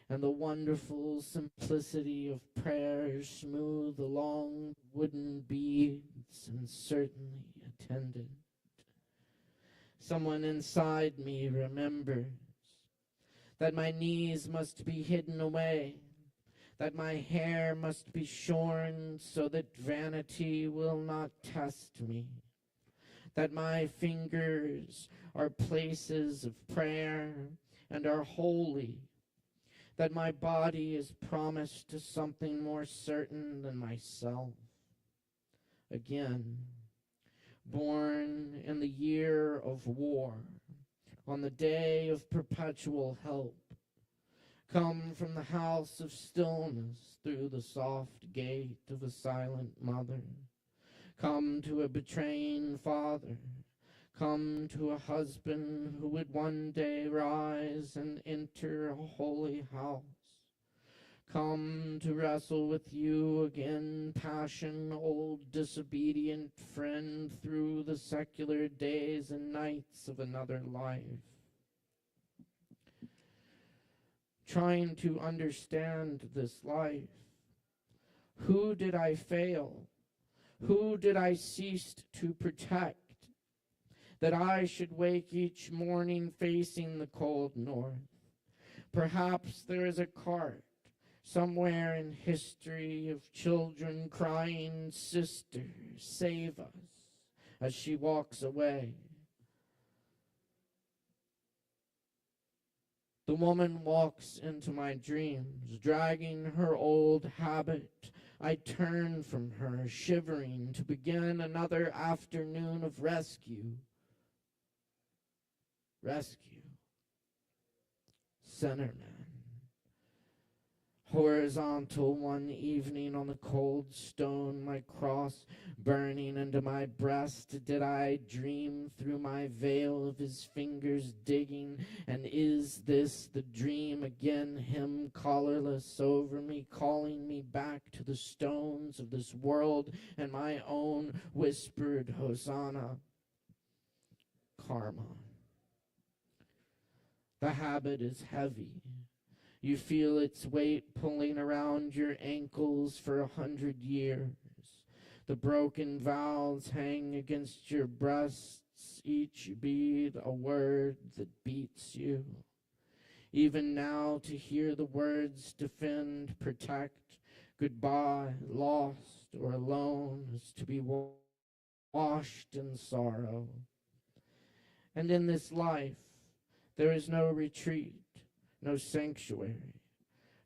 and the wonderful simplicity of prayers smooth along wooden beads and certainly attended. Someone inside me remembers that my knees must be hidden away, that my hair must be shorn so that vanity will not test me, that my fingers are places of prayer and are holy, that my body is promised to something more certain than myself. Again, born in the year of war, on the day of perpetual help, come from the house of stillness through the soft gate of a silent mother, come to a betraying father, come to a husband who would one day rise and enter a holy house. Come to wrestle with you again, passion, old disobedient friend, through the secular days and nights of another life. Trying to understand this life. Who did I fail? Who did I cease to protect? That I should wake each morning facing the cold north. Perhaps there is a cart somewhere in history of children crying, "Sister, save us," as she walks away. The woman walks into my dreams, dragging her old habit. I turn from her, shivering, to begin another afternoon of rescue. Rescue. Centerman. Horizontal one evening on the cold stone, my cross burning into my breast, did I dream through my veil of his fingers digging? And is this the dream again, him collarless over me, calling me back to the stones of this world and my own whispered Hosanna? Karma. The habit is heavy. You feel its weight pulling around your ankles for 100 years. The broken vows hang against your breasts, each bead a word that beats you. Even now to hear the words defend, protect, goodbye, lost or alone is to be washed in sorrow. And in this life, there is no retreat, no sanctuary,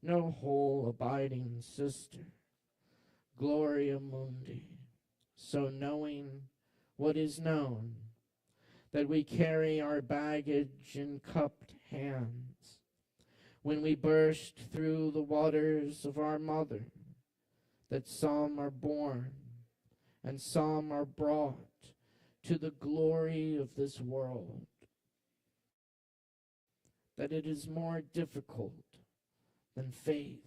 no whole abiding sister. Gloria mundi. So knowing what is known, that we carry our baggage in cupped hands, when we burst through the waters of our mother, that some are born and some are brought to the glory of this world, that it is more difficult than faith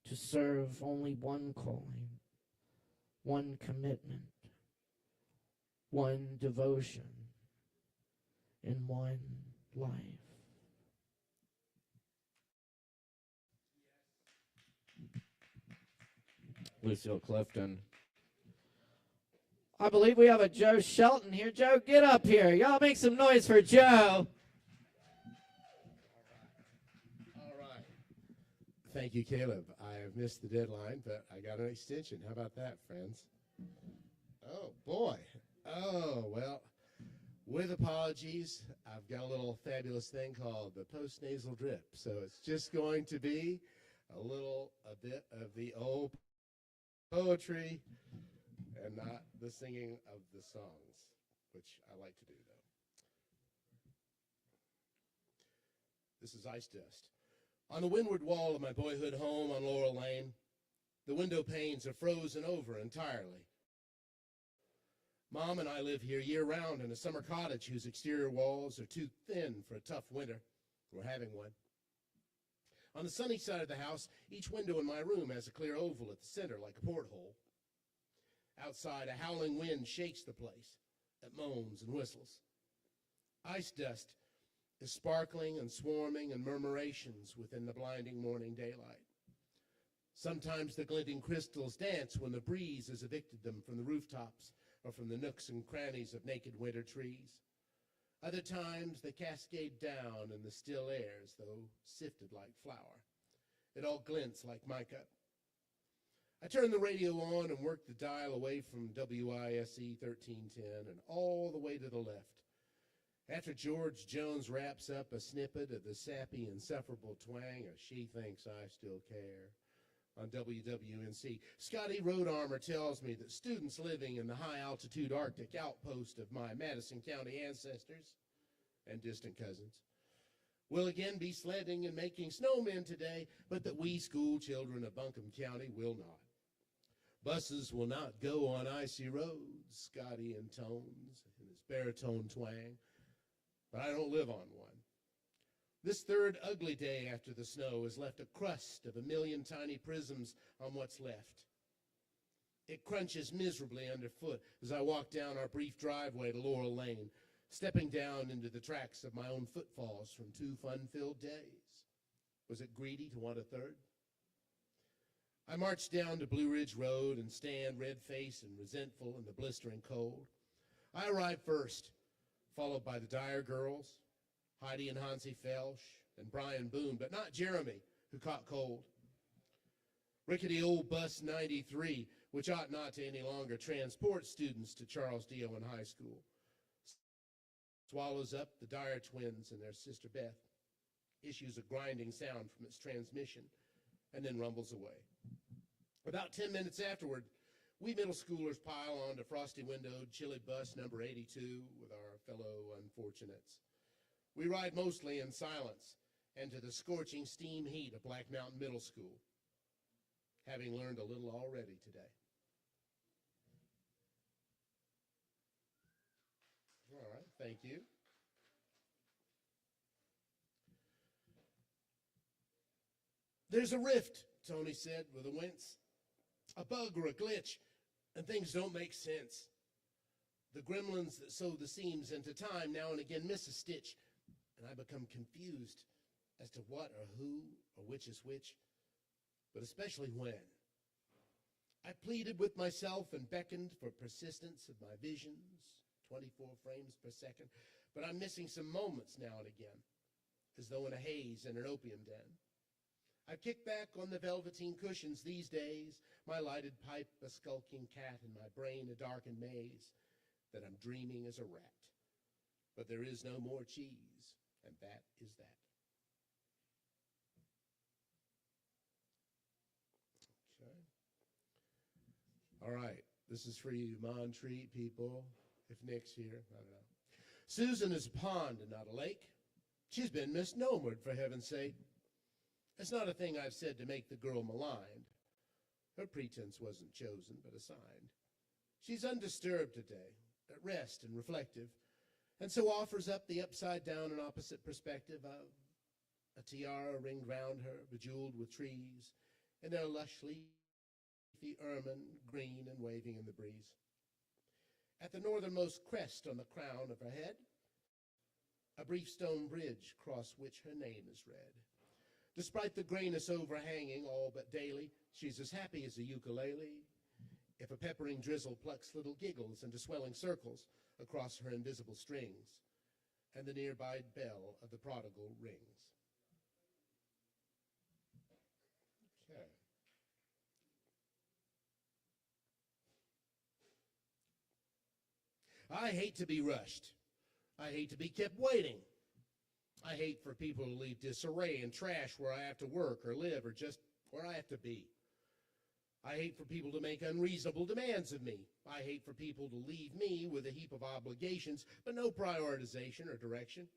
to serve only one calling, one commitment, one devotion in one life. Lucille Clifton. I believe we have a Joe Shelton here. Joe, get up here. Y'all make some noise for Joe. All right. Thank you, Caleb. I have missed the deadline, but I got an extension. How about that, friends? Oh, boy. Oh, well, with apologies, I've got a little fabulous thing called the post-nasal drip. So it's just going to be a bit of the old poetry and not the singing of the songs, which I like to do, though. This is Ice Dust. On the windward wall of my boyhood home on Laurel Lane, the window panes are frozen over entirely. Mom and I live here year-round in a summer cottage whose exterior walls are too thin for a tough winter. We're having one. On the sunny side of the house, each window in my room has a clear oval at the center like a porthole. Outside, a howling wind shakes the place. It moans and whistles. Ice dust is sparkling and swarming in murmurations within the blinding morning daylight. Sometimes the glinting crystals dance when the breeze has evicted them from the rooftops or from the nooks and crannies of naked winter trees. Other times they cascade down in the still air as though sifted like flour. It all glints like mica. I turn the radio on and work the dial away from WISE 1310 and all the way to the left. After George Jones wraps up a snippet of the sappy, insufferable twang of She Thinks I Still Care on WWNC, Scotty Roadarmor tells me that students living in the high-altitude Arctic outpost of my Madison County ancestors and distant cousins will again be sledding and making snowmen today, but that we school children of Buncombe County will not. Buses will not go on icy roads, Scotty intones in his baritone twang, but I don't live on one. This third ugly day after the snow has left a crust of a million tiny prisms on what's left. It crunches miserably underfoot as I walk down our brief driveway to Laurel Lane, stepping down into the tracks of my own footfalls from 2 fun-filled days. Was it greedy to want a third? I march down to Blue Ridge Road and stand red-faced and resentful in the blistering cold. I arrive first, followed by the Dyer girls, Heidi and Hansi Felsch, and Brian Boone, but not Jeremy, who caught cold. Rickety old bus 93, which ought not to any longer transport students to Charles D. Owen High School, swallows up the Dyer twins and their sister Beth, issues a grinding sound from its transmission, and then rumbles away. About 10 minutes afterward, we middle schoolers pile onto frosty-windowed, chilly bus number 82 with our fellow unfortunates. We ride mostly in silence and to the scorching steam heat of Black Mountain Middle School, having learned a little already today. All right, thank you. There's a rift, Tony said with a wince. A bug or a glitch, and things don't make sense. The gremlins that sew the seams into time now and again miss a stitch, and I become confused as to what or who or which is which, but especially when. I pleaded with myself and beckoned for persistence of my visions, 24 frames per second, but I'm missing some moments now and again, as though in a haze in an opium den. I kick back on the velveteen cushions these days, my lighted pipe a skulking cat, and my brain a darkened maze, that I'm dreaming as a rat. But there is no more cheese, and that is that. Okay. All right, this is for you, Montreat people, if Nick's here, I don't know. Susan is a pond and not a lake. She's been misnomered, for heaven's sake. It's not a thing I've said to make the girl maligned. Her pretense wasn't chosen, but assigned. She's undisturbed today, at rest and reflective, and so offers up the upside-down and opposite perspective of a tiara ringed round her, bejeweled with trees, in their lush leafy ermine, green and waving in the breeze. At the northernmost crest on the crown of her head, a brief stone bridge across which her name is read. Despite the grayness overhanging all but daily, she's as happy as a ukulele, if a peppering drizzle plucks little giggles into swelling circles across her invisible strings, and the nearby bell of the prodigal rings. Okay. I hate to be rushed. I hate to be kept waiting. I hate for people to leave disarray and trash where I have to work or live or just where I have to be. I hate for people to make unreasonable demands of me. I hate for people to leave me with a heap of obligations, but no prioritization or direction.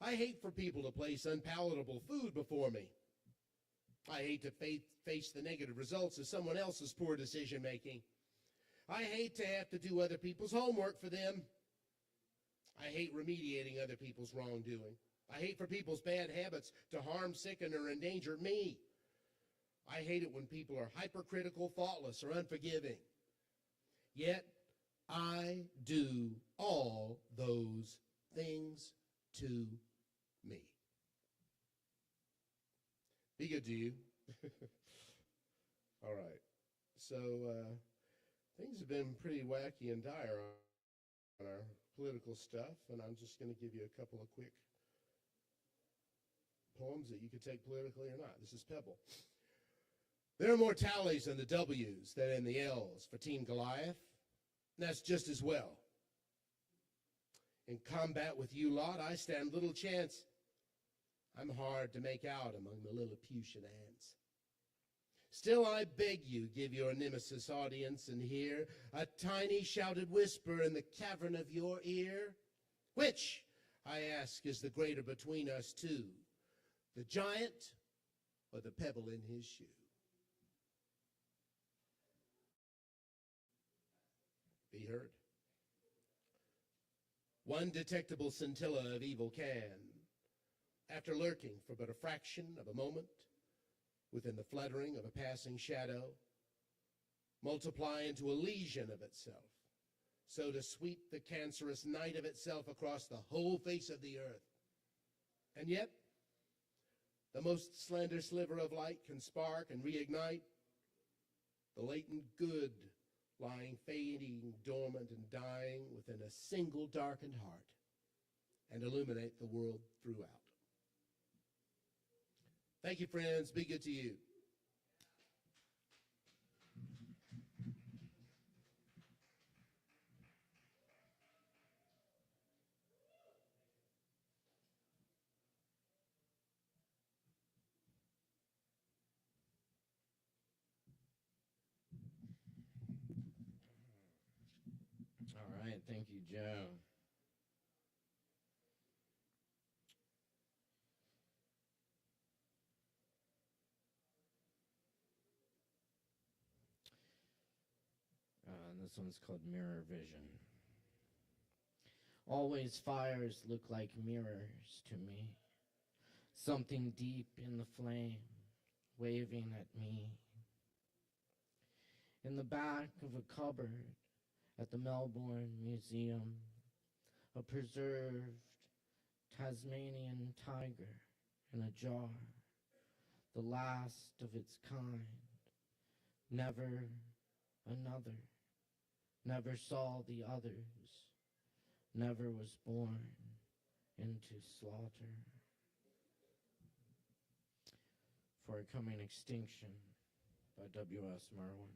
I hate for people to place unpalatable food before me. I hate to face the negative results of someone else's poor decision-making. I hate to have to do other people's homework for them. I hate remediating other people's wrongdoing. I hate for people's bad habits to harm, sicken, or endanger me. I hate it when people are hypercritical, thoughtless, or unforgiving. Yet, I do all those things to me. Be good to you. All right. So, things have been pretty wacky and dire on our political stuff, and I'm just going to give you a couple of quick poems that you could take politically or not. This is Pebble. There are more tallies in the W's than in the L's for Team Goliath, and that's just as well. In combat with you lot, I stand little chance. I'm hard to make out among the Lilliputian ants. Still, I beg you, give your nemesis audience and hear a tiny shouted whisper in the cavern of your ear. Which, I ask, is the greater between us two, the giant or the pebble in his shoe? Be heard. One detectable scintilla of evil can, after lurking for but a fraction of a moment within the fluttering of a passing shadow, multiply into a lesion of itself, so to sweep the cancerous night of itself across the whole face of the earth. And yet, the most slender sliver of light can spark and reignite the latent good lying fading, dormant, and dying within a single darkened heart, and illuminate the world throughout. Thank you, friends. Be good to you. All right, thank you, Joe. And this one's called Mirror Vision. Always fires look like mirrors to me. Something deep in the flame, waving at me. In the back of a cupboard at the Melbourne Museum, a preserved Tasmanian tiger in a jar, the last of its kind. Never another, never saw the others, never was born into slaughter. for a coming extinction by W.S. Merwin.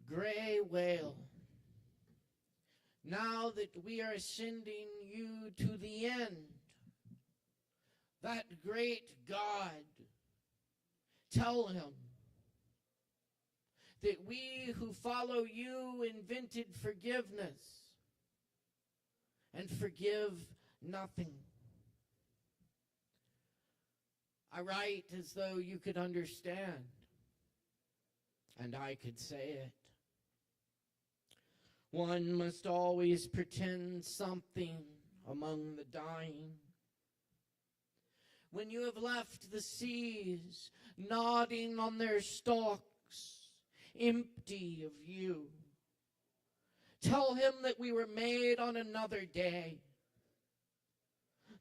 Gray whale, now that we are sending you to the end, that great God, tell him that we who follow you invented forgiveness and forgive nothing. I write as though you could understand, and I could say it. One must always pretend something among the dying. When you have left the seas, nodding on their stalks, empty of you, tell him that we were made on another day.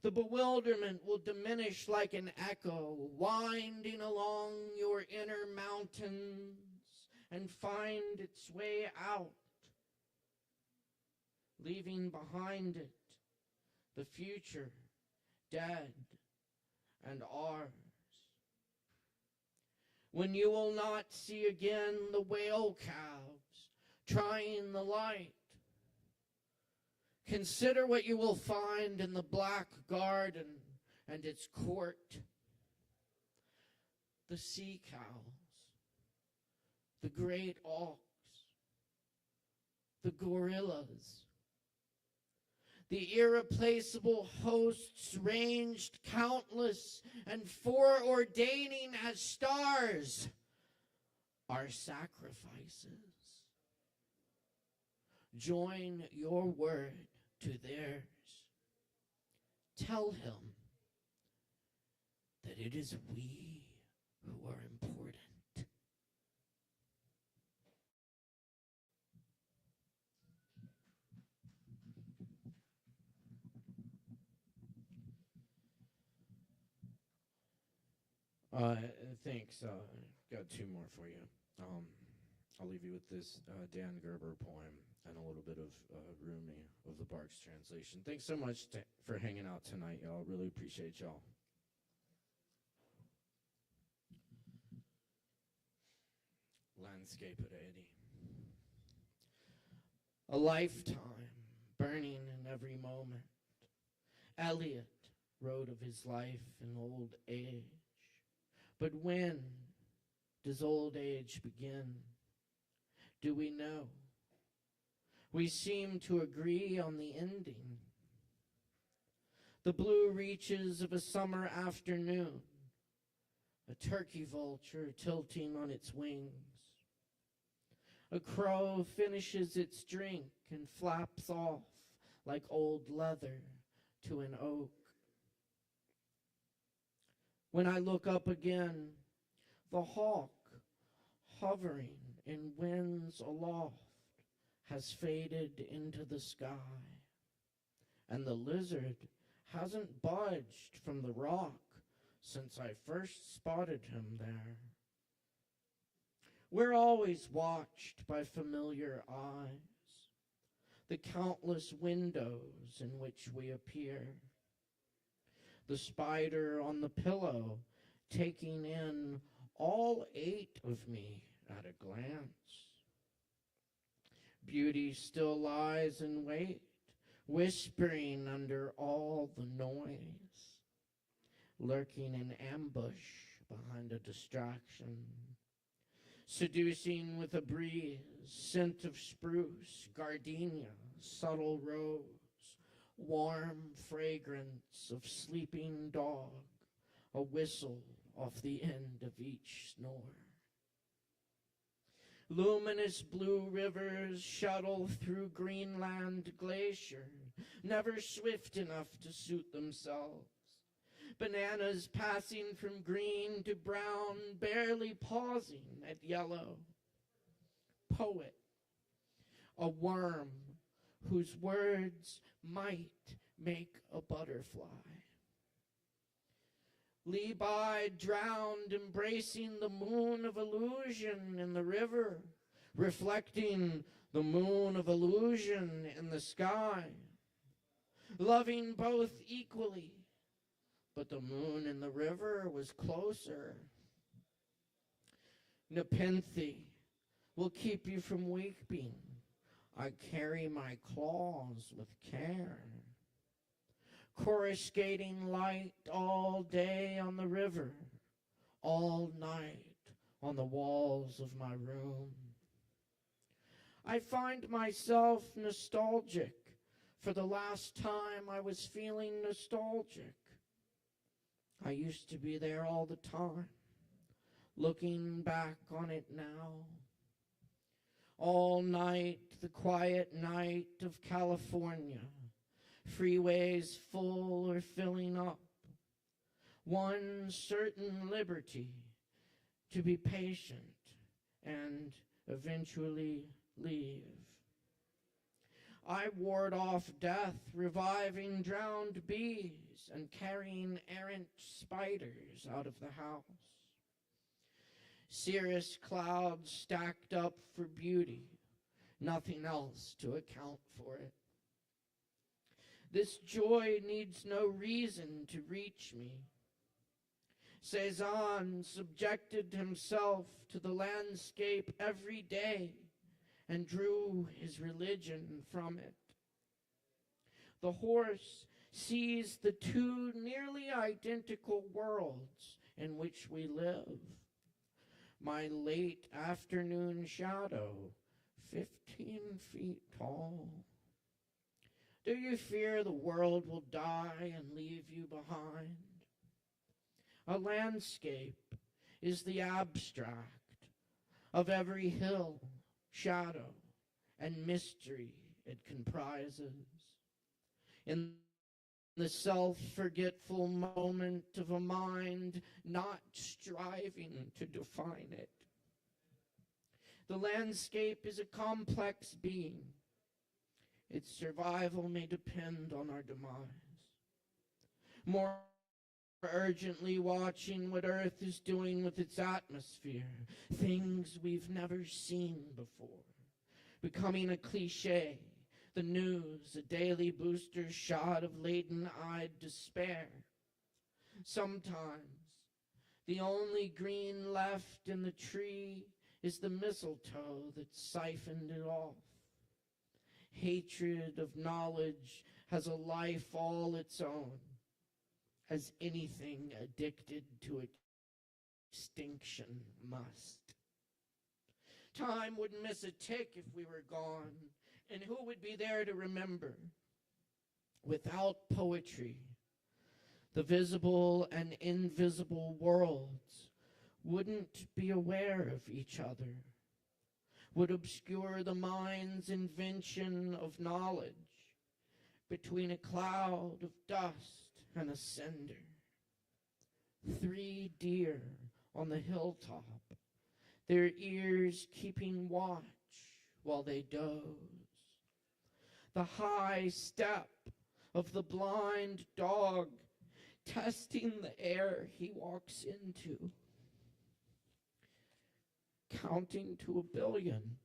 The bewilderment will diminish like an echo, winding along your inner mountains and find its way out, leaving behind it the future, dead and ours. When you will not see again the whale calves trying the light, consider what you will find in the black garden and its court. The sea cows, the great auks, the gorillas, the irreplaceable hosts ranged countless and foreordaining as stars are sacrifices. Join your word to theirs. Tell him that it is we who are important. Thanks. Got two more for you. I'll leave you with this Dan Gerber poem and a little bit of Rumi of the Barks translation. Thanks so much for hanging out tonight, y'all. Really appreciate y'all. Landscape at 80. A lifetime burning in every moment. Eliot wrote of his life in old age. But when does old age begin? Do we know? We seem to agree on the ending. The blue reaches of a summer afternoon, a turkey vulture tilting on its wings. A crow finishes its drink and flaps off like old leather to an oak. When I look up again, the hawk, hovering in winds aloft, has faded into the sky, and the lizard hasn't budged from the rock since I first spotted him there. We're always watched by familiar eyes, the countless windows in which we appear. The spider on the pillow, taking in all 8 of me at a glance. Beauty still lies in wait, whispering under all the noise, lurking in ambush behind a distraction, seducing with a breeze, scent of spruce, gardenia, subtle rose, warm fragrance of sleeping dog, a whistle off the end of each snore. Luminous blue rivers shuttle through Greenland glacier, never swift enough to suit themselves. Bananas passing from green to brown, barely pausing at yellow. Poet, a worm whose words might make a butterfly. Levi drowned, embracing the moon of illusion in the river, reflecting the moon of illusion in the sky. loving both equally. But the moon in the river was closer. Nepenthe will keep you from weeping. I carry my claws with care. Coruscating light all day on the river, all night on the walls of my room. I find myself nostalgic for the last time I was feeling nostalgic. I used to be there all the time, looking back on it now. All night, the quiet night of California, freeways full or filling up. One certain liberty, to be patient and eventually leave. I ward off death, reviving drowned bees and carrying errant spiders out of the house. Cirrus clouds stacked up for beauty, nothing else to account for it. This joy needs no reason to reach me. Cézanne subjected himself to the landscape every day and drew his religion from it. The horse sees the two nearly identical worlds in which we live. My late afternoon shadow, 15 feet tall. Do you fear the world will die and leave you behind? A landscape is the abstract of every hill, shadow, and mystery it comprises. In the self-forgetful moment of a mind not striving to define it. The landscape is a complex being. Its survival may depend on our demise. More urgently watching what Earth is doing with its atmosphere, things we've never seen before, becoming a cliche, the news, a daily booster shot of laden-eyed despair. Sometimes, the only green left in the tree is the mistletoe that siphoned it off. Hatred of knowledge has a life all its own, as anything addicted to extinction must. Time wouldn't miss a tick if we were gone, and who would be there to remember? Without poetry, the visible and invisible worlds wouldn't be aware of each other, would obscure the mind's invention of knowledge between a cloud of dust and a cinder. 3 deer on the hilltop, their ears keeping watch while they doze. The high step of the blind dog testing the air he walks into. Counting to 1 billion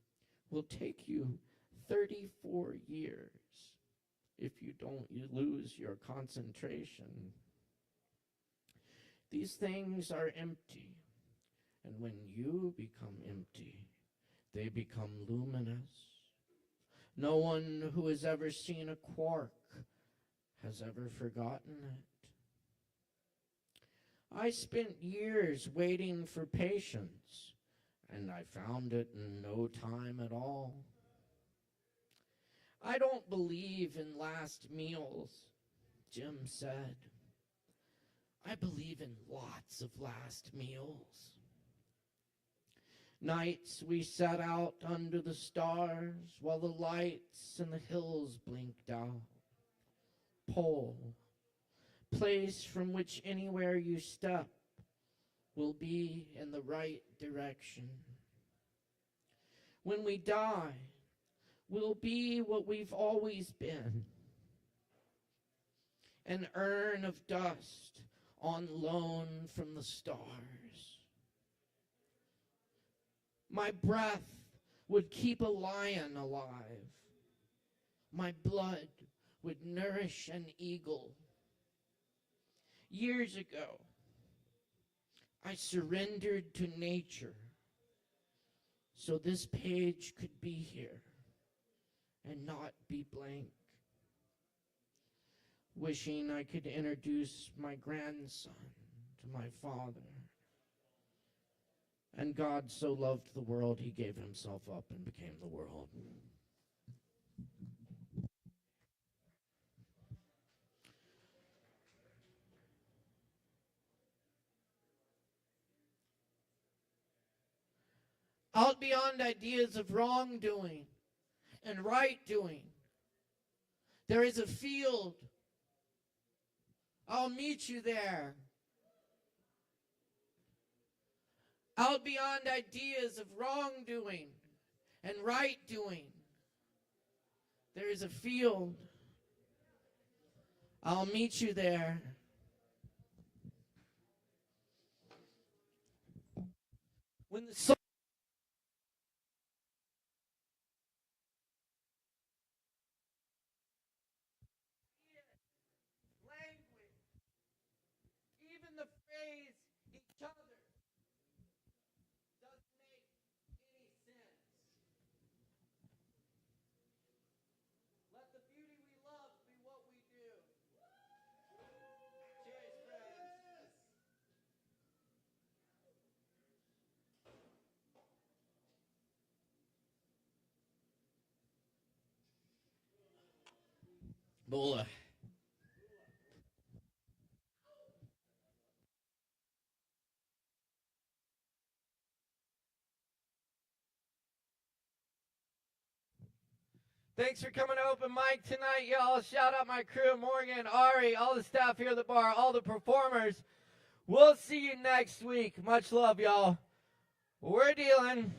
will take you 34 years if you don't lose your concentration. These things are empty, and when you become empty, they become luminous. No one who has ever seen a quark has ever forgotten it. I spent years waiting for patience, and I found it in no time at all. I don't believe in last meals, Jim said. I believe in lots of last meals. Nights we sat out under the stars while the lights in the hills blinked out. Pole, place from which anywhere you step will be in the right direction. When we die, we'll be what we've always been. An urn of dust on loan from the stars. My breath would keep a lion alive. My blood would nourish an eagle. Years ago, I surrendered to nature so this page could be here and not be blank. Wishing I could introduce my grandson to my father. And God so loved the world, he gave himself up and became the world. Out beyond ideas of wrongdoing and right doing, there is a field. I'll meet you there. Out beyond ideas of wrongdoing and right doing, there is a field. I'll meet you there. When the soul even the phrase each other doesn't make any sense. Let the beauty we love be what we do. Cheers, friends. Bola. Thanks for coming to Open Mic tonight, y'all. Shout out my crew, Morgan, Ari, all the staff here at the bar, all the performers. We'll see you next week. Much love, y'all. We're dealing.